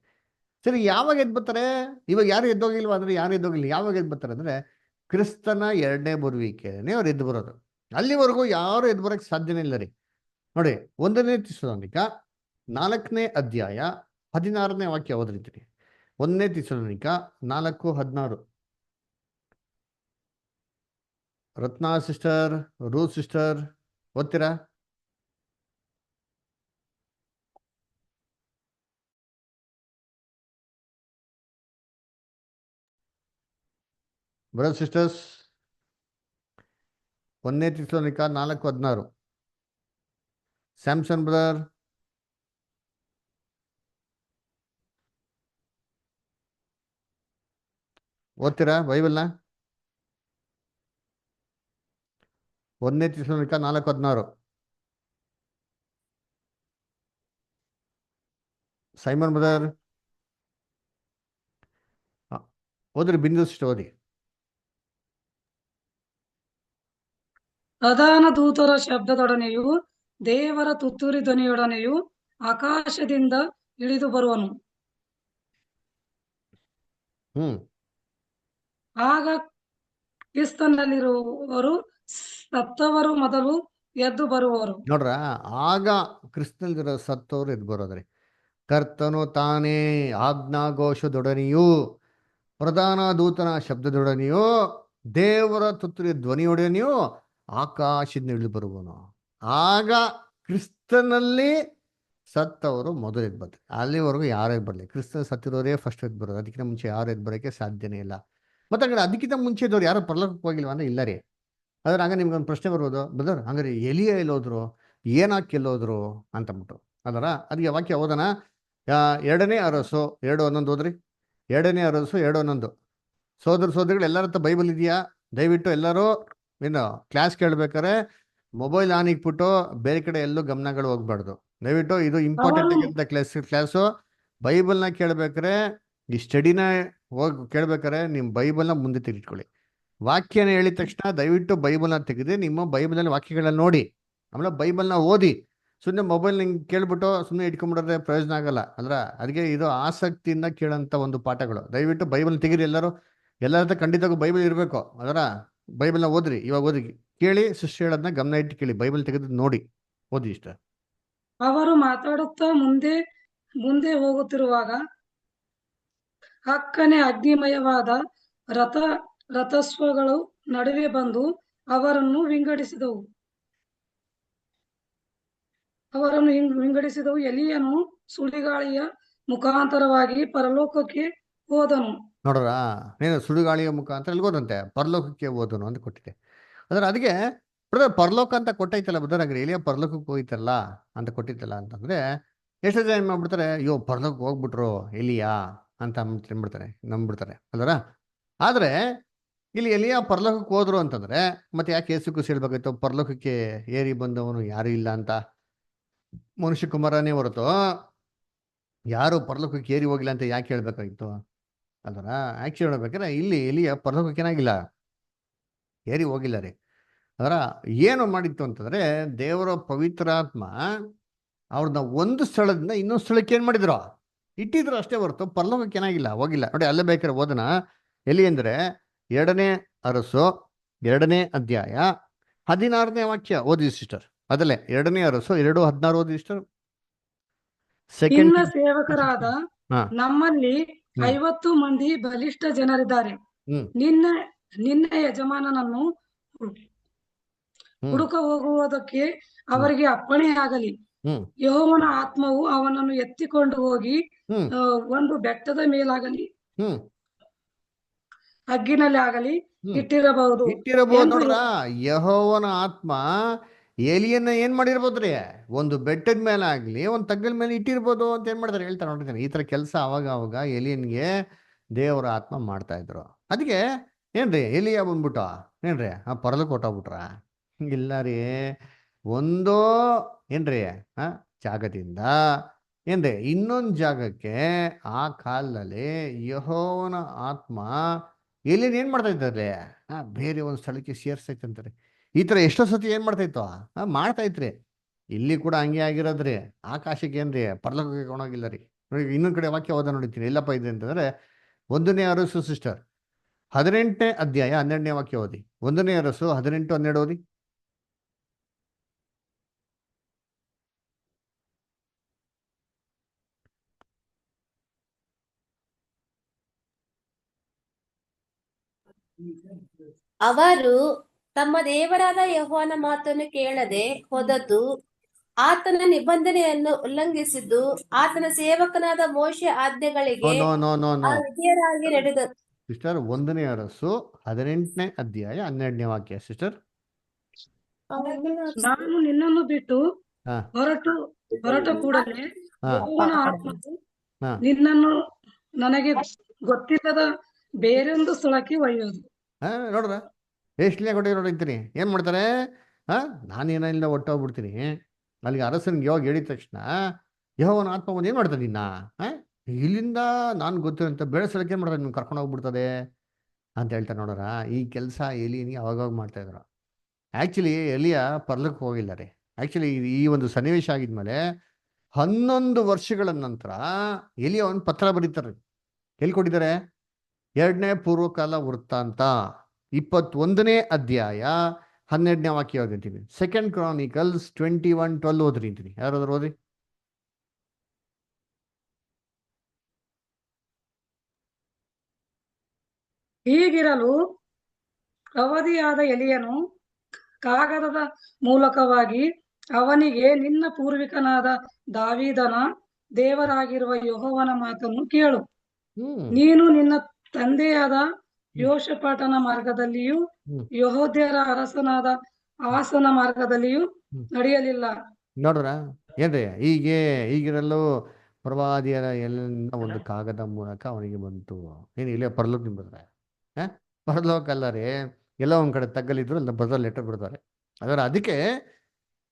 ಸರಿ, ಯಾವಾಗ ಎದ್ದು ಬರ್ತಾರೆ? ಇವಾಗ ಯಾರು ಎದ್ದೋಗಿಲ್ವ ಅಂದ್ರೆ ಯಾರು ಎದ್ದೋಗಿಲ್ಲ. ಯಾವಾಗ ಎದ್ದು ಬರ್ತಾರೆ ಅಂದ್ರೆ ಕ್ರಿಸ್ತನ 2ನೇ ಬರುವಿಕೆನೇ ಅವ್ರು ಎದ್ದು ಬರೋದು. ಅಲ್ಲಿವರೆಗೂ ಯಾರು ಎದ್ದು ಬರೋಕ್ಕೆ ಸಾಧ್ಯನೇ ಇಲ್ಲ ರೀ. ನೋಡಿ, 1ನೇ ಥೆಸಲೋನಿಕ 4ನೇ ಅಧ್ಯಾಯ 16ನೇ ವಾಕ್ಯ ಓದ್ರಿತೀರಿ. 1ನೇ ಥೆಸಲೋನಿಕ 4:16. ರತ್ನಾ ಸಿಸ್ಟರ್, ರೂತ್ ಸಿಸ್ಟರ್ ಓದ್ತೀರಾ? ಬ್ರದರ್ ಸಿಸ್ಟರ್ಸ್, 1 ಥೆಸಲೋನಿಕ 4:16. ಸ್ಯಾಮ್ಸನ್ ಬ್ರದರ್, ಓದ್ತೀರಾ ಬೈಬಲ್ನ? 1 ಥೆಸಲೋನಿಕ 4:16. ಸೈಮನ್ ಬ್ರದರ್ ಓದ್ರಿ, ಬಿಂದು ಸಿಸ್ಟರ್ ಓದಿ. ಪ್ರಧಾನ ದೂತರ ಶಬ್ದದೊಡನೆಯೂ ದೇವರ ತುತ್ತೂರಿ ಧ್ವನಿಯೊಡನೆಯೂ ಆಕಾಶದಿಂದ ಇಳಿದು ಬರುವನು. ಆಗ ಕ್ರಿಸ್ತನಲ್ಲಿರುವವರು ಸತ್ತವರು ಮೊದಲು ಎದ್ದು ಬರುವರು. ನೋಡ್ರ, ಆಗ ಕ್ರಿಸ್ತನಲ್ಲಿರೋ ಸತ್ತವರು ಎದ್ದು ಬರೋದ್ರಿ. ಕರ್ತನು ತಾನೇ ಆಜ್ಞಾಘೋಷದೊಡನೆಯೂ ಪ್ರಧಾನ ದೂತನ ಶಬ್ದದೊಡನೆಯೂ ದೇವರ ತುತ್ತೂರಿ ಧ್ವನಿಯೊಡನೆಯೂ ಆಕಾಶದಿಂದ ಇಳಿದು ಬರುವನು. ಆಗ ಕ್ರಿಸ್ತನಲ್ಲಿ ಸತ್ತವರು ಮೊದಲು ಎದ್ದು ಬರ್ತಾರೆ. ಅಲ್ಲಿವರೆಗೂ ಯಾರು ಎದ್ದು ಬರಲಿ, ಕ್ರಿಸ್ತನ ಸತ್ತಿರೋರೇ ಫಸ್ಟ್ ಎದ್ದು ಬರೋದು. ಅದಕ್ಕಿಂತ ಮುಂಚೆ ಯಾರು ಎದ್ದು ಬರೋಕ್ಕೆ ಸಾಧ್ಯನೇ ಇಲ್ಲ. ಮತ್ತೆ ಹಂಗಾರೆ ಅದಕ್ಕಿಂತ ಮುಂಚೆ ಇದ್ದವ್ರು ಯಾರು ಪರಲೋಕಕ್ಕೆ ಹೋಗಿಲ್ವ ಅಂದ್ರೆ ಇಲ್ಲ ರೀ. ಆದ್ರೆ ಹಂಗ ನಿಮ್ಗೊಂದು ಪ್ರಶ್ನೆ ಬರ್ಬೋದು, ಬ್ರದರ್ ಹಂಗಾರೆ ಎಲಿಯ ಎಲ್ಲೋದ್ರು, ಏನಾಕಿ ಎಲ್ಲೋದ್ರು ಅಂತಂದ್ಬಿಟ್ಟು. ಅದರ ಅದಕ್ಕೆ ವಾಕ್ಯ ಓದೋಣ. 2ನೇ ಅರಸು 2:11 ಓದ್ರಿ. 2ನೇ ಅರಸು 2:11. ಸೋದರಿಗಳು ಎಲ್ಲರ ಹತ್ರ ಬೈಬಲ್ ಇದೆಯಾ? ದಯವಿಟ್ಟು ಎಲ್ಲರೂ ಏನು ಕ್ಲಾಸ್ ಕೇಳ್ಬೇಕಾರೆ ಮೊಬೈಲ್ ಆನ್ ಇಟ್ಬಿಟ್ಟು ಬೇರೆ ಕಡೆ ಎಲ್ಲೂ ಗಮನಗಳು ಹೋಗ್ಬಾರ್ದು. ದಯವಿಟ್ಟು ಇದು ಇಂಪಾರ್ಟೆಂಟ್ ಆಗಿದ್ದ ಕ್ಲಾಸು. ಬೈಬಲ್ನ ಕೇಳ್ಬೇಕಾರೆ, ಈ ಸ್ಟಡಿನ ಕೇಳ್ಬೇಕಾರೆ ನಿಮ್ಮ ಬೈಬಲ್ನ ಮುಂದೆ ತೆಗೆದುಕೊಳ್ಳಿ. ವಾಕ್ಯನ ಹೇಳಿದ ತಕ್ಷಣ ದಯವಿಟ್ಟು ಬೈಬಲ್ನ ತೆಗೆದು ನಿಮ್ಮ ಬೈಬಲ್ನಲ್ಲಿ ವಾಕ್ಯಗಳನ್ನ ನೋಡಿ, ಆಮೇಲೆ ಬೈಬಲ್ನ ಓದಿ. ಸುಮ್ಮನೆ ಮೊಬೈಲ್ ನಿಂಗೆ ಕೇಳ್ಬಿಟ್ಟು ಸುಮ್ಮನೆ ಇಟ್ಕೊಂಡ್ಬಿಟ್ರೆ ಪ್ರಯೋಜನ ಆಗಲ್ಲ. ಅಂದ್ರೆ ಅದಕ್ಕೆ ಇದು ಆಸಕ್ತಿಯಿಂದ ಕೇಳೋಂಥ ಒಂದು ಪಾಠಗಳು. ದಯವಿಟ್ಟು ಬೈಬಲ್ ತೆಗೀರಿ. ಎಲ್ಲರ ಹತ್ರ ಖಂಡಿತವಾಗೂ ಬೈಬಲ್ ಇರಬೇಕು. ಅದರ ಬೈಬಲ್ನ ಓದ್ರಿ. ಇವಾಗ ಓದಿ ಕೇಳಿ, ಶಿಷ್ಯ ಹೇಳೋದನ್ನ ಗಮನ ಇಟ್ಟು ಕೇಳಿ, ಬೈಬಲ್ ತೆಗೆದು ನೋಡಿ, ಓದಿ ಇಷ್ಟ. ಅವರು ಮಾತಾಡುತ್ತಾ ಮುಂದೆ ಹೋಗುತ್ತಿರುವಾಗ ಹಕ್ಕನೆ ಅಗ್ನಿಮಯವಾದ ರಥಸ್ವಗಳು ನಡುವೆ ಬಂದು ಅವರನ್ನು ವಿಂಗಡಿಸಿದವು. ಎಲಿಯನು ಸುಳಿಗಾಳಿಯ ಮುಖಾಂತರವಾಗಿ ಪರಲೋಕಕ್ಕೆ ಹೋದನು. ನೋಡ್ರ, ನೀನು ಸುಡುಗಾಳಿಯ ಮುಖಾಂತರ ಎಲ್ಗೋದಂತೆ ಪರಲೋಕಕ್ಕೆ ಹೋದನು ಅಂತ ಕೊಟ್ಟಿದೆ. ಅಂದ್ರೆ ಅದಕ್ಕೆ ಬ್ರದರ್ ಪರಲೋಕ ಅಂತ ಕೊಟ್ಟೈತಲ್ಲ ಬ್ರದರ್, ಹಾಗೆ ಎಲಿಯ ಪರಲೋಕಕ್ಕೆ ಹೋಯ್ತಲ್ಲ ಅಂತ ಕೊಟ್ಟಿತ್ತಲ್ಲ ಅಂತಂದ್ರೆ ಎಷ್ಟು ಜನ ಏನ್ ಮಾಡ್ಬಿಡ್ತಾರೆ, ಅಯ್ಯೋ ಪರಲೋಕಕ್ಕೆ ಹೋಗ್ಬಿಟ್ರು ಎಲಿಯಾ ಅಂತ ನಂಬಿಡ್ತಾರೆ ಅಲ್ವರ. ಆದ್ರೆ ಇಲ್ಲಿ ಎಲಿಯ ಪರಲೋಕಕ್ಕೆ ಹೋದ್ರು ಅಂತಂದ್ರೆ ಮತ್ತೆ ಯಾಕೆ ಯೇಸು ಕ್ರಿಸ್ತ ಹೇಳ್ಬೇಕಾಯ್ತು ಪರಲೋಕಕ್ಕೆ ಏರಿ ಬಂದವನು ಯಾರು ಇಲ್ಲ ಅಂತ? ಮನುಷ್ಯ ಕುಮಾರನೇ ಹೊರತು ಯಾರು ಪರಲೋಕಕ್ಕೆ ಏರಿ ಹೋಗಿಲ್ಲ ಅಂತ ಯಾಕೆ ಹೇಳ್ಬೇಕಾಗಿತ್ತು ಅಲ್ವರ? ಆಕ್ಚುಲಿ ಹೇಳ್ಬೇಕಾದ್ರೆ ಇಲ್ಲಿ ಎಲಿಯ ಪರಲೋಕಕ್ಕೆ ಏನಾಗಿಲ್ಲ, ಏರಿ ಹೋಗಿಲ್ಲ ರೀ. ಅದರ ಏನು ಮಾಡಿತ್ತು ಅಂತಂದ್ರೆ ದೇವರ ಪವಿತ್ರಾತ್ಮ ಅವ್ರನ್ನ ಒಂದು ಸ್ಥಳದಿಂದ ಇನ್ನೊಂದು ಸ್ಥಳಕ್ಕೆ ಏನ್ ಮಾಡಿದ್ರು, ಇಟ್ಟಿದ್ರು ಅಷ್ಟೇ ಹೊರತು ಪರಲೋಕಕ್ಕೆ ಏನಾಗಿಲ್ಲ, ಹೋಗಿಲ್ಲ. ನೋಡಿ ಅಲ್ಲೇ ಬೇಕಾದ್ರೆ ಓದನ. ಎಲ್ಲಿ ಅಂದ್ರೆ 2ನೇ ಅರಸು 2ನೇ ಅಧ್ಯಾಯ 16ನೇ ವಾಕ್ಯ ಓದಿ ಸಿಸ್ಟರ್. ಅದಲ್ಲೇ 2ನೇ ಅರಸು 2:16 ಓದಿ ಸಿಸ್ಟರ್. ನಿನ್ನ ಸೇವಕರಾದ ನಮ್ಮಲ್ಲಿ 50 ಮಂದಿ ಬಲಿಷ್ಠ ಜನರಿದ್ದಾರೆ. ನಿನ್ನ ಯಜಮಾನನನ್ನು ಹುಡುಕ ಹೋಗುವುದಕ್ಕೆ ಅವರಿಗೆ ಅಪ್ಪಣೆ ಆಗಲಿ. ಯೆಹೋವನ ಆತ್ಮವು ಅವನನ್ನು ಎತ್ತಿಕೊಂಡು ಹೋಗಿ ಒಂದು ಬೆಟ್ಟದ ಮೇಲಾಗಲಿ ಹಗ್ಗಿನಲ್ಲಿ ಆಗಲಿ ಇಟ್ಟಿರಬಹುದು. ನೋಡ್ರ, ಯೆಹೋವನ ಆತ್ಮ ಏಲಿಯನ್ನ ಏನ್ ಮಾಡಿರ್ಬೋದ್ರಿ, ಒಂದು ಬೆಟ್ಟದ ಮೇಲೆ ಆಗ್ಲಿ ಒಂದು ತಗ್ಗದ ಮೇಲೆ ಇಟ್ಟಿರ್ಬೋದು ಅಂತ ಏನ್ ಮಾಡ್ತಾರೆ ಹೇಳ್ತಾರೆ. ನೋಡಿದ್ದೀನಿ ಈ ತರ ಕೆಲಸ ಅವಾಗ ಏಲಿಯನ್ಗೆ ದೇವರ ಆತ್ಮ ಮಾಡ್ತಾ ಇದ್ರು. ಅದಕ್ಕೆ ಏನ್ರಿ ಎಲಿಯ ಬಂದ್ಬಿಟ್ಟು ಏನ್ರಿ ಪರಲೋಕ ಹೊಟ್ಟೋಗ್ಬಿಟ್ರ? ಇಲ್ಲ ರೀ. ಒಂದೋ ಏನ್ರಿ ಜಾಗದಿಂದ ಏನ್ರಿ ಇನ್ನೊಂದು ಜಾಗಕ್ಕೆ ಆ ಕಾಲದಲ್ಲಿ ಯೆಹೋವನ ಆತ್ಮ ಎಲಿಯನ್ ಏನ್ ಮಾಡ್ತಾ ಇದ್ದಾರೆ, ಬೇರೆ ಒಂದು ಸ್ಥಳಕ್ಕೆ ಸೇರ್ಸೈತೆ ಅಂತಾರೆ. ಈ ತರ ಎಷ್ಟೋ ಸತಿ ಏನ್ ಮಾಡ್ತಾ ಇತ್ತು, ಮಾಡ್ತಾ ಇತ್ರಿ. ಇಲ್ಲಿ ಕೂಡ ಹಂಗೆ ಆಗಿರೋದ್ರಿ. ಆಕಾಶಕ್ಕೆ ಏನ್ರಿ ಪರಲೋಕಕ್ಕೆ ಕೊಂಡೋಗಿಲ್ಲ ರೀ. ನೋಡಿ ಇನ್ನೊಂದ್ ಕಡೆ ವಾಕ್ಯ ಓದ ನೋಡಿತೀನಿ ಎಲ್ಲಪ್ಪ ಇದೆ ಅಂತಂದ್ರೆ 1ನೇ ಅರಸು ಸಿಸ್ಟರ್ 18ನೇ ಅಧ್ಯಾಯ 12ನೇ ವಾಕ್ಯ ಓದಿ. 1ನೇ ಅರಸು 18:12 ಓದಿ. ಅವರು ತಮ್ಮ ದೇವರಾದ ಯೆಹೋವನ ಮಾತನ್ನು ಕೇಳದೆ ಹೋದದ್ದು, ಆತನ ನಿಬಂಧನೆಯನ್ನು ಉಲ್ಲಂಘಿಸಿದ್ದು, ಆತನ ಸೇವಕನಾದ ಮೋಶೆ ಆಜ್ಞೆಗಳಿಗೆ ವಿಧೇಯರಾಗಿ ನಡೆದರು. ಸಿಸ್ಟರ್ 1ನೇ ಅರಸು 18ನೇ ಅಧ್ಯಾಯ 12ನೇ ವಾಕ್ಯ ಸಿಸ್ಟರ್. ನಾನು ನಿನ್ನನ್ನು ಬಿಟ್ಟು ಹಾ ಹೊರಟ ಕೂಡಲೇ ಹಾ ಯೆಹೋವನ ಆತ್ಮವು ಹಾ ನಿನ್ನನ್ನು ನನಗೆ ಗೊತ್ತಿಲ್ಲದ ಬೇರೊಂದು ಸ್ಥಳಕ್ಕೆ ಒಯ್ಯೋದು. ನೋಡ್ರ ಎಷ್ಟು ಕೊಟ್ಟಿಗೆ ನೋಡಿರ್ತೀನಿ ಏನು ಮಾಡ್ತಾರೆ. ನಾನೇನಿಲ್ಲ ಹೊಟ್ಟೋಗ್ಬಿಡ್ತೀನಿ. ಅಲ್ಲಿಗೆ ಅರಸನಿಗೆ ಯಾವಾಗ ಹೇಳಿದ ತಕ್ಷಣ ಯೆಹೋವನ ಆತ್ಮ ಬಂದು ಏನು ಮಾಡ್ತದೆ ನಿನ್ನ ಇಲ್ಲಿಂದ ನಾನು ಗೊತ್ತಿರೋಂಥ ಬೇರೆ ಸ್ಥಳಕ್ಕೆ ಏನು ಮಾಡ್ತಾರೆ ನಿಮ್ಗೆ ಕರ್ಕೊಂಡು ಹೋಗ್ಬಿಡ್ತದೆ ಅಂತ ಹೇಳ್ತಾರೆ. ನೋಡ್ರ ಈ ಕೆಲಸ ಎಲಿನಿಗೆ ಅವಾಗವಾಗ ಮಾಡ್ತಾ ಇದ್ರು. ಆ್ಯಕ್ಚುಲಿ ಎಲಿಯ ಪರ್ಲಕ್ಕೆ ಹೋಗಿಲ್ಲ ರೀ. ಆ್ಯಕ್ಚುಲಿ ಈ ಒಂದು ಸನ್ನಿವೇಶ ಆಗಿದ್ಮೇಲೆ 11 ವರ್ಷಗಳ ನಂತರ ಎಲಿಯ ಒಂದು ಪತ್ರ ಬರೀತಾರೆ. ಎಲ್ಲಿ ಕೊಟ್ಟಿದ್ದಾರೆ? 2ನೇ ಪೂರ್ವಕಾಲ ವೃತ್ತಾಂತ 21ನೇ ಅಧ್ಯಾಯ 12ನೇ ವಾಕ್ಯ ಓದಿರ್ತೀನಿ. 2 Chronicles 21:12 ಓದ್ರಿ ಅಂತೀನಿ. ಯಾರಾದ್ರೂ ಓದ್ರಿ. ಹೀಗಿರಲು ಪ್ರವಾದಿಯಾದ ಎಲಿಯನು ಕಾಗದದ ಮೂಲಕವಾಗಿ ಅವನಿಗೆ, ನಿನ್ನ ಪೂರ್ವಿಕನಾದ ದಾವೀದನ ದೇವರಾಗಿರುವ ಯೆಹೋವನ ಮಾತನ್ನು ಕೇಳು. ನೀನು ನಿನ್ನ ತಂದೆಯಾದ ಯೋಷಾಫಾಟನ ಮಾರ್ಗದಲ್ಲಿಯೂ ಯೆಹೂದ್ಯರ ಅರಸನಾದ ಆಸನ ಮಾರ್ಗದಲ್ಲಿಯೂ ನಡೆಯಲಿಲ್ಲ. ನೋಡ್ರ ಏನ್ರಿ ಈಗಿರಲು ಪ್ರವಾದಿಯರ ಎಲ್ಲ ಒಂದು ಕಾಗದ ಮೂಲಕ ಅವನಿಗೆ ಬಂತು. ಏನು ಇಲ್ಲೇ ಪರಲೋಕ ನಿಂಬುದ್ರೆ ಪರಲೋಕ ಅಲ್ಲ ರೀ, ಎಲ್ಲ ಒಂದ್ ಕಡೆ ತಗ್ಗಲಿದ್ರು ಅಲ್ಲ ಬದಲ್ ಲೆಟರ್ ಬಿಡ್ತಾರೆ. ಅದರ ಅದಕ್ಕೆ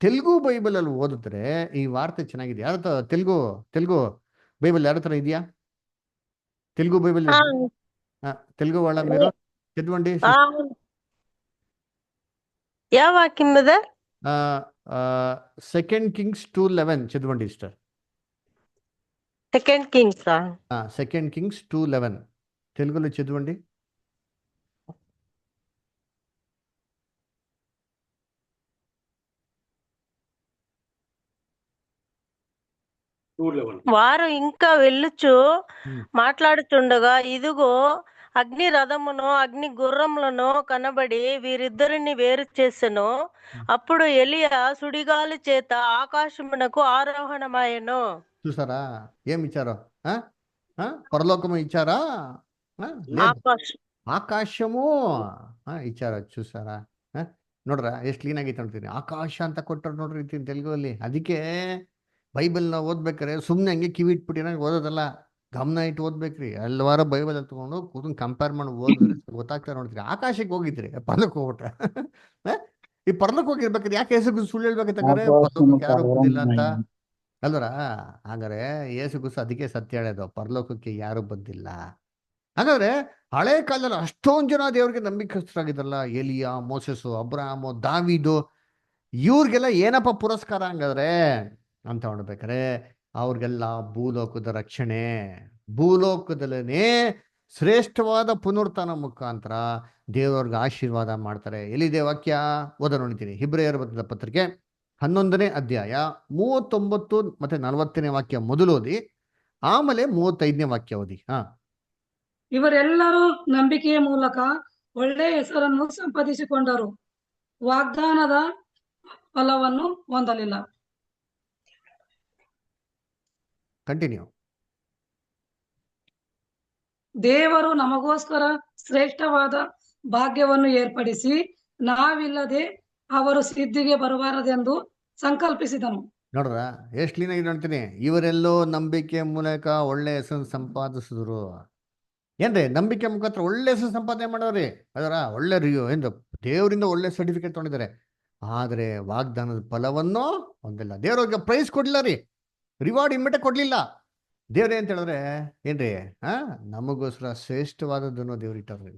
ತೆಲುಗು ಬೈಬಲಲ್ಲಿ ಓದಿದ್ರೆ ಈ ವಾರ್ತೆ ಚೆನ್ನಾಗಿದೆ. ಯಾರ ತೆಲುಗು ಬೈಬಲ್ ಯಾರ ಹತ್ರ ಇದೆಯಾ? ತೆಲುಗು ಬೈಬಲ್ తెలుగు వాళ్ళ మీరు చదవండి. ಯಾವ ವಾಕ್ಯ ಬ್ರದರ್? 2 Kings 2:11 చదవండి సిస్టర్. 2 Kings 2 Kings 2:11 తెలుగులో చదవండి. వారు ఇంకా వెళ్ళుచు మాట్లాడుచుండగా, ఇదిగో అగ్ని రథమును అగ్ని గుర్రములను కనబడి వీరిద్దరిని వేరు చేసెను. అప్పుడు ఎలియా సుడిగాలి చేత ఆకాశమునకు ఆరోహణమాయెను. చూసారా ఏం ఇచ్చారో? పరలోకము ఇచ్చారా? ಆಕಾಶಮು ಇಚ್ಚಾರ. చూసారా ನೋಡ್ರ ಎಷ್ಟು ಕ್ಲೀನ್ ಆಗೈತೆ ನೋಡ್ತೀನಿ. ಆಕಾಶ ಅಂತ ಕೊಟ್ಟರು ನೋಡ್ರಿ ತೆಲುಗಲ್ಲಿ. ಅದಕ್ಕೆ ಬೈಬಲ್ನ ಓದ್ಬೇಕಾರೆ ಸುಮ್ಮನೆ ಹಂಗೆ ಕಿವಿ ಇಟ್ಬಿಟ್ಟಿನಾಗ ಓದೋದಲ್ಲ, ಗಮನ ಇಟ್ಟು ಓದ್ಬೇಕ್ರಿ. ಎಲ್ಲವಾರ ಬೈಬಲ್ ಎತ್ಕೊಂಡು ಕೂತ್ಕೊಂಡು ಕಂಪೇರ್ ಮಾಡಿ ಓದಿದ್ರೆ ಗೊತ್ತಾಗ್ತಾ ನೋಡ್ತೀರಿ. ಆಕಾಶಕ್ಕೆ ಹೋಗಿದ್ರಿ ಪರ್ಲಕ್ಕೆ ಹೋಗ್ಬಿಟ್ರೆ ಈ ಪರ್ಲಕ್ಕೆ ಹೋಗಿರ್ಬೇಕಾದ್ರೆ ಯಾಕೆ ಹೆಸರು ಸುಳ್ಳು ಹೇಳ್ಬೇಕಂತಂದ್ರೆ ಪರ್ಲೋಕಕ್ಕೆ ಯಾರು ಬಂದಿಲ್ಲ ಅಂತ ಅಲ್ವರ. ಹಾಗಾದ್ರೆ ಯೇಸು ಕ್ರಿಸ್ತ ಅದಕ್ಕೆ ಸತ್ಯ ಹೇಳೋದು, ಪರಲೋಕಕ್ಕೆ ಯಾರು ಬಂದಿಲ್ಲ. ಹಾಗಾದ್ರೆ ಹಳೆ ಕಾಲದಲ್ಲಿ ಅಷ್ಟೊಂದು ಜನ ದೇವ್ರಿಗೆ ನಂಬಿಕಸ್ಥರಾಗಿದ್ರಲ್ಲ, ಎಲಿಯಾ, ಮೋಸೆಸು, ಅಬ್ರಾಹಮು, ದಾವೀದು, ಇವ್ರಿಗೆಲ್ಲ ಏನಪ್ಪ ಪುರಸ್ಕಾರ ಹಂಗಾದ್ರೆ ಅಂತ ನೋಡ್ಬೇಕಾರೆ ಅವ್ರಿಗೆಲ್ಲ ಭೂಲೋಕದ ರಕ್ಷಣೆ, ಭೂಲೋಕದಲ್ಲೇ ಶ್ರೇಷ್ಠವಾದ ಪುನರುತ್ಥಾನ ಮುಖಾಂತರ ದೇವರಿಗೆ ಆಶೀರ್ವಾದ ಮಾಡ್ತಾರೆ. ಎಲ್ಲಿದೆ ವಾಕ್ಯ? ಓದ ನೋಡ್ತೀನಿ. ಹಿಬ್ರಿಯರ ಬರೆದ ಪತ್ರಿಕೆ 11ನೇ ಅಧ್ಯಾಯ 39 ಮತ್ತೆ 40ನೇ ವಾಕ್ಯ ಮೊದಲು ಓದಿ, ಆಮೇಲೆ 35ನೇ ವಾಕ್ಯ ಓದಿ. ಇವರೆಲ್ಲರೂ ನಂಬಿಕೆಯ ಮೂಲಕ ಒಳ್ಳೆಯ ಹೆಸರನ್ನು ಸಂಪಾದಿಸಿಕೊಂಡರು, ವಾಗ್ದಾನದ ಫಲವನ್ನು ಹೊಂದಲಿಲ್ಲ. ಕಂಟಿನ್ಯೂ. ದೇವರು ನಮಗೋಸ್ಕರ ಶ್ರೇಷ್ಠವಾದ ಭಾಗ್ಯವನ್ನು ಏರ್ಪಡಿಸಿ ನಾವಿಲ್ಲದೆ ಅವರು ಸಿದ್ಧಿಗೆ ಬರಬಾರದೆಂದು ಸಂಕಲ್ಪಿಸಿದನು. ನೋಡ್ರ ಎಷ್ಟು ಕ್ಲೀನ್ ಆಗಿ ನೋಡ್ತೀನಿ. ಇವರೆಲ್ಲೋ ನಂಬಿಕೆ ಮೂಲಕ ಒಳ್ಳೆ ಹೆಸರು ಸಂಪಾದಿಸಿದ್ರು. ಏನ್ರಿ ನಂಬಿಕೆ ಮುಖಾಂತರ ಒಳ್ಳೆ ಹೆಸರು ಸಂಪಾದನೆ ಮಾಡೋರಿ. ಅದರ ಒಳ್ಳೆ ಏನು ದೇವರಿಂದ ಒಳ್ಳೆ ಸರ್ಟಿಫಿಕೇಟ್ ತೊಗೊಂಡಿದ್ದಾರೆ. ಆದರೆ ವಾಗ್ದಾನದ ಫಲವನ್ನು ಹೊಂದಿಲ್ಲ. ದೇವ್ರಿಗೆ ಪ್ರೈಸ್ ಕೊಡ್ಲಿಲ್ಲ ರೀ, ರಿವಾರ್ಡ್ ಇಮ್ಮಿಟ ಕೊಡ್ಲಿಲ್ಲ. ದೇವ್ರೇ ಅಂತ ಹೇಳಿದ್ರೆ ಏನ್ರಿ ನಮಗೋಸ್ಕರ ಶ್ರೇಷ್ಠವಾದದ್ದನ್ನು ದೇವ್ರು ಇಟ್ಟವ್ರೆ.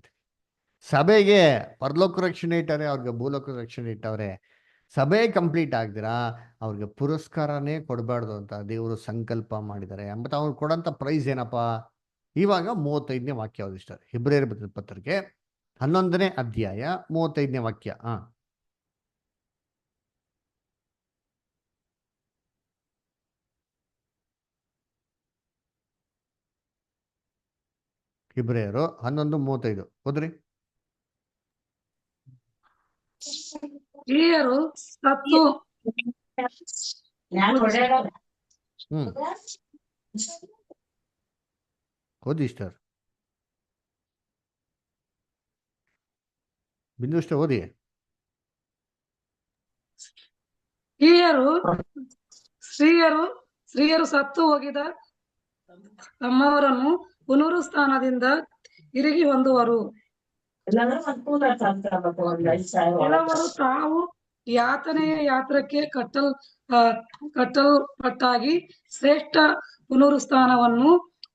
ಸಭೆಗೆ ಪರಲೋಕ ರಕ್ಷಣೆ ಇಟ್ಟವ್ರೆ, ಅವ್ರಿಗೆ ಭೂಲೋಕ ರಕ್ಷಣೆ ಇಟ್ಟವ್ರೆ. ಸಭೆ ಕಂಪ್ಲೀಟ್ ಆಗ್ದಿರಾ ಅವ್ರಿಗೆ ಪುರಸ್ಕಾರನೇ ಕೊಡಬಾರ್ದು ಅಂತ ದೇವರು ಸಂಕಲ್ಪ ಮಾಡಿದ್ದಾರೆ. ಮತ್ತು ಅವ್ರು ಕೊಡೋಂಥ ಪ್ರೈಸ್ ಏನಪ್ಪ? ಇವಾಗ 35ನೇ ವಾಕ್ಯ ಓದಿಷ್ಟ. ಹಿಬ್ರಿಯರ ಬರೆದ ಪತ್ರಿಕೆ 11ನೇ ಅಧ್ಯಾಯ 35ನೇ ವಾಕ್ಯ. ಹಿಬ್ರಿಯರು 11:35 ಓದ್ರಿ. ಹಿರಿಯರು ಸತ್ತು ಓದಿ ಸರ್. ಬಿಂದು ಅಷ್ಟೇ ಓದಿ. ಸ್ತ್ರೀಯರು ಸ್ತ್ರೀಯರು ಸ್ತ್ರೀಯರು ಸತ್ತು ಹೋಗಿದ ತಮ್ಮವರನ್ನು ಪುನರುತ್ಥಾನದಿಂದ ತಿರುಗಿ ಹೊಂದುವರು. ಕೆಲವರು ತಾವು ಯಾತನೆಯ ಯಾತ್ರಕ್ಕೆ ಕಟ್ಟಲ್ಪಟ್ಟಾಗಿ ಶ್ರೇಷ್ಠ ಪುನರುತ್ಥಾನವನ್ನು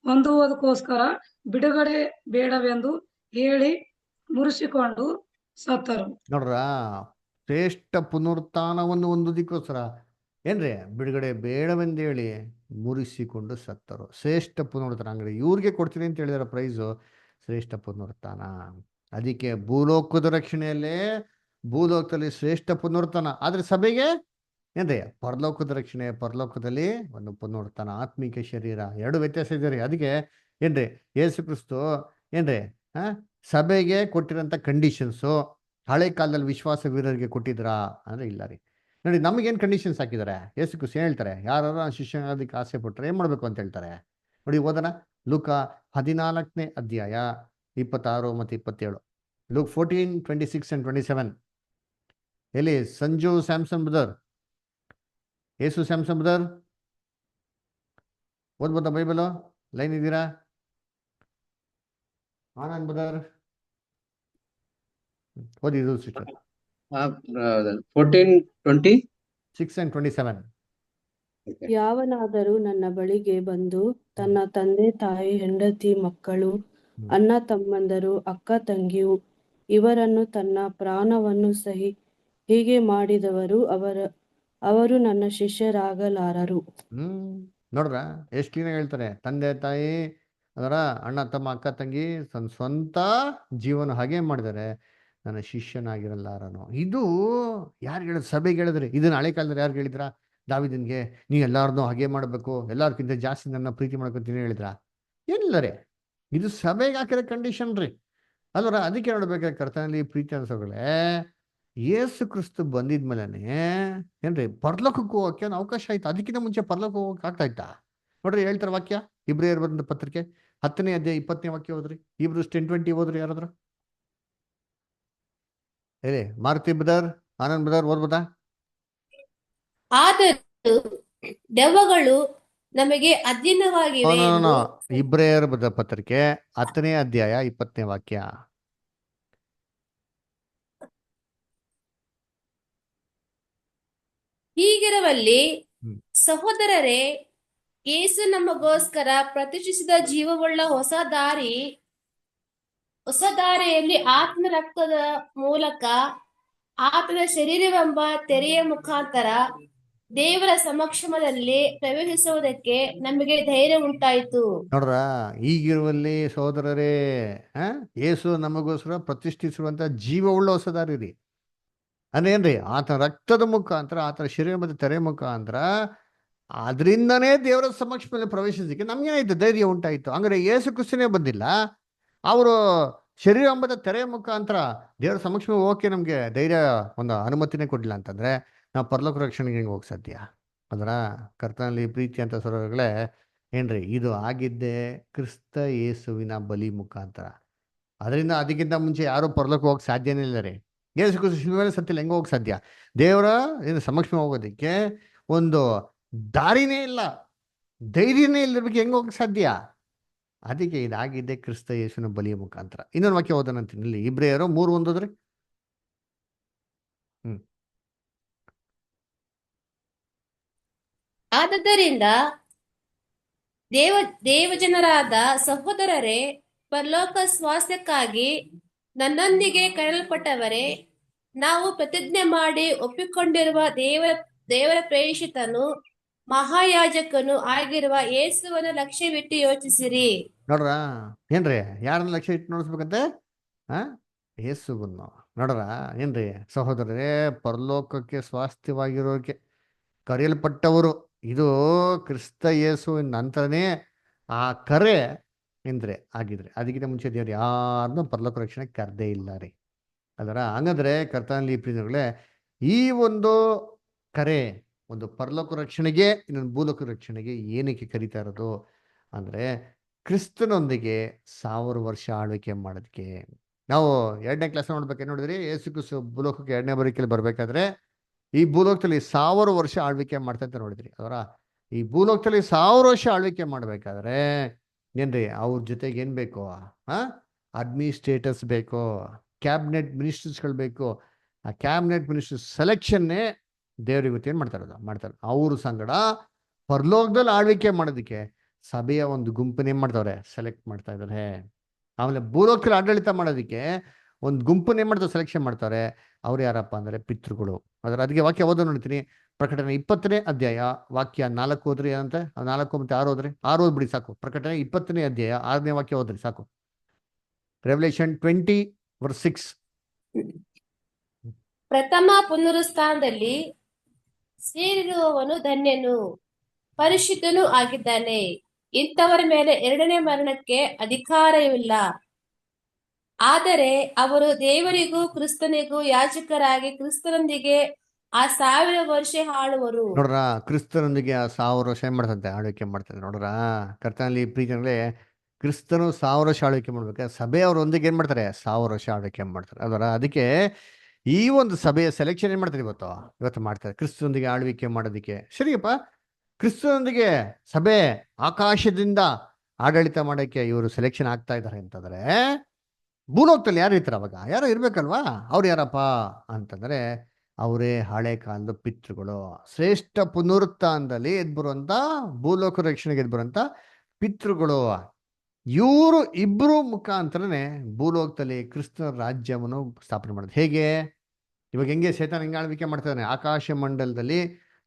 ಹೊಂದುವುದಕ್ಕೋಸ್ಕರ ಬಿಡುಗಡೆ ಬೇಡವೆಂದು ಹೇಳಿ ಮುರಿಸಿಕೊಂಡು ಸತ್ತರು. ನೋಡ್ರ, ಶ್ರೇಷ್ಠ ಪುನರುತ್ಥಾನವನ್ನು ಹೊಂದೋದಕ್ಕೋಸ್ಕರ ಏನ್ರಿ ಬಿಡುಗಡೆ ಬೇಡವೆಂದೇಳಿ ಮುರಿಸಿಕೊಂಡು ಸತ್ತರು. ಶ್ರೇಷ್ಠ ಪುನರುತ್ಥಾನ ಅಂದ್ರೆ ಇವ್ರಿಗೆ ಕೊಡ್ತೀನಿ ಅಂತ ಹೇಳಿದಾರೆ ಪ್ರೈಸು, ಶ್ರೇಷ್ಠ ಪುನರುತ್ಥಾನ. ಅದಕ್ಕೆ ಭೂಲೋಕದ ರಕ್ಷಣೆಯಲ್ಲೇ ಭೂಲೋಕದಲ್ಲಿ ಶ್ರೇಷ್ಠ ಪುನರುತ್ಥಾನ, ಆದ್ರೆ ಸಭೆಗೆ ಏನ್ರಿ ಪರಲೋಕದ ರಕ್ಷಣೆ, ಪರಲೋಕದಲ್ಲಿ ಒಂದು ಪುನರುತ್ಥಾನ, ಆತ್ಮಿಕ ಶರೀರ, ಎರಡು ವ್ಯತ್ಯಾಸ ಇದೆ ರೀ. ಅದಕ್ಕೆ ಏನ್ರಿ ಯೇಸು ಕ್ರಿಸ್ತು ಏನ್ರಿ ಸಭೆಗೆ ಕೊಟ್ಟಿರೋಂಥ ಕಂಡೀಷನ್ಸು ಹಳೆ ಕಾಲದಲ್ಲಿ ವಿಶ್ವಾಸ ವೀರರಿಗೆ ಕೊಟ್ಟಿದ್ರಾ ಅಂದ್ರೆ ಇಲ್ಲ ರೀ. ನೋಡಿ, ನಮಗೇನು ಕಂಡೀಷನ್ಸ್ ಹಾಕಿದ್ದಾರೆ ಯೇಸು ಕ್ರಿಸ್ತು ಹೇಳ್ತಾರೆ, ಯಾರು ಶಿಷ್ಯನಾಗೋದಕ್ಕೆ ಆಸೆ ಪಟ್ಟರೆ ಏನು ಮಾಡಬೇಕು ಅಂತ ಹೇಳ್ತಾರೆ ನೋಡಿ. ಓದೋಣ, ಲೂಕ 14ನೇ ಅಧ್ಯಾಯ 26 ಮತ್ತು 27. Luke 14:26 and 27. ಎಲ್ಲಿ ಸಂಜು ಸ್ಯಾಮ್ಸನ್ ಬ್ರದರ್, ಯೇಸು ಸ್ಯಾಮ್ಸನ್ ಬ್ರದರ್ ಓದ್ಬೋದಾ ಬೈಬಲು? ಲೈನ್ ಇದ್ದೀರಾ? ಆನಂದ್ ಬ್ರದರ್ ಓದಿದ್ರು ಸಿಸ್ಟರ್. 14:26 and 27. ಯಾವನಾದರೂ ನನ್ನ ಬಳಿಗೆ ಬಂದು ತನ್ನ ತಂದೆ ತಾಯಿ ಹೆಂಡತಿ ಮಕ್ಕಳು ಅಣ್ಣ ತಮ್ಮಂದರು ಅಕ್ಕ ತಂಗಿಯು ಇವರನ್ನು ತನ್ನ ಪ್ರಾಣವನ್ನು ಸಹಿ ಹೀಗೆ ಮಾಡಿದವರು ಅವರು ನನ್ನ ಶಿಷ್ಯರಾಗಲಾರರು. ನೋಡ್ರ, ಎಷ್ಟು ಕ್ಲೀನಾಗಿ ಹೇಳ್ತಾರೆ. ತಂದೆ ತಾಯಿ ಅದರ ಅಣ್ಣ ತಮ್ಮ ಅಕ್ಕ ತಂಗಿ ತನ್ನ ಸ್ವಂತ ಜೀವನ ಹಾಗೆ ಮಾಡಿದ್ದಾರೆ, ನನ್ನ ಶಿಷ್ಯನಾಗಿರಲಾರನು. ಇದು ಯಾರು ಹೇಳಿದ್ರು? ಸಭೆಗೆ ಹೇಳಿದ್ರಿ. ಇದನ್ನ ಹಳೆ ಕಾಲದಲ್ಲಿ ಯಾರು ಹೇಳಿದ್ರ? ದಾವಿದನ್ಗೆ ನೀವು ಎಲ್ಲಾರನ್ನೂ ಹಾಗೆ ಮಾಡಬೇಕು, ಎಲ್ಲಾರ್ಕಿಂತ ಜಾಸ್ತಿ ನನ್ನ ಪ್ರೀತಿ ಮಾಡ್ಕೊತೀನಿ ಹೇಳಿದ್ರ? ಏನಿಲ್ಲರೇ, ಇದು ಸಭೆಗೆ ಹಾಕಿರೋ ಕಂಡೀಷನ್ ರೀ ಅಲ್ವರ. ಅದಕ್ಕೆ ನೋಡ್ಬೇಕಾದ್ರೆ ಕರ್ತನಲ್ಲಿ ಪ್ರೀತಿ ಅನ್ಸೋಗಳೇ, ಯೇಸು ಕ್ರಿಸ್ತು ಬಂದಿದ್ಮೇಲೆ ಏನ್ರಿ ಪರಲೋಕಕ್ಕೆ ಹೋಗಕ್ಕೆ ಒಂದು ಅವಕಾಶ ಆಯ್ತು. ಅದಕ್ಕಿಂತ ಮುಂಚೆ ಪರಲೋಕ ಹೋಗಕ್ಕೆ ಆಗ್ತಾ ಇತ್ತಾ? ನೋಡ್ರಿ, ಹೇಳ್ತಾರೆ ವಾಕ್ಯ, ಇಬ್ರಿಯರು ಬಂದ ಪತ್ರಿಕೆ 10ನೇ ಅಧ್ಯಾಯ 20ನೇ ವಾಕ್ಯ ಓದ್ರಿ. Hebrews 10:20 ಓದ್ರಿ ಯಾರಾದ್ರ? ಹೇಳಿ, ಮಾರುತಿ ಬ್ರದರ್, ಆನಂದ್ ಬ್ರದರ್ ಓದ್ಬೋದಾ? ಆದರೂ ದೆವ್ವಗಳು ನಮಗೆ ಅಧೀನವಾಗಿವೆ ಎಂದು ಇಬ್ರಿಯರು ಬರೆದ ಪತ್ರಿಕೆ 10ನೇ ಅಧ್ಯಾಯ 20ನೇ ವಾಕ್ಯ. ಹೀಗಿರುವಲ್ಲಿ ಸಹೋದರರೇ, ಯೇಸು ನಮಗೋಸ್ಕರ ಪ್ರತಿಷ್ಠಿಸಿದ ಜೀವವುಳ್ಳ ಹೊಸ ದಾರಿಯಲ್ಲಿ ಆತನ ರಕ್ತದ ಮೂಲಕ ಆತನ ಶರೀರವೆಂಬ ತೆರೆಯ ಮುಖಾಂತರ ದೇವರ ಸಮಕ್ಷಮದಲ್ಲಿ ಪ್ರವೇಶಿಸುವುದಕ್ಕೆ ನಮಗೆ ಧೈರ್ಯ ಉಂಟಾಯಿತು. ನೋಡ್ರ, ಈಗಿರುವಲ್ಲಿ ಸಹೋದರರೇ, ಯೇಸು ನಮಗೋಸ್ಕರ ಪ್ರತಿಷ್ಠಿಸಿರುವಂತ ಜೀವವುಳ್ಳ ಹೊಸ ದಾರಿ ರೀ. ಅಂದ್ರೆ ಏನ್ರಿ? ಆತನ ರಕ್ತದ ಮುಖಾಂತರ, ಆತನ ಶರೀರ ಮತ್ತು ತೆರೆ ಮುಖಾಂತರ ಅದರಿಂದನೇ ದೇವರ ಸಮಕ್ಷಮದಲ್ಲಿ ಪ್ರವೇಶಿಸಲಿಕ್ಕೆ ನಮ್ಗೇನಾಯ್ತು? ಧೈರ್ಯ ಉಂಟಾಯಿತು. ಹಂಗಾರೆ ಯೇಸು ಕ್ರಿಸ್ತನೇ ಬಂದಿಲ್ಲ, ಅವರು ಶರೀರ ಎಂಬುದ ತೆರೆಯ ಮುಖಾಂತರ ದೇವರ ಸಮಕ್ಷಮ ಹೋಗಕ್ಕೆ ನಮ್ಗೆ ಧೈರ್ಯ ಒಂದು ಅನುಮತಿನೇ ಕೊಡ್ಲಿಲ್ಲ ಅಂತಂದ್ರೆ ನಾವು ಪರಲೋಕ ರಕ್ಷಣೆಗೆ ಹೆಂಗೆ ಹೋಗಿ ಸಾಧ್ಯ? ಅದರ ಕರ್ತನಲ್ಲಿ ಪ್ರೀತಿ ಅಂತ ಸರೋಗಳೇ ಏನ್ರಿ, ಇದು ಆಗಿದ್ದೆ ಕ್ರಿಸ್ತ ಯೇಸುವಿನ ಬಲಿ ಮುಖಾಂತರ. ಅದರಿಂದ ಅದಕ್ಕಿಂತ ಮುಂಚೆ ಯಾರು ಪರಲೋಕ ಹೋಗಕ್ಕೆ ಸಾಧ್ಯನೇ ಇಲ್ಲ ರೀ. ಯೇಸು ಕ್ರಿಸ್ತ ಶಿಲುಬೆ ಮೇಲೆ ಸತ್ತಿಲ್ಲ, ಹೆಂಗೆ ಹೋಗಕ್ಕೆ ಸಾಧ್ಯ? ದೇವರ ಸಮಕ್ಷಮ ಹೋಗೋದಕ್ಕೆ ಒಂದು ದಾರಿನೇ ಇಲ್ಲ, ಧೈರ್ಯನೇ ಇಲ್ಲಬೇಕು, ಹೆಂಗೆ ಹೋಗಕ್ಕೆ ಸಾಧ್ಯ? ಅದಕ್ಕೆ ಇದಾಗಿದ್ದೆ ಕ್ರಿಸ್ತ ಯೇಸುವಿನ ಬಲಿಯ ಮುಖಾಂತರ. ಇನ್ನೊಂದು ವಾಕ್ಯ ಓದೋಣಂತೀನಿ, ಇಲ್ಲಿ ಇಬ್ರಿಯರು 3:1 ಆದದರಿಂದ ದೇವಜನರಾದ ಸಹೋದರರೇ, ಪರಲೋಕ ಸ್ವಾಸ್ಥ್ಯಕ್ಕಾಗಿ ನನ್ನೊಂದಿಗೆ ಕರೆಯಲ್ಪಟ್ಟವರೇ, ನಾವು ಪ್ರತಿಜ್ಞೆ ಮಾಡಿ ಒಪ್ಪಿಕೊಂಡಿರುವ ದೇವರ ಪ್ರೇಷಿತನು ಮಹಾಯಾಜಕನು ಆಗಿರುವ ಯೇಸುವನ್ನು ಲಕ್ಷ್ಯವಿಟ್ಟು ಯೋಚಿಸಿರಿ. ನೋಡ್ರ, ಏನ್ರಿ ಯಾರನ್ನ ಲಕ್ಷ್ಯ ಇಟ್ಟು ನೋಡಿಸ್ಬೇಕಂತೆ? ಯೇಸುವನ್ನು. ನೋಡ್ರ ಏನ್ರಿ ಸಹೋದರರೇ, ಪರಲೋಕಕ್ಕೆ ಸ್ವಾಸ್ಥ್ಯವಾಗಿರೋಕೆ ಕರೆಯಲ್ಪಟ್ಟವರು, ಇದು ಕ್ರಿಸ್ತ ಯೇಸುವಿನ ನಂತರನೇ ಆ ಕರೆ ಎಂದ್ರೆ ಆಗಿದ್ರೆ. ಅದಕ್ಕಿಂತ ಮುಂಚೆ ದೇವ್ರು ಯಾರನ್ನೂ ಪರಲೋಕ ರಕ್ಷಣೆ ಕರೆದೇ ಇಲ್ಲ ರೀ. ಅದರ ಹಂಗಂದ್ರೆ ಕರ್ತನಲ್ಲಿ ಪ್ರೀತಿಗಳೇ, ಈ ಒಂದು ಕರೆ ಒಂದು ಪರಲೋಕ ರಕ್ಷಣೆಗೆ, ಇನ್ನೊಂದು ಭೂಲೋಕ ರಕ್ಷಣೆಗೆ ಏನಕ್ಕೆ ಕರೀತಾ ಇರೋದು ಅಂದ್ರೆ ಕ್ರಿಸ್ತನೊಂದಿಗೆ 1000 ವರ್ಷ ಆಳ್ವಿಕೆ ಮಾಡೋದಕ್ಕೆ. ನಾವು 2ನೇ ಕ್ಲಾಸ್ ನೋಡ್ಬೇಕು ನೋಡಿದ್ರಿ, ಯೇಸು ಕ್ರಿಸ್ತು ಭೂಲೋಕಕ್ಕೆ 2ನೇ ಬರಿಕೆಯಲ್ಲಿ ಬರ್ಬೇಕಾದ್ರೆ ಈ ಭೂಲೋಕದಲ್ಲಿ 1000 ವರ್ಷ ಆಳ್ವಿಕೆ ಮಾಡ್ತಾ ಅಂತ ನೋಡಿದ್ರಿ. ಅವರ ಈ ಭೂಲೋಕದಲ್ಲಿ 1000 ವರ್ಷ ಆಳ್ವಿಕೆ ಮಾಡ್ಬೇಕಾದ್ರೆ ಏನ್ರಿ ಅವ್ರ ಜೊತೆಗೆ ಏನ್ ಬೇಕು? ಅಡ್ಮಿನಿಸ್ಟ್ರೇಟರ್ಸ್ ಬೇಕು, ಕ್ಯಾಬಿನೆಟ್ ಮಿನಿಸ್ಟರ್ಸ್ಗಳು ಬೇಕು. ಆ ಕ್ಯಾಬಿನೆಟ್ ಮಿನಿಸ್ಟರ್ಸ್ ಸೆಲೆಕ್ಷನ್ನೇ ದೇವ್ರಿಗೆ ಗೊತ್ತೇನು ಮಾಡ್ತಾರೆ. ಅವ್ರ ಸಂಗಡ ಪರಲೋಕದಲ್ಲಿ ಆಳ್ವಿಕೆ ಮಾಡೋದಕ್ಕೆ ಸಭೆಯ ಒಂದು ಗುಂಪನ್ನೇ ಮಾಡ್ತಾವ್ರೆ, ಸೆಲೆಕ್ಟ್ ಮಾಡ್ತಾ ಇದ್ದಾರೆ. ಆಮೇಲೆ ಭೂಲೋಕದಲ್ಲಿ ಆಡಳಿತ ಮಾಡೋದಕ್ಕೆ ಒಂದು ಗುಂಪನ್ನೇ ಮಾಡ್ತಾರೆ, ಸೆಲೆಕ್ಷನ್ ಮಾಡ್ತಾರೆ. ಅವ್ರು ಯಾರಪ್ಪ ಅಂದರೆ ಪಿತೃಗಳು. ಅದಕ್ಕೆ ವಾಕ್ಯ ಓದೋ ನೋಡ್ತೀನಿ. ಪ್ರಕಟಣೆ 20ನೇ ಅಧ್ಯಾಯ ವಾಕ್ಯ 4 ಓದ್ರಿ. ಏನಂತೆ 4 ಮತ್ತೆ 6 ಓದ್ರಿ. 6 ಓದ್ಬಿಡಿ ಸಾಕು. ಪ್ರಕಟಣೆ 20ನೇ ಅಧ್ಯಾಯ 6ನೇ ವಾಕ್ಯ ಓದ್ರಿ ಸಾಕು. ರೆವಲ್ಯೂಷನ್ 20:6. ಪ್ರಥಮ ಪುನರುತ್ಥಾನದಲ್ಲಿ ಸೇರಿರುವವನು ಧನ್ಯನು, ಪರಿಶುದ್ಧನೂ ಆಗಿದ್ದಾನೆ. ಇಂಥವರ ಮೇಲೆ 2ನೇ ಮರಣಕ್ಕೆ ಅಧಿಕಾರವಿಲ್ಲ. ಆದರೆ ಅವರು ದೇವರಿಗೂ ಕ್ರಿಸ್ತನಿಗೂ ಯಾಜಕರಾಗಿ ಕ್ರಿಸ್ತನೊಂದಿಗೆ ಆ 1000 ವರ್ಷ ಆಳುವರು. ನೋಡ್ರ, ಕ್ರಿಸ್ತನೊಂದಿಗೆ ಆ 1000 ವರ್ಷ ಏನ್ ಮಾಡ್ತಂತೆ? ಆಳ್ವಿಕೆ ಮಾಡ್ತಾರೆ. ನೋಡ್ರ, ಕರ್ತನಲ್ಲಿ ಪ್ರೀತಿಗಳೇ, ಕ್ರಿಸ್ತನು 1000 ವರ್ಷ ಆಳ್ವಿಕೆ ಮಾಡ್ಬೇಕಾದ್ರೆ ಸಭೆ ಅವರೊಂದಿಗೆ ಏನ್ ಮಾಡ್ತಾರೆ? 1000 ವರ್ಷ ಆಳ್ವಿಕೆ ಮಾಡ್ತಾರೆ. ಅದಕ್ಕೆ ಈ ಒಂದು ಸಭೆಯ ಸೆಲೆಕ್ಷನ್ ಏನ್ ಮಾಡ್ತಾರೆ ಇವತ್ತು ಮಾಡ್ತಾರೆ, ಕ್ರಿಸ್ತನೊಂದಿಗೆ ಆಳ್ವಿಕೆ ಮಾಡೋದಕ್ಕೆ. ಸರಿಯಪ್ಪ, ಕ್ರಿಸ್ತನೊಂದಿಗೆ ಸಭೆ ಆಕಾಶದಿಂದ ಆಡಳಿತ ಮಾಡೋಕ್ಕೆ ಇವರು ಸೆಲೆಕ್ಷನ್ ಆಗ್ತಾ ಇದ್ದಾರೆ ಅಂತಂದ್ರೆ ಭೂಲೋಕದಲ್ಲಿ ಯಾರು ಇರ್ತಾರೆ? ಅವಾಗ ಯಾರೋ ಇರ್ಬೇಕಲ್ವಾ? ಅವ್ರು ಯಾರಪ್ಪ ಅಂತಂದ್ರೆ ಅವರೇ ಹಳೆ ಕಾಲದ ಪಿತೃಗಳು. ಶ್ರೇಷ್ಠ ಪುನರುತ್ಥಾನದಲ್ಲಿ ಎದ್ಬರುವಂತ, ಭೂಲೋಕ ರಕ್ಷಣೆಗೆ ಎದ್ಬರುವಂತ ಪಿತೃಗಳು. ಇವರು ಇಬ್ರು ಮುಖಾಂತರನೇ ಭೂಲೋಕದಲ್ಲಿ ಕ್ರಿಸ್ತನ ರಾಜ್ಯವನ್ನು ಸ್ಥಾಪನೆ ಮಾಡೋದು. ಹೇಗೆ? ಇವಾಗ ಹೆಂಗೆ ಸೈತಾನ್ ಹೆಂಗೆ ಆಳ್ವಿಕೆ ಮಾಡ್ತಾನೆ? ಆಕಾಶ ಮಂಡಲದಲ್ಲಿ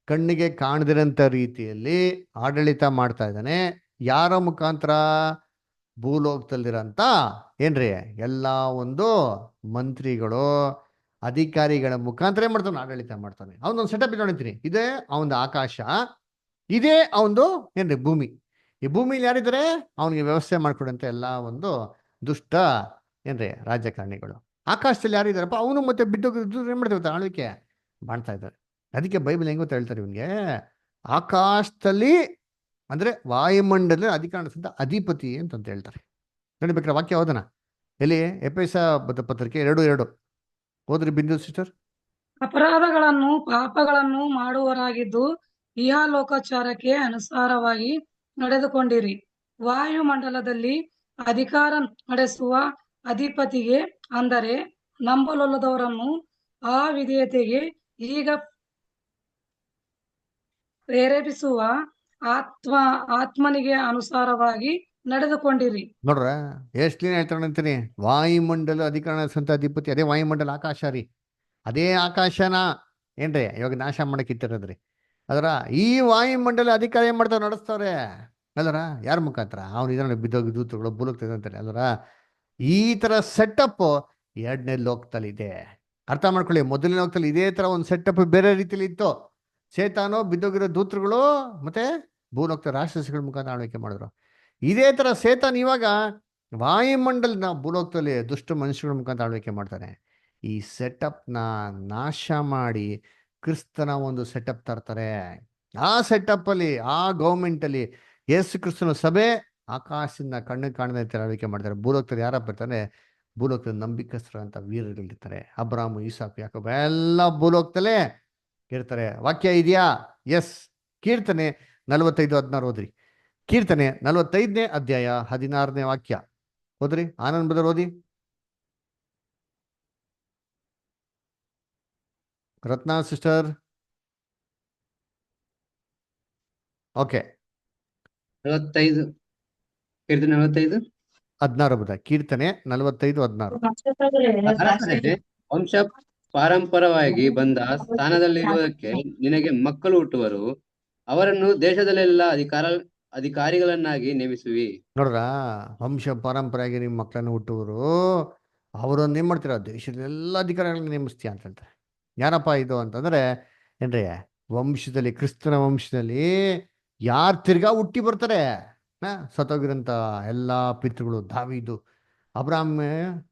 ಕಣ್ಣಿಗೆ ಕಾಣದಿರಂತ ರೀತಿಯಲ್ಲಿ ಆಡಳಿತ ಮಾಡ್ತಾ ಇದ್ದಾನೆ. ಯಾರ ಮುಖಾಂತರ? ಭೂಲೋಕದಲ್ಲಿರಂತ ಏನ್ರಿ ಎಲ್ಲ ಒಂದು ಮಂತ್ರಿಗಳು, ಅಧಿಕಾರಿಗಳ ಮುಖಾಂತರ ಏನ್ ಮಾಡ್ತಾನೆ? ಆಡಳಿತ ಮಾಡ್ತಾನೆ. ಅವನೊಂದು ಸೆಟಪ್ ನೋಡಿರ್ತೀನಿ. ಇದೇ ಅವನದು ಆಕಾಶ, ಇದೇ ಅವನದು ಏನ್ರಿ ಭೂಮಿ. ಈ ಭೂಮಿಲಿ ಯಾರಿದ್ದಾರೆ? ಅವನಿಗೆ ವ್ಯವಸ್ಥೆ ಮಾಡ್ಕೊಡಂತ ಎಲ್ಲ ಒಂದು ದುಷ್ಟ ಏನ್ರಿ ರಾಜಕಾರಣಿಗಳು. ಆಕಾಶದಲ್ಲಿ ಯಾರಿದ್ದಾರಪ್ಪ? ಅವನು ಮತ್ತೆ ಬಿದ್ದು ಏನ್ ಮಾಡ್ತಿರ್ತಾರೆ? ಆಳ್ವಿಕೆ ಮಾಡ್ತಾ ಇದ್ದಾರೆ. ಅದಕ್ಕೆ ಬೈಬಲ್ ಹೆಂಗ್ ಗೊತ್ತಾ ಹೇಳ್ತಾರೆ ಇವನ್ಗೆ? ಆಕಾಶದಲ್ಲಿ ಅಂದ್ರೆ ವಾಯುಮಂಡಲ ಅಧಿಕಾರಿಸಿದ ಅಧಿಪತಿ ಅಂತ ಹೇಳ್ತಾರೆ. ನೋಡಿಬೇಕಾರೆ ವಾಕ್ಯ ಓದೋಣ. ಎಲ್ಲಿ? ಎಫೆಸ ಪತ್ರಿಕೆ 2:2 ಓದ್ರಿ ಬಿಂದು ಸಿಸ್ಟರ್. ಅಪರಾಧಗಳನ್ನು ಪಾಪಗಳನ್ನು ಮಾಡುವವರಾಗಿದ್ದು ಇಹಲೋಕಾಚಾರಕ್ಕೆ ಅನುಸಾರವಾಗಿ ನಡೆದುಕೊಂಡಿರಿ. ವಾಯುಮಂಡಲದಲ್ಲಿ ಅಧಿಕಾರ ನಡೆಸುವ ಅಧಿಪತಿಗೆ, ಅಂದರೆ ನಂಬಲೊಲ್ಲದವರನ್ನು ಆ ವಿಧೇಯತೆಗೆ ಈಗ ಪ್ರೇರೇಪಿಸುವ ಆತ್ಮನಿಗೆ ಅನುಸಾರವಾಗಿ ನಡೆದುಕೊಂಡಿರಿ. ನೋಡ್ರ, ಎಷ್ಟು ಕ್ಲೀನ್ ಹೇಳ್ತಾರೆ ಅಂತೀನಿ. ವಾಯುಮಂಡಲ ಅಧಿಕಾರ ನಡೆಸುವಂತ ಅಧಿಪತಿ, ಅದೇ ವಾಯುಮಂಡಲ ಆಕಾಶ ರೀ. ಅದೇ ಆಕಾಶನ ಏನ್ರಿ ಇವಾಗ ನಾಶ ಮಾಡಕ್ ಇಟ್ಟಿರೋದ್ರಿ. ಅದರ ಈ ವಾಯುಮಂಡಲ ಅಧಿಕಾರ ಏನ್ ಮಾಡ್ತಾವ? ನಡೆಸ್ತವ್ರೆ. ಅಲ್ಲರ ಯಾರ ಮುಖಾಂತರ? ಅವನು ಇದನ್ನ ಬಿದ್ದೋಗಿ ದೂತಗಳು ಭೂಲೋಕದಲ್ಲಿ ಅಂತಾರೆ. ಅಲ್ಲರ ಈ ತರ ಸೆಟಪ್ 2ನೇ ಲೋಕದಲ್ಲಿ ಇದೆ. ಅರ್ಥ ಮಾಡ್ಕೊಳ್ಳಿ. 1ನೇ ಲೋಕದಲ್ಲಿ ಇದೇ ತರ ಒಂದು ಸೆಟಪ್ ಬೇರೆ ರೀತಿಯಲ್ಲಿ ಇತ್ತು. ಸೇತಾನೋ ಬಿದ್ದೋಗಿರೋ ದೂತರುಗಳು ಮತ್ತೆ ಭೂಲೋಕದ ರಾಕ್ಷಸಗಳ ಮುಖಾಂತರ ಆಳ್ವಿಕೆ ಮಾಡಿದ್ರು. ಇದೇ ತರ ಸೇತಾನ್ ಇವಾಗ ವಾಯುಮಂಡಲನ ಭೂಲೋಕದಲ್ಲಿ ದುಷ್ಟ ಮನುಷ್ಯಗಳ ಮುಖಾಂತರ ಆಳ್ವಿಕೆ ಮಾಡ್ತಾನೆ. ಈ ಸೆಟಪ್ನ ನಾಶ ಮಾಡಿ ಕ್ರಿಸ್ತನ ಒಂದು ಸೆಟಪ್ ತರ್ತಾರೆ. ಆ ಸೆಟಪ್ ಅಲ್ಲಿ, ಆ ಗೌರ್ಮೆಂಟ್ ಅಲ್ಲಿ ಯೇಸು ಕ್ರಿಸ್ತನ ಸಭೆ ಆಕಾಶದಿಂದ ಕಣ್ಣು ಕಾಣದಂತೆ ಆಳ್ವಿಕೆ ಮಾಡ್ತಾರೆ. ಭೂಲೋಕದಲ್ಲಿ ಯಾರಪ್ಪ ಇರ್ತಾರೆ? ಭೂಲೋಕದ ನಂಬಿಕಸ್ಥರಂತ ವೀರಗಳಿರ್ತಾರೆ. ಅಬ್ರಾಹ್ಮ, ಇಸಾಕ್, ಯಾಕೋಬ ಎಲ್ಲ ಭೂಲೋಕದಲ್ಲೇ ಇರ್ತಾರೆ. ವಾಕ್ಯ ಇದೆಯಾ? ಎಸ್. ಕೀರ್ತನೆ 45:16 ಓದ್ರಿ. ಕೀರ್ತನೆ 45ನೇ ಅಧ್ಯಾಯ 16ನೇ ವಾಕ್ಯ ಓದ್ರಿ. ಆನಂದ್ ಬದರ್ ಓದಿ. ರತ್ನಾ ಸಿಸ್ಟರ್. ಓಕೆ. 45 ಕೀರ್ತನೆ 45 16 ಬದ. ಕೀರ್ತನೆ 45:16. ಅರಸನೇ, ವಂಶ ಪಾರಂಪರವಾಗಿ ಬಂದ ಸ್ಥಾನದಲ್ಲಿರುವುದಕ್ಕೆ ನಿನಗೆ ಮಕ್ಕಳು ಹುಟ್ಟುವರು. ಅವರನ್ನು ದೇಶದಲ್ಲೆಲ್ಲ ಅಧಿಕಾರಿಗಳನ್ನಾಗಿ ನೇಮಿಸುವಿ. ನೋಡ್ರ, ವಂಶ ಪಾರಂಪರೆಯಾಗಿ ನಿಮ್ಮ ಮಕ್ಕಳನ್ನು ಹುಟ್ಟುವರು, ಅವರನ್ನ ಏನ್ ಮಾಡ್ತೀರ? ದೇಶದೆಲ್ಲ ಅಧಿಕಾರಿಗಳನ್ನ ನೇಮಿಸ್ತೀಯ ಅಂತ ಹೇಳ್ತಾರೆ. ಯಾರಪ್ಪ ಇದು ಅಂತಂದ್ರೆ ಏನ್ರಿ? ವಂಶದಲ್ಲಿ, ಕ್ರಿಸ್ತನ ವಂಶದಲ್ಲಿ ಯಾರು ತಿರ್ಗಾ ಹುಟ್ಟಿ ಬರ್ತಾರೆ? ಸತ್ತೋಗಿರಂತ ಎಲ್ಲಾ ಪಿತೃಗಳು, ದಾವೀದು, ಅಬ್ರಾಹ್ಮ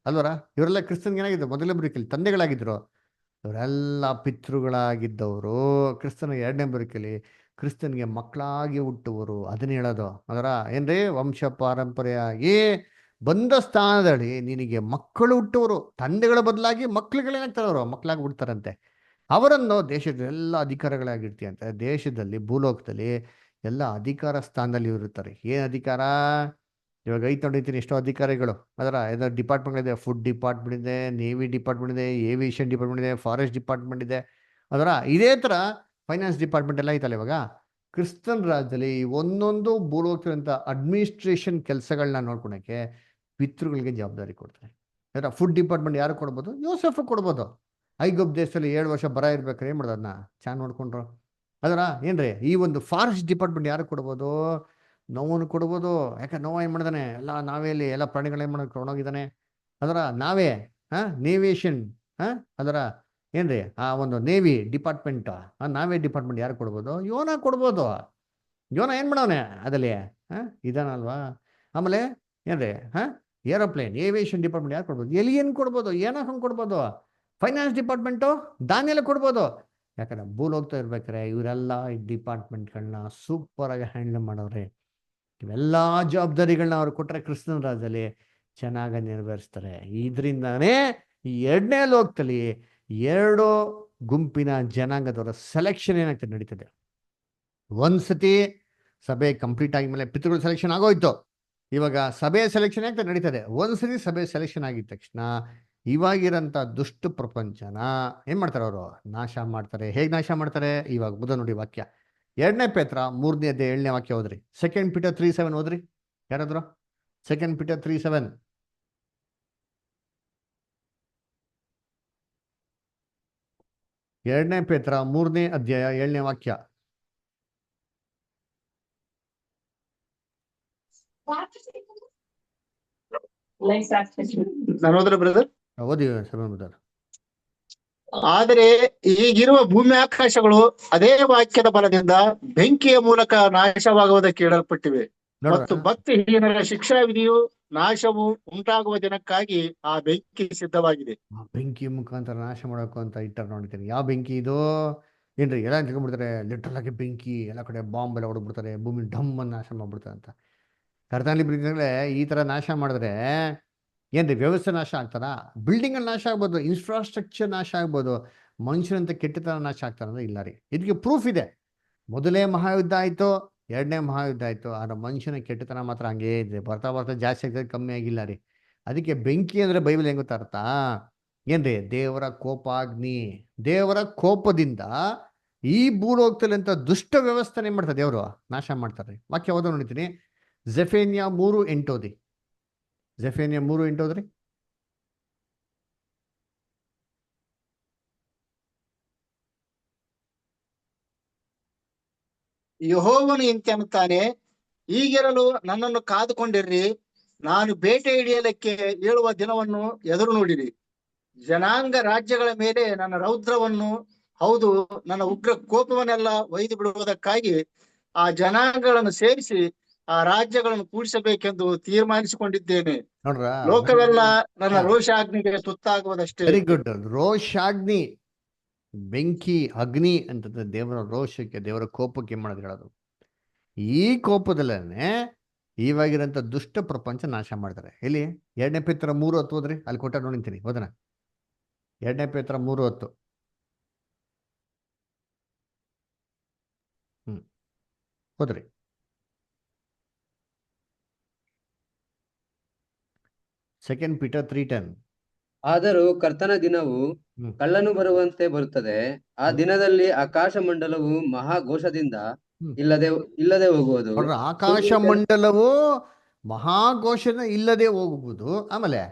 ಅಲ್ವರ, ಇವರೆಲ್ಲ ಕ್ರಿಸ್ತನ್ಗೆ ಏನಾಗಿದ್ರು? ಮೊದಲೇ ಬರಿಕೆಯಲ್ಲಿ ತಂದೆಗಳಾಗಿದ್ರು. ಇವರೆಲ್ಲ ಪಿತೃಗಳಾಗಿದ್ದವರು ಕ್ರಿಸ್ತನ 2ನೇ ಬರಿಕೆಯಲ್ಲಿ ಕ್ರಿಸ್ತನ್ಗೆ ಮಕ್ಕಳಾಗಿ ಹುಟ್ಟುವರು. ಅದನ್ನ ಹೇಳೋದು. ಅದರ ಏನ್ರಿ? ವಂಶ ಪಾರಂಪರೆಯಾಗಿ ಬಂದ ಸ್ಥಾನದಲ್ಲಿ ನಿನಗೆ ಮಕ್ಕಳು ಹುಟ್ಟೋರು, ತಂದೆಗಳ ಬದಲಾಗಿ ಮಕ್ಳುಗಳೇನಾಗ್ತಾರೆ, ಅವರು ಮಕ್ಕಳಾಗಿ ಬಿಡ್ತಾರಂತೆ. ಅವರನ್ನು ದೇಶದ ಎಲ್ಲ ಅಧಿಕಾರಿಗಳಾಗಿರ್ತೀಯಂತೆ. ದೇಶದಲ್ಲಿ ಭೂಲೋಕದಲ್ಲಿ ಎಲ್ಲ ಅಧಿಕಾರ ಸ್ಥಾನದಲ್ಲಿ ಇರುತ್ತಾರೆ. ಏನು ಅಧಿಕಾರ? ಇವಾಗ ಐದು ನೋಡಿರ್ತೀನಿ ಎಷ್ಟೋ ಅಧಿಕಾರಿಗಳು. ಅದರ ಏನೋ ಡಿಪಾರ್ಟ್ಮೆಂಟ್ ಇದೆ, ಫುಡ್ ಡಿಪಾರ್ಟ್ಮೆಂಟ್ ಇದೆ, ನೇವಿ ಡಿಪಾರ್ಟ್ಮೆಂಟ್ ಇದೆ, ಏವಿಯೇಷನ್ ಡಿಪಾರ್ಟ್ಮೆಂಟ್ ಇದೆ, ಫಾರೆಸ್ಟ್ ಡಿಪಾರ್ಟ್ಮೆಂಟ್ ಇದೆ. ಅದರ ಇದೇ ಥರ ಫೈನಾನ್ಸ್ ಡಿಪಾರ್ಟ್ಮೆಂಟ್ ಎಲ್ಲ ಐತಲ್ಲ. ಇವಾಗ ಕ್ರಿಸ್ತನ್ ರಾಜ್ಯದಲ್ಲಿ ಒಂದೊಂದು ಭೂಲೋಕದಂಥ ಅಡ್ಮಿನಿಸ್ಟ್ರೇಷನ್ ಕೆಲಸಗಳನ್ನ ನೋಡ್ಕೊಳಕ್ಕೆ ಪಿತೃಗಳಿಗೆ ಜವಾಬ್ದಾರಿ ಕೊಡ್ತಾರೆ. ಅದರ ಫುಡ್ ಡಿಪಾರ್ಟ್ಮೆಂಟ್ ಯಾರು ಕೊಡ್ಬೋದು? ಯೋಸೆಫ್ ಕೊಡ್ಬೋದು. ಐಗುಪ್ತ ದೇಶದಲ್ಲಿ 7 ವರ್ಷ ಬರ ಇರ್ಬೇಕಾರೆ ಏನು ಮಾಡೋದು, ಅದನ್ನ ಚೆನ್ನಾಗಿ ನೋಡ್ಕೊಂಡ್ರು. ಅದರ ಏನ್ರಿ ಈ ಒಂದು ಫಾರೆಸ್ಟ್ ಡಿಪಾರ್ಟ್ಮೆಂಟ್ ಯಾರು ಕೊಡ್ಬೋದು? ನೋವನ್ನು ಕೊಡ್ಬೋದು. ಯಾಕೆ ನೋವು ಏನು ಮಾಡಿದಾನೆ, ಎಲ್ಲ ನಾವೇ ಇಲ್ಲಿ ಎಲ್ಲ ಪ್ರಾಣಿಗಳು ಏನು ಮಾಡೋದು ಕೊಂಡೋಗಿದ್ದಾನೆ. ಅದರ ನಾವೇ ನೇವಿಯೇಷನ್ ಅದರ ಏನ್ರಿ ಆ ಒಂದು ನೇವಿ ಡಿಪಾರ್ಟ್ಮೆಂಟ್ ನಾವೇ ಡಿಪಾರ್ಟ್ಮೆಂಟ್ ಯಾರು ಕೊಡ್ಬೋದು? ಯೋನ ಕೊಡ್ಬೋದು. ಯೋನ ಏನು ಮಾಡವನೆ ಅದಲ್ಲಿ ಇದಾನಲ್ವಾ. ಆಮೇಲೆ ಏನ್ರಿ ಏರೋಪ್ಲೇನ್ ಏವಿಯೇಷನ್ ಡಿಪಾರ್ಟ್ಮೆಂಟ್ ಯಾರು ಕೊಡ್ಬೋದು? ಎಲಿಯನ್ ಕೊಡ್ಬೋದು, ಏನಕ್ಕೆ ಕೊಡ್ಬೋದು. ಫೈನಾನ್ಸ್ ಡಿಪಾರ್ಟ್ಮೆಂಟು ದಾನಿಯೆಲ್ಲ ಕೊಡ್ಬೋದು. ಯಾಕಂದ್ರೆ ಭೂಲೋಕ್ತಾ ಇರ್ಬೇಕಾರೆ ಇವರೆಲ್ಲ ಈ ಡಿಪಾರ್ಟ್ಮೆಂಟ್ಗಳನ್ನ ಸೂಪರಾಗಿ ಹ್ಯಾಂಡಲ್ ಮಾಡೋರೆ. ಇವೆಲ್ಲ ಜವಾಬ್ದಾರಿಗಳನ್ನ ಅವ್ರು ಕೊಟ್ಟರೆ ಕ್ರಿಸ್ತನ ರಾಜ್ಯದಲ್ಲಿ ಚೆನ್ನಾಗಿ ನೆರವೇರಿಸ್ತಾರೆ. ಇದರಿಂದಾನೇ ಈ 2ನೇ ಲೋಕದಲ್ಲಿ 2 ಗುಂಪಿನ ಜನಾಂಗದವರ ಸೆಲೆಕ್ಷನ್ ಏನಾಗ್ತದೆ ನಡೀತದೆ. ಒಂದ್ಸತಿ ಸಭೆ ಕಂಪ್ಲೀಟ್ ಆಗಿದ್ಮೇಲೆ ಪಿತೃಗಳ ಸೆಲೆಕ್ಷನ್ ಆಗೋಯ್ತು. ಇವಾಗ ಸಭೆ ಸೆಲೆಕ್ಷನ್ ಆಗ್ತದೆ ನಡೀತದೆ. ಒಂದ್ಸತಿ ಸಭೆ ಸೆಲೆಕ್ಷನ್ ಆಗಿದ ತಕ್ಷಣ ಇವಾಗಿರೋಂಥ ದುಷ್ಟ ಪ್ರಪಂಚನ ಏನ್ ಮಾಡ್ತಾರೆ, ಅವರು ನಾಶ ಮಾಡ್ತಾರೆ. ಹೇಗೆ ನಾಶ ಮಾಡ್ತಾರೆ? ಇವಾಗ ಬುಧ ನೋಡಿ ವಾಕ್ಯ 2ನೇ ಪೇತ್ರ 3ನೇ ಅಧ್ಯಾಯ 7ನೇ ವಾಕ್ಯ ಓದ್ರಿ. 2 Peter 3:7 ಓದ್ರಿ. ಯಾರಾದ್ರು 2 Peter 3:7. 2ನೇ ಪೇತ್ರ 3ನೇ ಅಧ್ಯಾಯ 7ನೇ ವಾಕ್ಯ. ನಾನು ಹೋದ್ರೆ ಬ್ರದರ್, ಓದಿ ಸಭೆ. ಆದರೆ ಈಗಿರುವ ಭೂಮಿ ಆಕಾಶಗಳು ಅದೇ ವಾಕ್ಯದ ಬಲದಿಂದ ಬೆಂಕಿಯ ಮೂಲಕ ನಾಶವಾಗುವುದಕ್ಕೆ ಕೇಳಲ್ಪಟ್ಟಿವೆ. ಮತ್ತು ಭಕ್ತಿಹೀನರ ಶಿಕ್ಷಾವಿಧಿಯು ನಾಶವು ಉಂಟಾಗುವ ದಿನಕ್ಕಾಗಿ ಆ ಬೆಂಕಿ ಸಿದ್ಧವಾಗಿದೆ. ಬೆಂಕಿ ಮುಖಾಂತರ ನಾಶ ಮಾಡೋಕು ಅಂತ ಇಟ್ಟಾರ ನೋಡ್ತೀನಿ. ಯಾವ ಬೆಂಕಿ ಇದು? ಏನ್ರಿ ಎಲ್ಲ ತಿಳ್ಕೊಂಡ್ಬಿಡ್ತಾರೆ. ಲಿಟ್ರಲ್ ಆಗಿ ಬೆಂಕಿ ಎಲ್ಲ ಕಡೆ ಬಾಂಬ್ ಎಲ್ಲ ಹೊಡ್ಬಿಡ್ತಾರೆ, ಭೂಮಿ ಡಮ್ ಅನ್ನು ನಾಶ ಮಾಡ್ಬಿಡ್ತಾರೆ ಅಂತ. ಕರ್ತನಲ್ಲಿ ಬಿದ್ದರೆ ಈ ತರ ನಾಶ ಮಾಡಿದ್ರೆ ಏನ್ರಿ ವ್ಯವಸ್ಥೆ ನಾಶ ಆಗ್ತಾರ? ಬಿಲ್ಡಿಂಗ್ ಅಲ್ಲಿ ನಾಶ ಆಗ್ಬೋದು, ಇನ್ಫ್ರಾಸ್ಟ್ರಕ್ಚರ್ ನಾಶ ಆಗ್ಬೋದು, ಮನುಷ್ಯರಂತ ಕೆಟ್ಟತನ ನಾಶ ಆಗ್ತಾರಂದ್ರೆ ಇಲ್ಲ ರೀ. ಇದಕ್ಕೆ ಪ್ರೂಫ್ ಇದೆ. ಮೊದಲೇ ಮಹಾಯುದ್ಧ ಆಯ್ತು, 2ನೇ ಮಹಾಯುದ್ಧ ಆಯ್ತು, ಆದ್ರೆ ಮನುಷ್ಯನ ಕೆಟ್ಟತನ ಮಾತ್ರ ಹಂಗೇ ಇದೆ. ಬರ್ತಾ ಬರ್ತಾ ಜಾಸ್ತಿ ಆಗ್ತದೆ, ಕಮ್ಮಿ ಆಗಿಲ್ಲ ರೀ. ಅದಕ್ಕೆ ಬೆಂಕಿ ಅಂದ್ರೆ ಬೈಬಲ್ ಹೆಂಗ್ ಗೊತ್ತಾ ಅರ್ಥ? ಏನ್ರಿ ದೇವರ ಕೋಪಾಗ್ನಿ. ದೇವರ ಕೋಪದಿಂದ ಈ ಭೂಲೋಕದಲ್ಲಿ ಅಂತ ದುಷ್ಟ ವ್ಯವಸ್ಥೆ ಏನ್ ಮಾಡ್ತಾರೆ, ದೇವರು ನಾಶ ಮಾಡ್ತಾರೆ. ವಾಕ್ಯ ಓದೋ ನೋಡ್ತೀನಿ. ಜೆಫನ್ಯ 3:8 ಓದಿ. ಜೆಫನ್ಯ 3:8 ಓದ್ರಿ. ಯೆಹೋವನು ಇಂತೆನ್ನುತ್ತಾನೆ, ಈಗಿರಲು ನನ್ನನ್ನು ಕಾದುಕೊಂಡಿರ್ರಿ. ನಾನು ಬೇಟೆ ಹಿಡಿಯಲಿಕ್ಕೆ ಏಳುವ ದಿನವನ್ನು ಎದುರು ನೋಡಿರಿ. ಜನಾಂಗ ರಾಜ್ಯಗಳ ಮೇಲೆ ನನ್ನ ರೌದ್ರವನ್ನು, ಹೌದು ನನ್ನ ಉಗ್ರ ಕೋಪವನ್ನೆಲ್ಲ ಒಯ್ದು ಬಿಡುವುದಕ್ಕಾಗಿ ಆ ಜನಾಂಗಗಳನ್ನು ಸೇರಿಸಿ ಆ ರಾಜ್ಯಗಳನ್ನು ಕೂಡಿಸಬೇಕೆಂದು ತೀರ್ಮಾನಿಸಿಕೊಂಡಿದ್ದೇನೆ. ನೋಡ್ರ, ಲೋಕವೆಲ್ಲ ನನ್ನ ರೋಷಾಗ್ನಿಗೆ ತುತ್ತಾಗುವುದಷ್ಟೇ. Very good. ರೋಷಾಗ್ನಿ, ಬೆಂಕಿ, ಅಗ್ನಿ ಅಂತಂದ್ರೆ ದೇವರ ರೋಷಕ್ಕೆ, ದೇವರ ಕೋಪಕ್ಕೆ ಮಾಡೋದು ಹೇಳೋದು. ಈ ಕೋಪದಲ್ಲೇ ಇವಾಗಿರೋಂಥ ದುಷ್ಟ ಪ್ರಪಂಚ ನಾಶ ಮಾಡ್ತಾರೆ. ಎಲ್ಲಿ? 2ನೇ ಪೇತ್ರ 3:10 ಓದ್ರಿ. ಅಲ್ಲಿ ಕೊಟ್ಟ ನೋಡಿಂತೀನಿ, ಓದನ. 2ನೇ ಪೇತ್ರ 3:10. ಹೋದ್ರಿ. Second Peter 3:10. ಆದರೂ ಕರ್ತನ ದಿನವು ಕಳ್ಳನು ಬರುವಂತೆ ಬರುತ್ತದೆ. ಆ ದಿನದಲ್ಲಿ ಆಕಾಶ ಮಂಡಲವು ಮಹಾಘೋಷದಿಂದ ಇಲ್ಲದೆ ಹೋಗುವುದು. ಆಕಾಶ ಮಂಡಲವು ಮಹಾಘೋಷದ ಇಲ್ಲದೆ ಹೋಗುವುದು. ಆಮೇಲೆ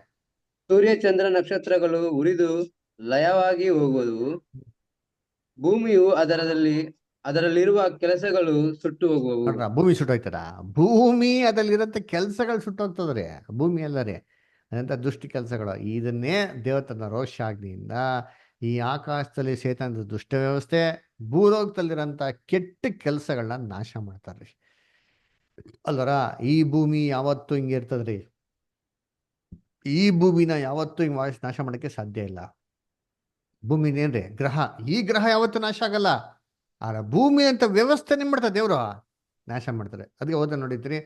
ಸೂರ್ಯ ಚಂದ್ರ ನಕ್ಷತ್ರಗಳು ಉರಿದು ಲಯವಾಗಿ ಹೋಗುವುದು. ಭೂಮಿಯು ಅದರಲ್ಲಿರುವ ಕೆಲಸಗಳು ಸುಟ್ಟು ಹೋಗುವವು. ಭೂಮಿ ಸುಟ್ಟೋಗ್ತದ? ಭೂಮಿ ಅದರಲ್ಲಿರಂತ ಕೆಲಸಗಳು ಸುಟ್ಟೋಗ್ತದ್ರಿ. ಭೂಮಿ ಅಲ್ಲರಿ ಅದಂತ ದುಷ್ಟ ಕೆಲಸಗಳು. ಇದನ್ನೇ ದೇವರ ತನ್ನ ರೋಷಾಗ್ನಿಯಿಂದ ಈ ಆಕಾಶದಲ್ಲಿ ಸೇತನ ದುಷ್ಟ ವ್ಯವಸ್ಥೆ, ಭೂಲೋಕದಲ್ಲಿರೋಂಥ ಕೆಟ್ಟ ಕೆಲಸಗಳನ್ನ ನಾಶ ಮಾಡ್ತಾರ್ರಿ. ಅಲ್ವರ ಈ ಭೂಮಿ ಯಾವತ್ತೂ ಹಿಂಗೆ ಇರ್ತದ್ರಿ. ಈ ಭೂಮಿನ ಯಾವತ್ತೂ ಹಿಂಗೆ ನಾಶ ಮಾಡೋಕ್ಕೆ ಸಾಧ್ಯ ಇಲ್ಲ. ಭೂಮಿನೇನ್ರಿ ಗ್ರಹ, ಈ ಗ್ರಹ ಯಾವತ್ತೂ ನಾಶ ಆಗಲ್ಲ. ಆದ್ರೆ ಭೂಮಿ ಅಂತ ವ್ಯವಸ್ಥೆ ಏನ್ ಮಾಡ್ತಾರೆ ದೇವರು ನಾಶ ಮಾಡ್ತಾರೆ. ಅದಕ್ಕೆ ಓದ ನೋಡಿದ್ರಿ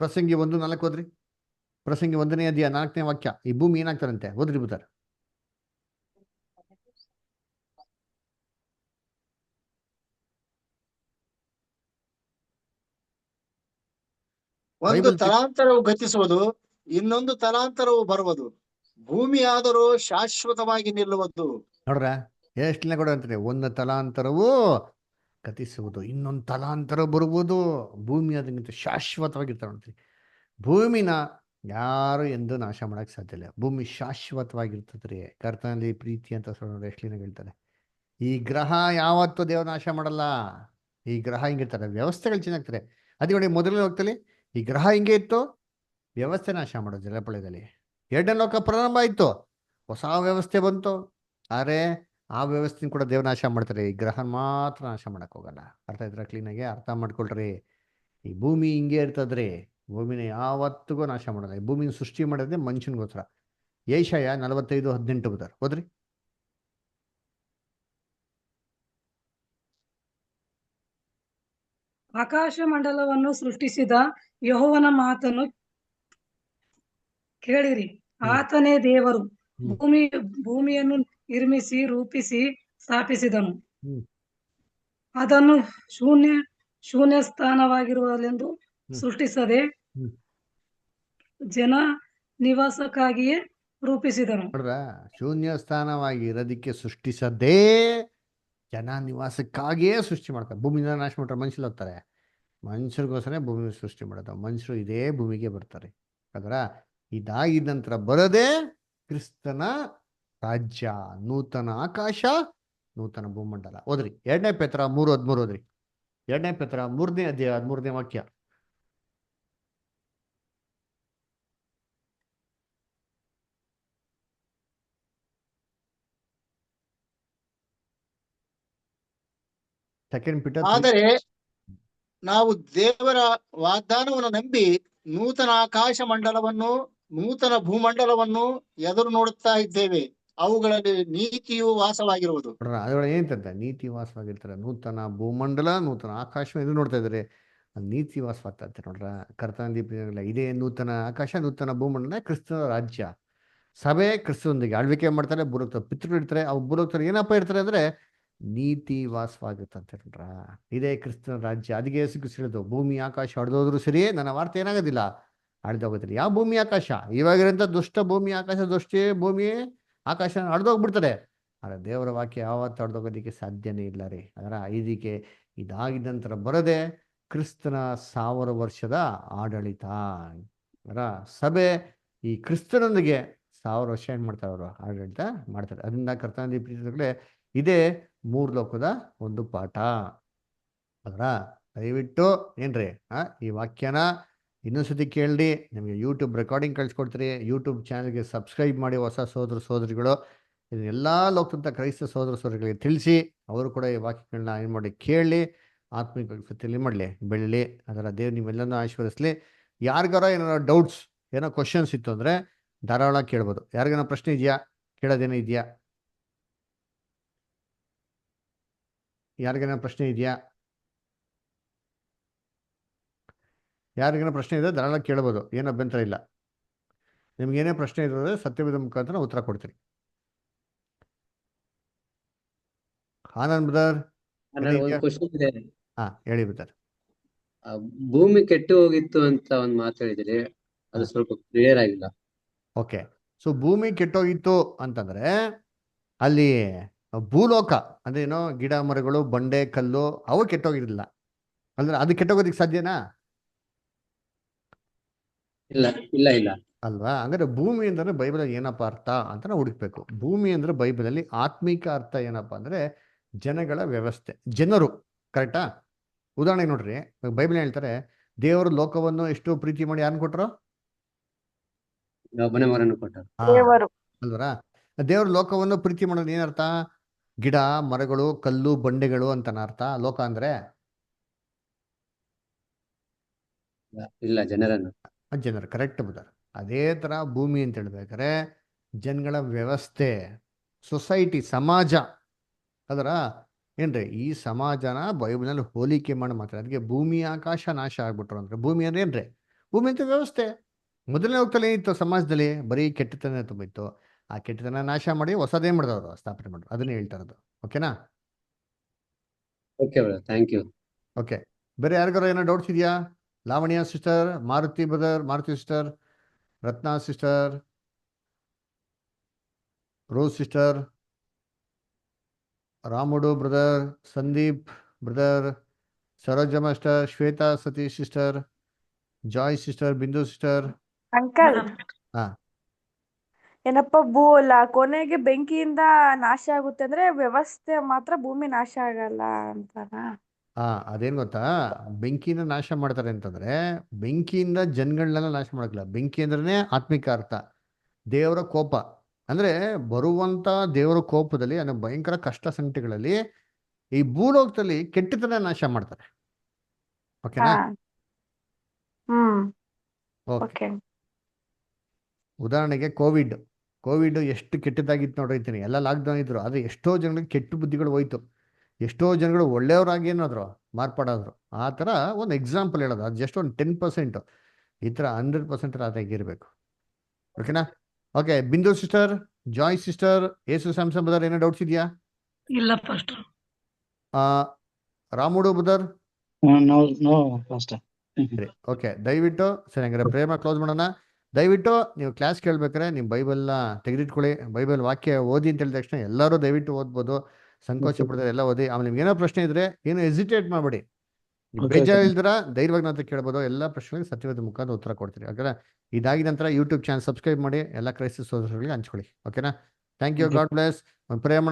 ಪ್ರಸಂಗಿ 1:4 ಓದ್ರಿ. ಪ್ರಸಂಗಿ 1ನೇ ಅಧ್ಯಾಯ 4ನೇ ವಾಕ್ಯ. ಈ ಭೂಮಿ ಏನಾಗ್ತಾರಂತೆ? ಓದ್ರಿ ಬಿಡ್ತಾರೆ. ಒಂದು ಬೈಬಲ್ ತಲಾಂತರವು ಗತಿಸುವುದು, ಇನ್ನೊಂದು ತಲಾಂತರವು ಬರುವುದು. ಭೂಮಿ ಆದರೂ ಶಾಶ್ವತವಾಗಿ ನಿಲ್ಲುವುದು. ನೋಡ್ರ ಎಷ್ಟನೇ ಕೊಡ ಅಂತಾರೆ? ಒಂದು ತಲಾಂತರವು ಗತಿಸುವುದು, ಇನ್ನೊಂದು ತಲಾಂತರ ಬರುವುದು. ಭೂಮಿ ಅದಕ್ಕಿಂತ ಶಾಶ್ವತವಾಗಿರ್ತಾರೆ ನೋಡ್ರಿ. ಭೂಮಿನ ಯಾರು ಎಂದು ನಾಶ ಮಾಡಕ್ ಸಾಧ್ಯ ಇಲ್ಲ. ಭೂಮಿ ಶಾಶ್ವತವಾಗಿರ್ತದ್ರಿ. ಕರ್ತನಲ್ಲಿ ಪ್ರೀತಿ ಅಂತ ಎಷ್ಟಲಿನ ಹೇಳ್ತಾರೆ. ಈ ಗ್ರಹ ಯಾವತ್ತೂ ದೇವ್ರ ನಾಶ ಮಾಡಲ್ಲ. ಈ ಗ್ರಹ ಹಿಂಗಿರ್ತಾರೆ, ವ್ಯವಸ್ಥೆಗಳು ಚೆನ್ನಾಗ್ತಾರೆ. ಅದೇ ನೋಡಿ, ಮೊದಲನೇ ಲೋಕದಲ್ಲಿ ಈ ಗ್ರಹ ಹಿಂಗೆ ಇತ್ತು, ವ್ಯವಸ್ಥೆ ನಾಶ ಮಾಡೋದು ಜಲಪಳಯದಲ್ಲಿ. 2ನೇ ಲೋಕ ಪ್ರಾರಂಭ ಆಯ್ತು, ಹೊಸ ವ್ಯವಸ್ಥೆ ಬಂತು. ಆದರೆ ಆ ವ್ಯವಸ್ಥೆ ಕೂಡ ದೇವ್ರ ನಾಶ ಮಾಡ್ತಾರೆ, ಈ ಗ್ರಹ ಮಾತ್ರ ನಾಶ ಮಾಡಕ್ ಹೋಗಲ್ಲ. ಅರ್ಥ ಇದ್ರ ಕ್ಲೀನಾಗೆ ಅರ್ಥ ಮಾಡ್ಕೊಳ್ರಿ. ಈ ಭೂಮಿ ಹಿಂಗೆ ಇರ್ತದ್ರಿ, ಭೂಮಿನ ಯಾವತ್ತಿಗೂ ನಾಶ ಮಾಡಲ್ಲ. ಈ ಭೂಮಿನ ಸೃಷ್ಟಿ ಮಾಡೋದೇ ಮನುಷ್ಯನಿಗೋಸ್ಕರ. ಯೆಶಾಯ 45:18 ಬದಾರ, ಹೋದ್ರಿ. ಆಕಾಶ ಮಂಡಲವನ್ನು ಸೃಷ್ಟಿಸಿದ ಯೆಹೋವನ ಮಾತನ್ನು ಕೇಳಿರಿ. ಆತನೇ ದೇವರು. ಭೂಮಿಯನ್ನು ನಿರ್ಮಿಸಿ ರೂಪಿಸಿ ಸ್ಥಾಪಿಸಿದನು. ಅದನ್ನು ಶೂನ್ಯ ಸ್ಥಾನವಾಗಿರುವಲೆಂದು ಸೃಷ್ಟಿಸದೆ ಜನ ನಿವಾಸಕ್ಕಾಗಿಯೇ ರೂಪಿಸಿದನು. ನೋಡ್ರ, ಶೂನ್ಯ ಸ್ಥಾನವಾಗಿ ಇರೋದಕ್ಕೆ ಸೃಷ್ಟಿಸದೇ ಜನ ನಿವಾಸಕ್ಕಾಗಿಯೇ ಸೃಷ್ಟಿ ಮಾಡ್ತಾರೆ. ಭೂಮಿನ ನಾಶ ಮಾಡ್ತಾರೆ, ಮನುಷ್ಯರು ಹೋಗ್ತಾರೆ. ಮನುಷ್ಯರಿಗೋಸ್ಕರ ಭೂಮಿ ಸೃಷ್ಟಿ ಮಾಡೋದು. ಮನುಷ್ಯರು ಇದೇ ಭೂಮಿಗೆ ಬರ್ತಾರೆ. ಅದರ ಇದಾಗಿದ ನಂತರ ಬರೋದೇ ಕ್ರಿಸ್ತನ ರಾಜ್ಯ, ನೂತನ ಆಕಾಶ, ನೂತನ ಭೂಮಂಡಲ. ಓದ್ರಿ 2ನೇ ಪೇತ್ರ 3:13 ಓದ್ರಿ. 2ನೇ ಪೇತ್ರ 3ನೇ ಅಧ್ಯಾಯ 13ನೇ ವಾಕ್ಯ. ಸೆಕೆಂಡ್ ಪೀಟರ್ ಆದರೆ ನಾವು ದೇವರ ವಾಗ್ದಾನವನ್ನು ನಂಬಿ ನೂತನ ಆಕಾಶ ಮಂಡಲವನ್ನು, ನೂತನ ಭೂಮಂಡಲವನ್ನು ಎದುರು ನೋಡುತ್ತಾ ಇದ್ದೇವೆ. ಅವುಗಳಲ್ಲಿ ನೀತಿಯು ವಾಸವಾಗಿರುವುದು. ಅದರೊಳಗೆ ಏನಂತ ನೀತಿ ವಾಸವಾಗಿರ್ತಾರೆ. ನೂತನ ಭೂಮಂಡಲ, ನೂತನ ಆಕಾಶ ಎದುರು ನೋಡ್ತಾ ಇದ್ದಾರೆ, ನೀತಿ ವಾಸವಾಗ್ತಾ ಇರ್ತಾರೆ. ನೋಡ್ರ, ಕರ್ತನ ದೀಪ ಇದೇ ನೂತನ ಆಕಾಶ, ನೂತನ ಭೂಮಂಡಲ, ಕ್ರಿಸ್ತನ ರಾಜ್ಯ. ಸಭೆ ಕ್ರಿಸ್ತನೊಂದಿಗೆ ಆಳ್ವಿಕೆ ಮಾಡ್ತಾರೆ. ಭೂಲೋಕದ ಪಿತೃಗಳು ಇರ್ತಾರೆ. ಅವು ಭೂಲೋಕದಲ್ಲಿ ಏನಪ್ಪ ಇರ್ತಾರೆ ಅಂದ್ರೆ ನೀತಿ ವಾಸವಾಗುತ್ತಂತೆ. ನೋಡ್ರ, ಇದೇ ಕ್ರಿಸ್ತನ ರಾಜ್ಯ. ಅದಕ್ಕೆ ಯೇಸು ಕ್ರಿಸ್ತ ಹೇಳಿದ್ದು, ಭೂಮಿ ಆಕಾಶ ಹಡ್ದೋದ್ರು ಸರಿ, ನನ್ನ ವಾರ್ತೆ ಏನಾಗೋದಿಲ್ಲ, ಹಡ್ದೋಗೋದಿಲ್ಲ. ಯಾವ ಭೂಮಿ ಆಕಾಶ? ಇವಾಗಿರೋಂಥ ದುಷ್ಟ ಭೂಮಿ ಆಕಾಶ, ದುಷ್ಟೇ ಭೂಮಿ ಆಕಾಶ ಹಡ್ದೋಗ್ಬಿಡ್ತಾರೆ. ಆದರೆ ದೇವರ ವಾಕ್ಯ ಯಾವತ್ತು ಹಡ್ದೋಗೋದಕ್ಕೆ ಸಾಧ್ಯನೇ ಇಲ್ಲ ರೀ. ಅದರ ಇದಕ್ಕೆ ಇದಾಗಿದ್ದ ನಂತರ ಬರದೆ ಕ್ರಿಸ್ತನ 1000 ವರ್ಷದ ಆಡಳಿತ. ಅದರ ಸಭೆ ಈ ಕ್ರಿಸ್ತನೊಂದಿಗೆ 1000 ವರ್ಷ ಏನ್ ಮಾಡ್ತಾರೆ, ಅವರು ಆಡಳಿತ ಮಾಡ್ತಾರೆ. ಅದರಿಂದ ಕರ್ತನ ಪ್ರೀತಿಗಳೇ, ಇದೇ 3 ಲೋಕದ ಒಂದು ಪಾಠ. ಅದರ ದಯವಿಟ್ಟು ಏನ್ರಿ ಈ ವಾಕ್ಯನ ಇನ್ನೊಂದ್ಸತಿ ಕೇಳ್ರಿ. ನಿಮಗೆ ಯೂಟ್ಯೂಬ್ ರೆಕಾರ್ಡಿಂಗ್ ಕಳಿಸ್ಕೊಡ್ತೀರಿ. ಯೂಟ್ಯೂಬ್ ಚಾನಲ್ಗೆ ಸಬ್ಸ್ಕ್ರೈಬ್ ಮಾಡಿ. ಹೊಸ ಸಹೋದರ ಸಹೋದರಿಗಳು ಇದನ್ನೆಲ್ಲ ಲೋಕದಂಥ ಕ್ರೈಸ್ತ ಸಹೋದರ ಸಹೋದರಿಗಳಿಗೆ ತಿಳಿಸಿ, ಅವರು ಕೂಡ ಈ ವಾಕ್ಯಗಳನ್ನ ಏನು ಮಾಡಿ ಕೇಳಿ, ಆತ್ಮಿಕ ಸತ್ಯದಲ್ಲಿ ಮಾಡಲಿ, ಬೆಳಲಿ. ಅದರ ದೇವ್ರು ನಿಮ್ಮೆಲ್ಲನೂ ಆಶೀರ್ವದಿಸಲಿ. ಯಾರಿಗಾರ ಏನಾರ ಡೌಟ್ಸ್, ಏನೋ ಕ್ವಶನ್ಸ್ ಇತ್ತು ಅಂದರೆ ಧಾರಾಳ ಕೇಳ್ಬೋದು. ಯಾರಿಗೇನೋ ಪ್ರಶ್ನೆ ಇದೆಯಾ? ಕೇಳೋದೇನೋ ಇದೆಯಾ? ಯಾರಿಗೇನೋ ಪ್ರಶ್ನೆ ಇದೆಯಾ? ಯಾರಿಗೇನೋ ಪ್ರಶ್ನೆ ಇದೆ ಧಾರಾಳ ಕೇಳ್ಬೋದು, ಏನು ಅಭ್ಯಂತರ ಇಲ್ಲ. ನಿಮ್ಗೇನೇ ಪ್ರಶ್ನೆ ಇರೋದ್ರೆ ಸತ್ಯವೇದ ಮುಖಾಂತರ ಉತ್ತರ ಕೊಡ್ತೀರಿ. ಆನಂದ್ ಬ್ರದರ್, ಒಂದು ಕ್ವಶನ್ ಇದೆ. ಹೇಳಿ ಬ್ರದರ್. ಭೂಮಿ ಕೆಟ್ಟು ಹೋಗಿತ್ತು ಅಂತ ಒಂದು ಮಾತು ಹೇಳಿದ್ರಿ, ಅದು ಸ್ವಲ್ಪ ಕ್ಲಿಯರ್ ಆಗಿಲ್ಲ. ಓಕೆ, ಸೊ ಭೂಮಿ ಕೆಟ್ಟೋಗಿತ್ತು ಅಂತಂದ್ರೆ ಅಲ್ಲಿ ಭೂಲೋಕ ಅಂದ್ರೆ ಏನೋ ಗಿಡ ಮರಗಳು, ಬಂಡೆ ಕಲ್ಲು ಅವು ಕೆಟ್ಟೋಗಿರಲಿಲ್ಲ ಅಂದ್ರೆ ಅದು ಕೆಟ್ಟೋಗೋದಿಕ್ಕೆ ಸಾಧ್ಯನಾ? ಇಲ್ಲ ಇಲ್ಲ ಇಲ್ಲ ಅಲ್ವಾ? ಹಂಗಾದ್ರೆ ಭೂಮಿ ಅಂದ್ರೆ ಬೈಬಲಲ್ಲಿ ಏನಪ್ಪ ಅರ್ಥ ಅಂತ ನಾವು ಹುಡುಕ್ಬೇಕು. ಭೂಮಿ ಅಂದ್ರೆ ಬೈಬಲಲ್ಲಿ ಆತ್ಮಿಕ ಅರ್ಥ ಏನಪ್ಪಾ ಅಂದ್ರೆ ಜನಗಳ ವ್ಯವಸ್ಥೆ, ಜನರು. ಕರೆಕ್ಟಾ? ಉದಾಹರಣೆ ನೋಡ್ರಿ, ಬೈಬಲ್ ಹೇಳ್ತಾರೆ ದೇವರು ಲೋಕವನ್ನು ಎಷ್ಟು ಪ್ರೀತಿ ಮಾಡಿ ಯಾರನ್ನ ಕೊಟ್ಟರು? ಒಬ್ಬನೇ ಮರನ್ನು ಕೊಟ್ಟರು. ಅಲ್ವರಾ? ದೇವರು ಲೋಕವನ್ನು ಪ್ರೀತಿ ಮಾಡೋದು ಏನರ್ಥ? ಗಿಡ ಮರಗಳು, ಕಲ್ಲು ಬಂಡೆಗಳು ಅಂತನ ಅರ್ಥ ಲೋಕ ಅಂದ್ರೆ? ಇಲ್ಲ, ಜನರನ್ನು. ಜನರು. ಕರೆಕ್ಟ್ ಬುದರ್. ಅದೇ ತರ ಭೂಮಿ ಅಂತ ಹೇಳ್ಬೇಕಾರೆ ಜನಗಳ ವ್ಯವಸ್ಥೆ, ಸೊಸೈಟಿ, ಸಮಾಜ. ಅದರ ಏನ್ರಿ ಈ ಸಮಾಜನ ಬೈಬಲ್ನಲ್ಲಿ ಹೋಲಿಕೆ ಮಾಡಿ ಮಾತ್ರ. ಅದಕ್ಕೆ ಭೂಮಿ ಆಕಾಶ ನಾಶ ಆಗ್ಬಿಟ್ರು ಅಂದ್ರೆ ಭೂಮಿ ಅಂದ್ರೆ ಏನ್ರಿ? ಭೂಮಿ ಅಂತ ವ್ಯವಸ್ಥೆ. ಮೊದಲನೇ ಹೋಗ್ತಲೇ ಏನಿತ್ತು ಸಮಾಜದಲ್ಲಿ ಬರೀ ಕೆಟ್ಟತನ ತುಂಬಿತ್ತು. ಆ ಕೆಟ್ಟತನ ನಾಶ ಮಾಡಿ ಹೊಸದೇನ್ ಮಾಡಿದವರು ಸ್ಥಾಪನೆ ಮಾಡಿದ್ರು. ಅದನ್ನೇ ಹೇಳ್ತಾ ಇರೋದು. ಓಕೆನಾ? Okay brother, thank you. Okay, ಬೇರೆ ಯಾರಿಗಾರು ಏನೋ ಡೌಟ್ಸ್ ಇದೆಯಾ? Lavanya sister, Maruti brother, Maruti sister, Ratna sister, Rose sister, Ramudu brother, Sandeep brother, Saroja master, Shweta Satish sister, Joy sister, Bindu sister. Uncle ಹಾ, ಏನಪ್ಪ ಕೊನೆಗೆ ಬೆಂಕಿಯಿಂದ ನಾಶ ಆಗುತ್ತೆ ಅಂದ್ರೆ ವ್ಯವಸ್ಥೆ ಮಾತ್ರ ಭೂಮಿ ನಾಶ ಆಗಲ್ಲ ಅಂತಾನಾ? ಅದೇನ್ ಗೊತ್ತಾ, ಬೆಂಕಿನ ನಾಶ ಮಾಡ್ತಾರೆ ಅಂತಂದ್ರೆ ಬೆಂಕಿಯಿಂದ ಜನಗಳನ್ನೆಲ್ಲ ನಾಶ ಮಾಡಕ್ಕಿಲ್ಲ. ಬೆಂಕಿ ಅಂದ್ರೇನೆ ಆತ್ಮಿಕ ಅರ್ಥ, ದೇವರ ಕೋಪ. ಅಂದ್ರೆ ಬರುವಂತ ದೇವರ ಕೋಪದಲ್ಲಿ ಅಂದ್ರೆ ಭಯಂಕರ ಕಷ್ಟ ಸಂಕಟಗಳಲ್ಲಿ ಈ ಭೂಲೋಕದಲ್ಲಿ ಕೆಟ್ಟತನ ನಾಶ ಮಾಡ್ತಾರೆ. ಓಕೆನಾ? ಹಾ. ಹ್ಮ್. ಓಕೆ. ಓಕೆ. ಉದಾಹರಣೆಗೆ ಕೋವಿಡ್ ಎಷ್ಟು ಕೆಟ್ಟದಾಗಿತ್ತು ನೋಡಿರ್ತೀನಿ. ಎಲ್ಲ ಲಾಕ್ಡೌನ್ ಇದ್ರು, ಆದ್ರೆ ಎಷ್ಟೋ ಜನಗಳಿಗೆ ಕೆಟ್ಟ ಬುದ್ಧಿಗಳು ಹೋಯ್ತು. ಎಷ್ಟೋ ಜನಗಳು ಒಳ್ಳೆಯವರಾಗಿ ಏನಾದ್ರು ಮಾರ್ಪಾಡಾದ್ರು. ಆ ಥರ ಒಂದು ಎಕ್ಸಾಂಪಲ್ ಹೇಳೋದು. ಅದು ಜಸ್ಟ್ ಒಂದು 10%. ಈ ಥರ 100% ಅದಾಗಿರ್ಬೇಕು. ಓಕೆನಾ? Okay, Bindu sister, Joy sister, Yesu Samson brother, ಏನೋ ಡೌಟ್ಸ್ ಇದೆಯಾ? ಇಲ್ಲ pastor. Ramudu brother? No pastor. ಸರಿ, ಓಕೆ, ದಯವಿಟ್ಟು ಸರಿ ಹಂಗಾರೆ ಪ್ರೇಮ ಕ್ಲೋಸ್ ಮಾಡೋಣ. ದಯವಿಟ್ಟು ನೀವು ಕ್ಲಾಸ್ ಕೇಳ್ಬೇಕಾರೆ ನಿಮ್ಮ ಬೈಬಲ್ನ ತೆಗೆದಿಟ್ಕೊಳ್ಳಿ. ಬೈಬಲ್ ವಾಕ್ಯ ಓದಿ ಅಂತ ಹೇಳಿದ ತಕ್ಷಣ ಎಲ್ಲರೂ ದಯವಿಟ್ಟು ಓದ್ಬೋದು. ಸಂಕೋಚ ಪಡಿದ್ರೆ ಎಲ್ಲ ಓದಿ. ಆಮೇಲೆ ನಿಮ್ಗೆ ಏನೋ ಪ್ರಶ್ನೆ ಇದ್ರೆ ಏನು ಹೆಸಿಟೇಟ್ ಮಾಡಬೇಡಿ. ಬೇಜಾರು ಇಲ್ದಿರ ಧೈರ್ಯವಾಗಿ ನನ್ನ ಹತ್ರ ಕೇಳ್ಬೋದು. ಎಲ್ಲ ಪ್ರಶ್ನೆಗಳಿಗೆ ಸತ್ಯವಾದ ಮುಖಾಂತರ ಉತ್ತರ ಕೊಡ್ತೀರಿ. ಓಕೆನಾ? ಇದಾಗಿದ ನಂತರ ಯೂಟ್ಯೂಬ್ ಚಾನಲ್ ಸಬ್ಸ್ಕ್ರೈಬ್ ಮಾಡಿ ಎಲ್ಲ ಕ್ರೈಸ್ತ ಸಹೋದರರಿಗೆ ಹಂಚ್ಕೊಳ್ಳಿ. ಓಕೆನಾ? Thank you. God bless. ಒಂದು ಪ್ರೇಮ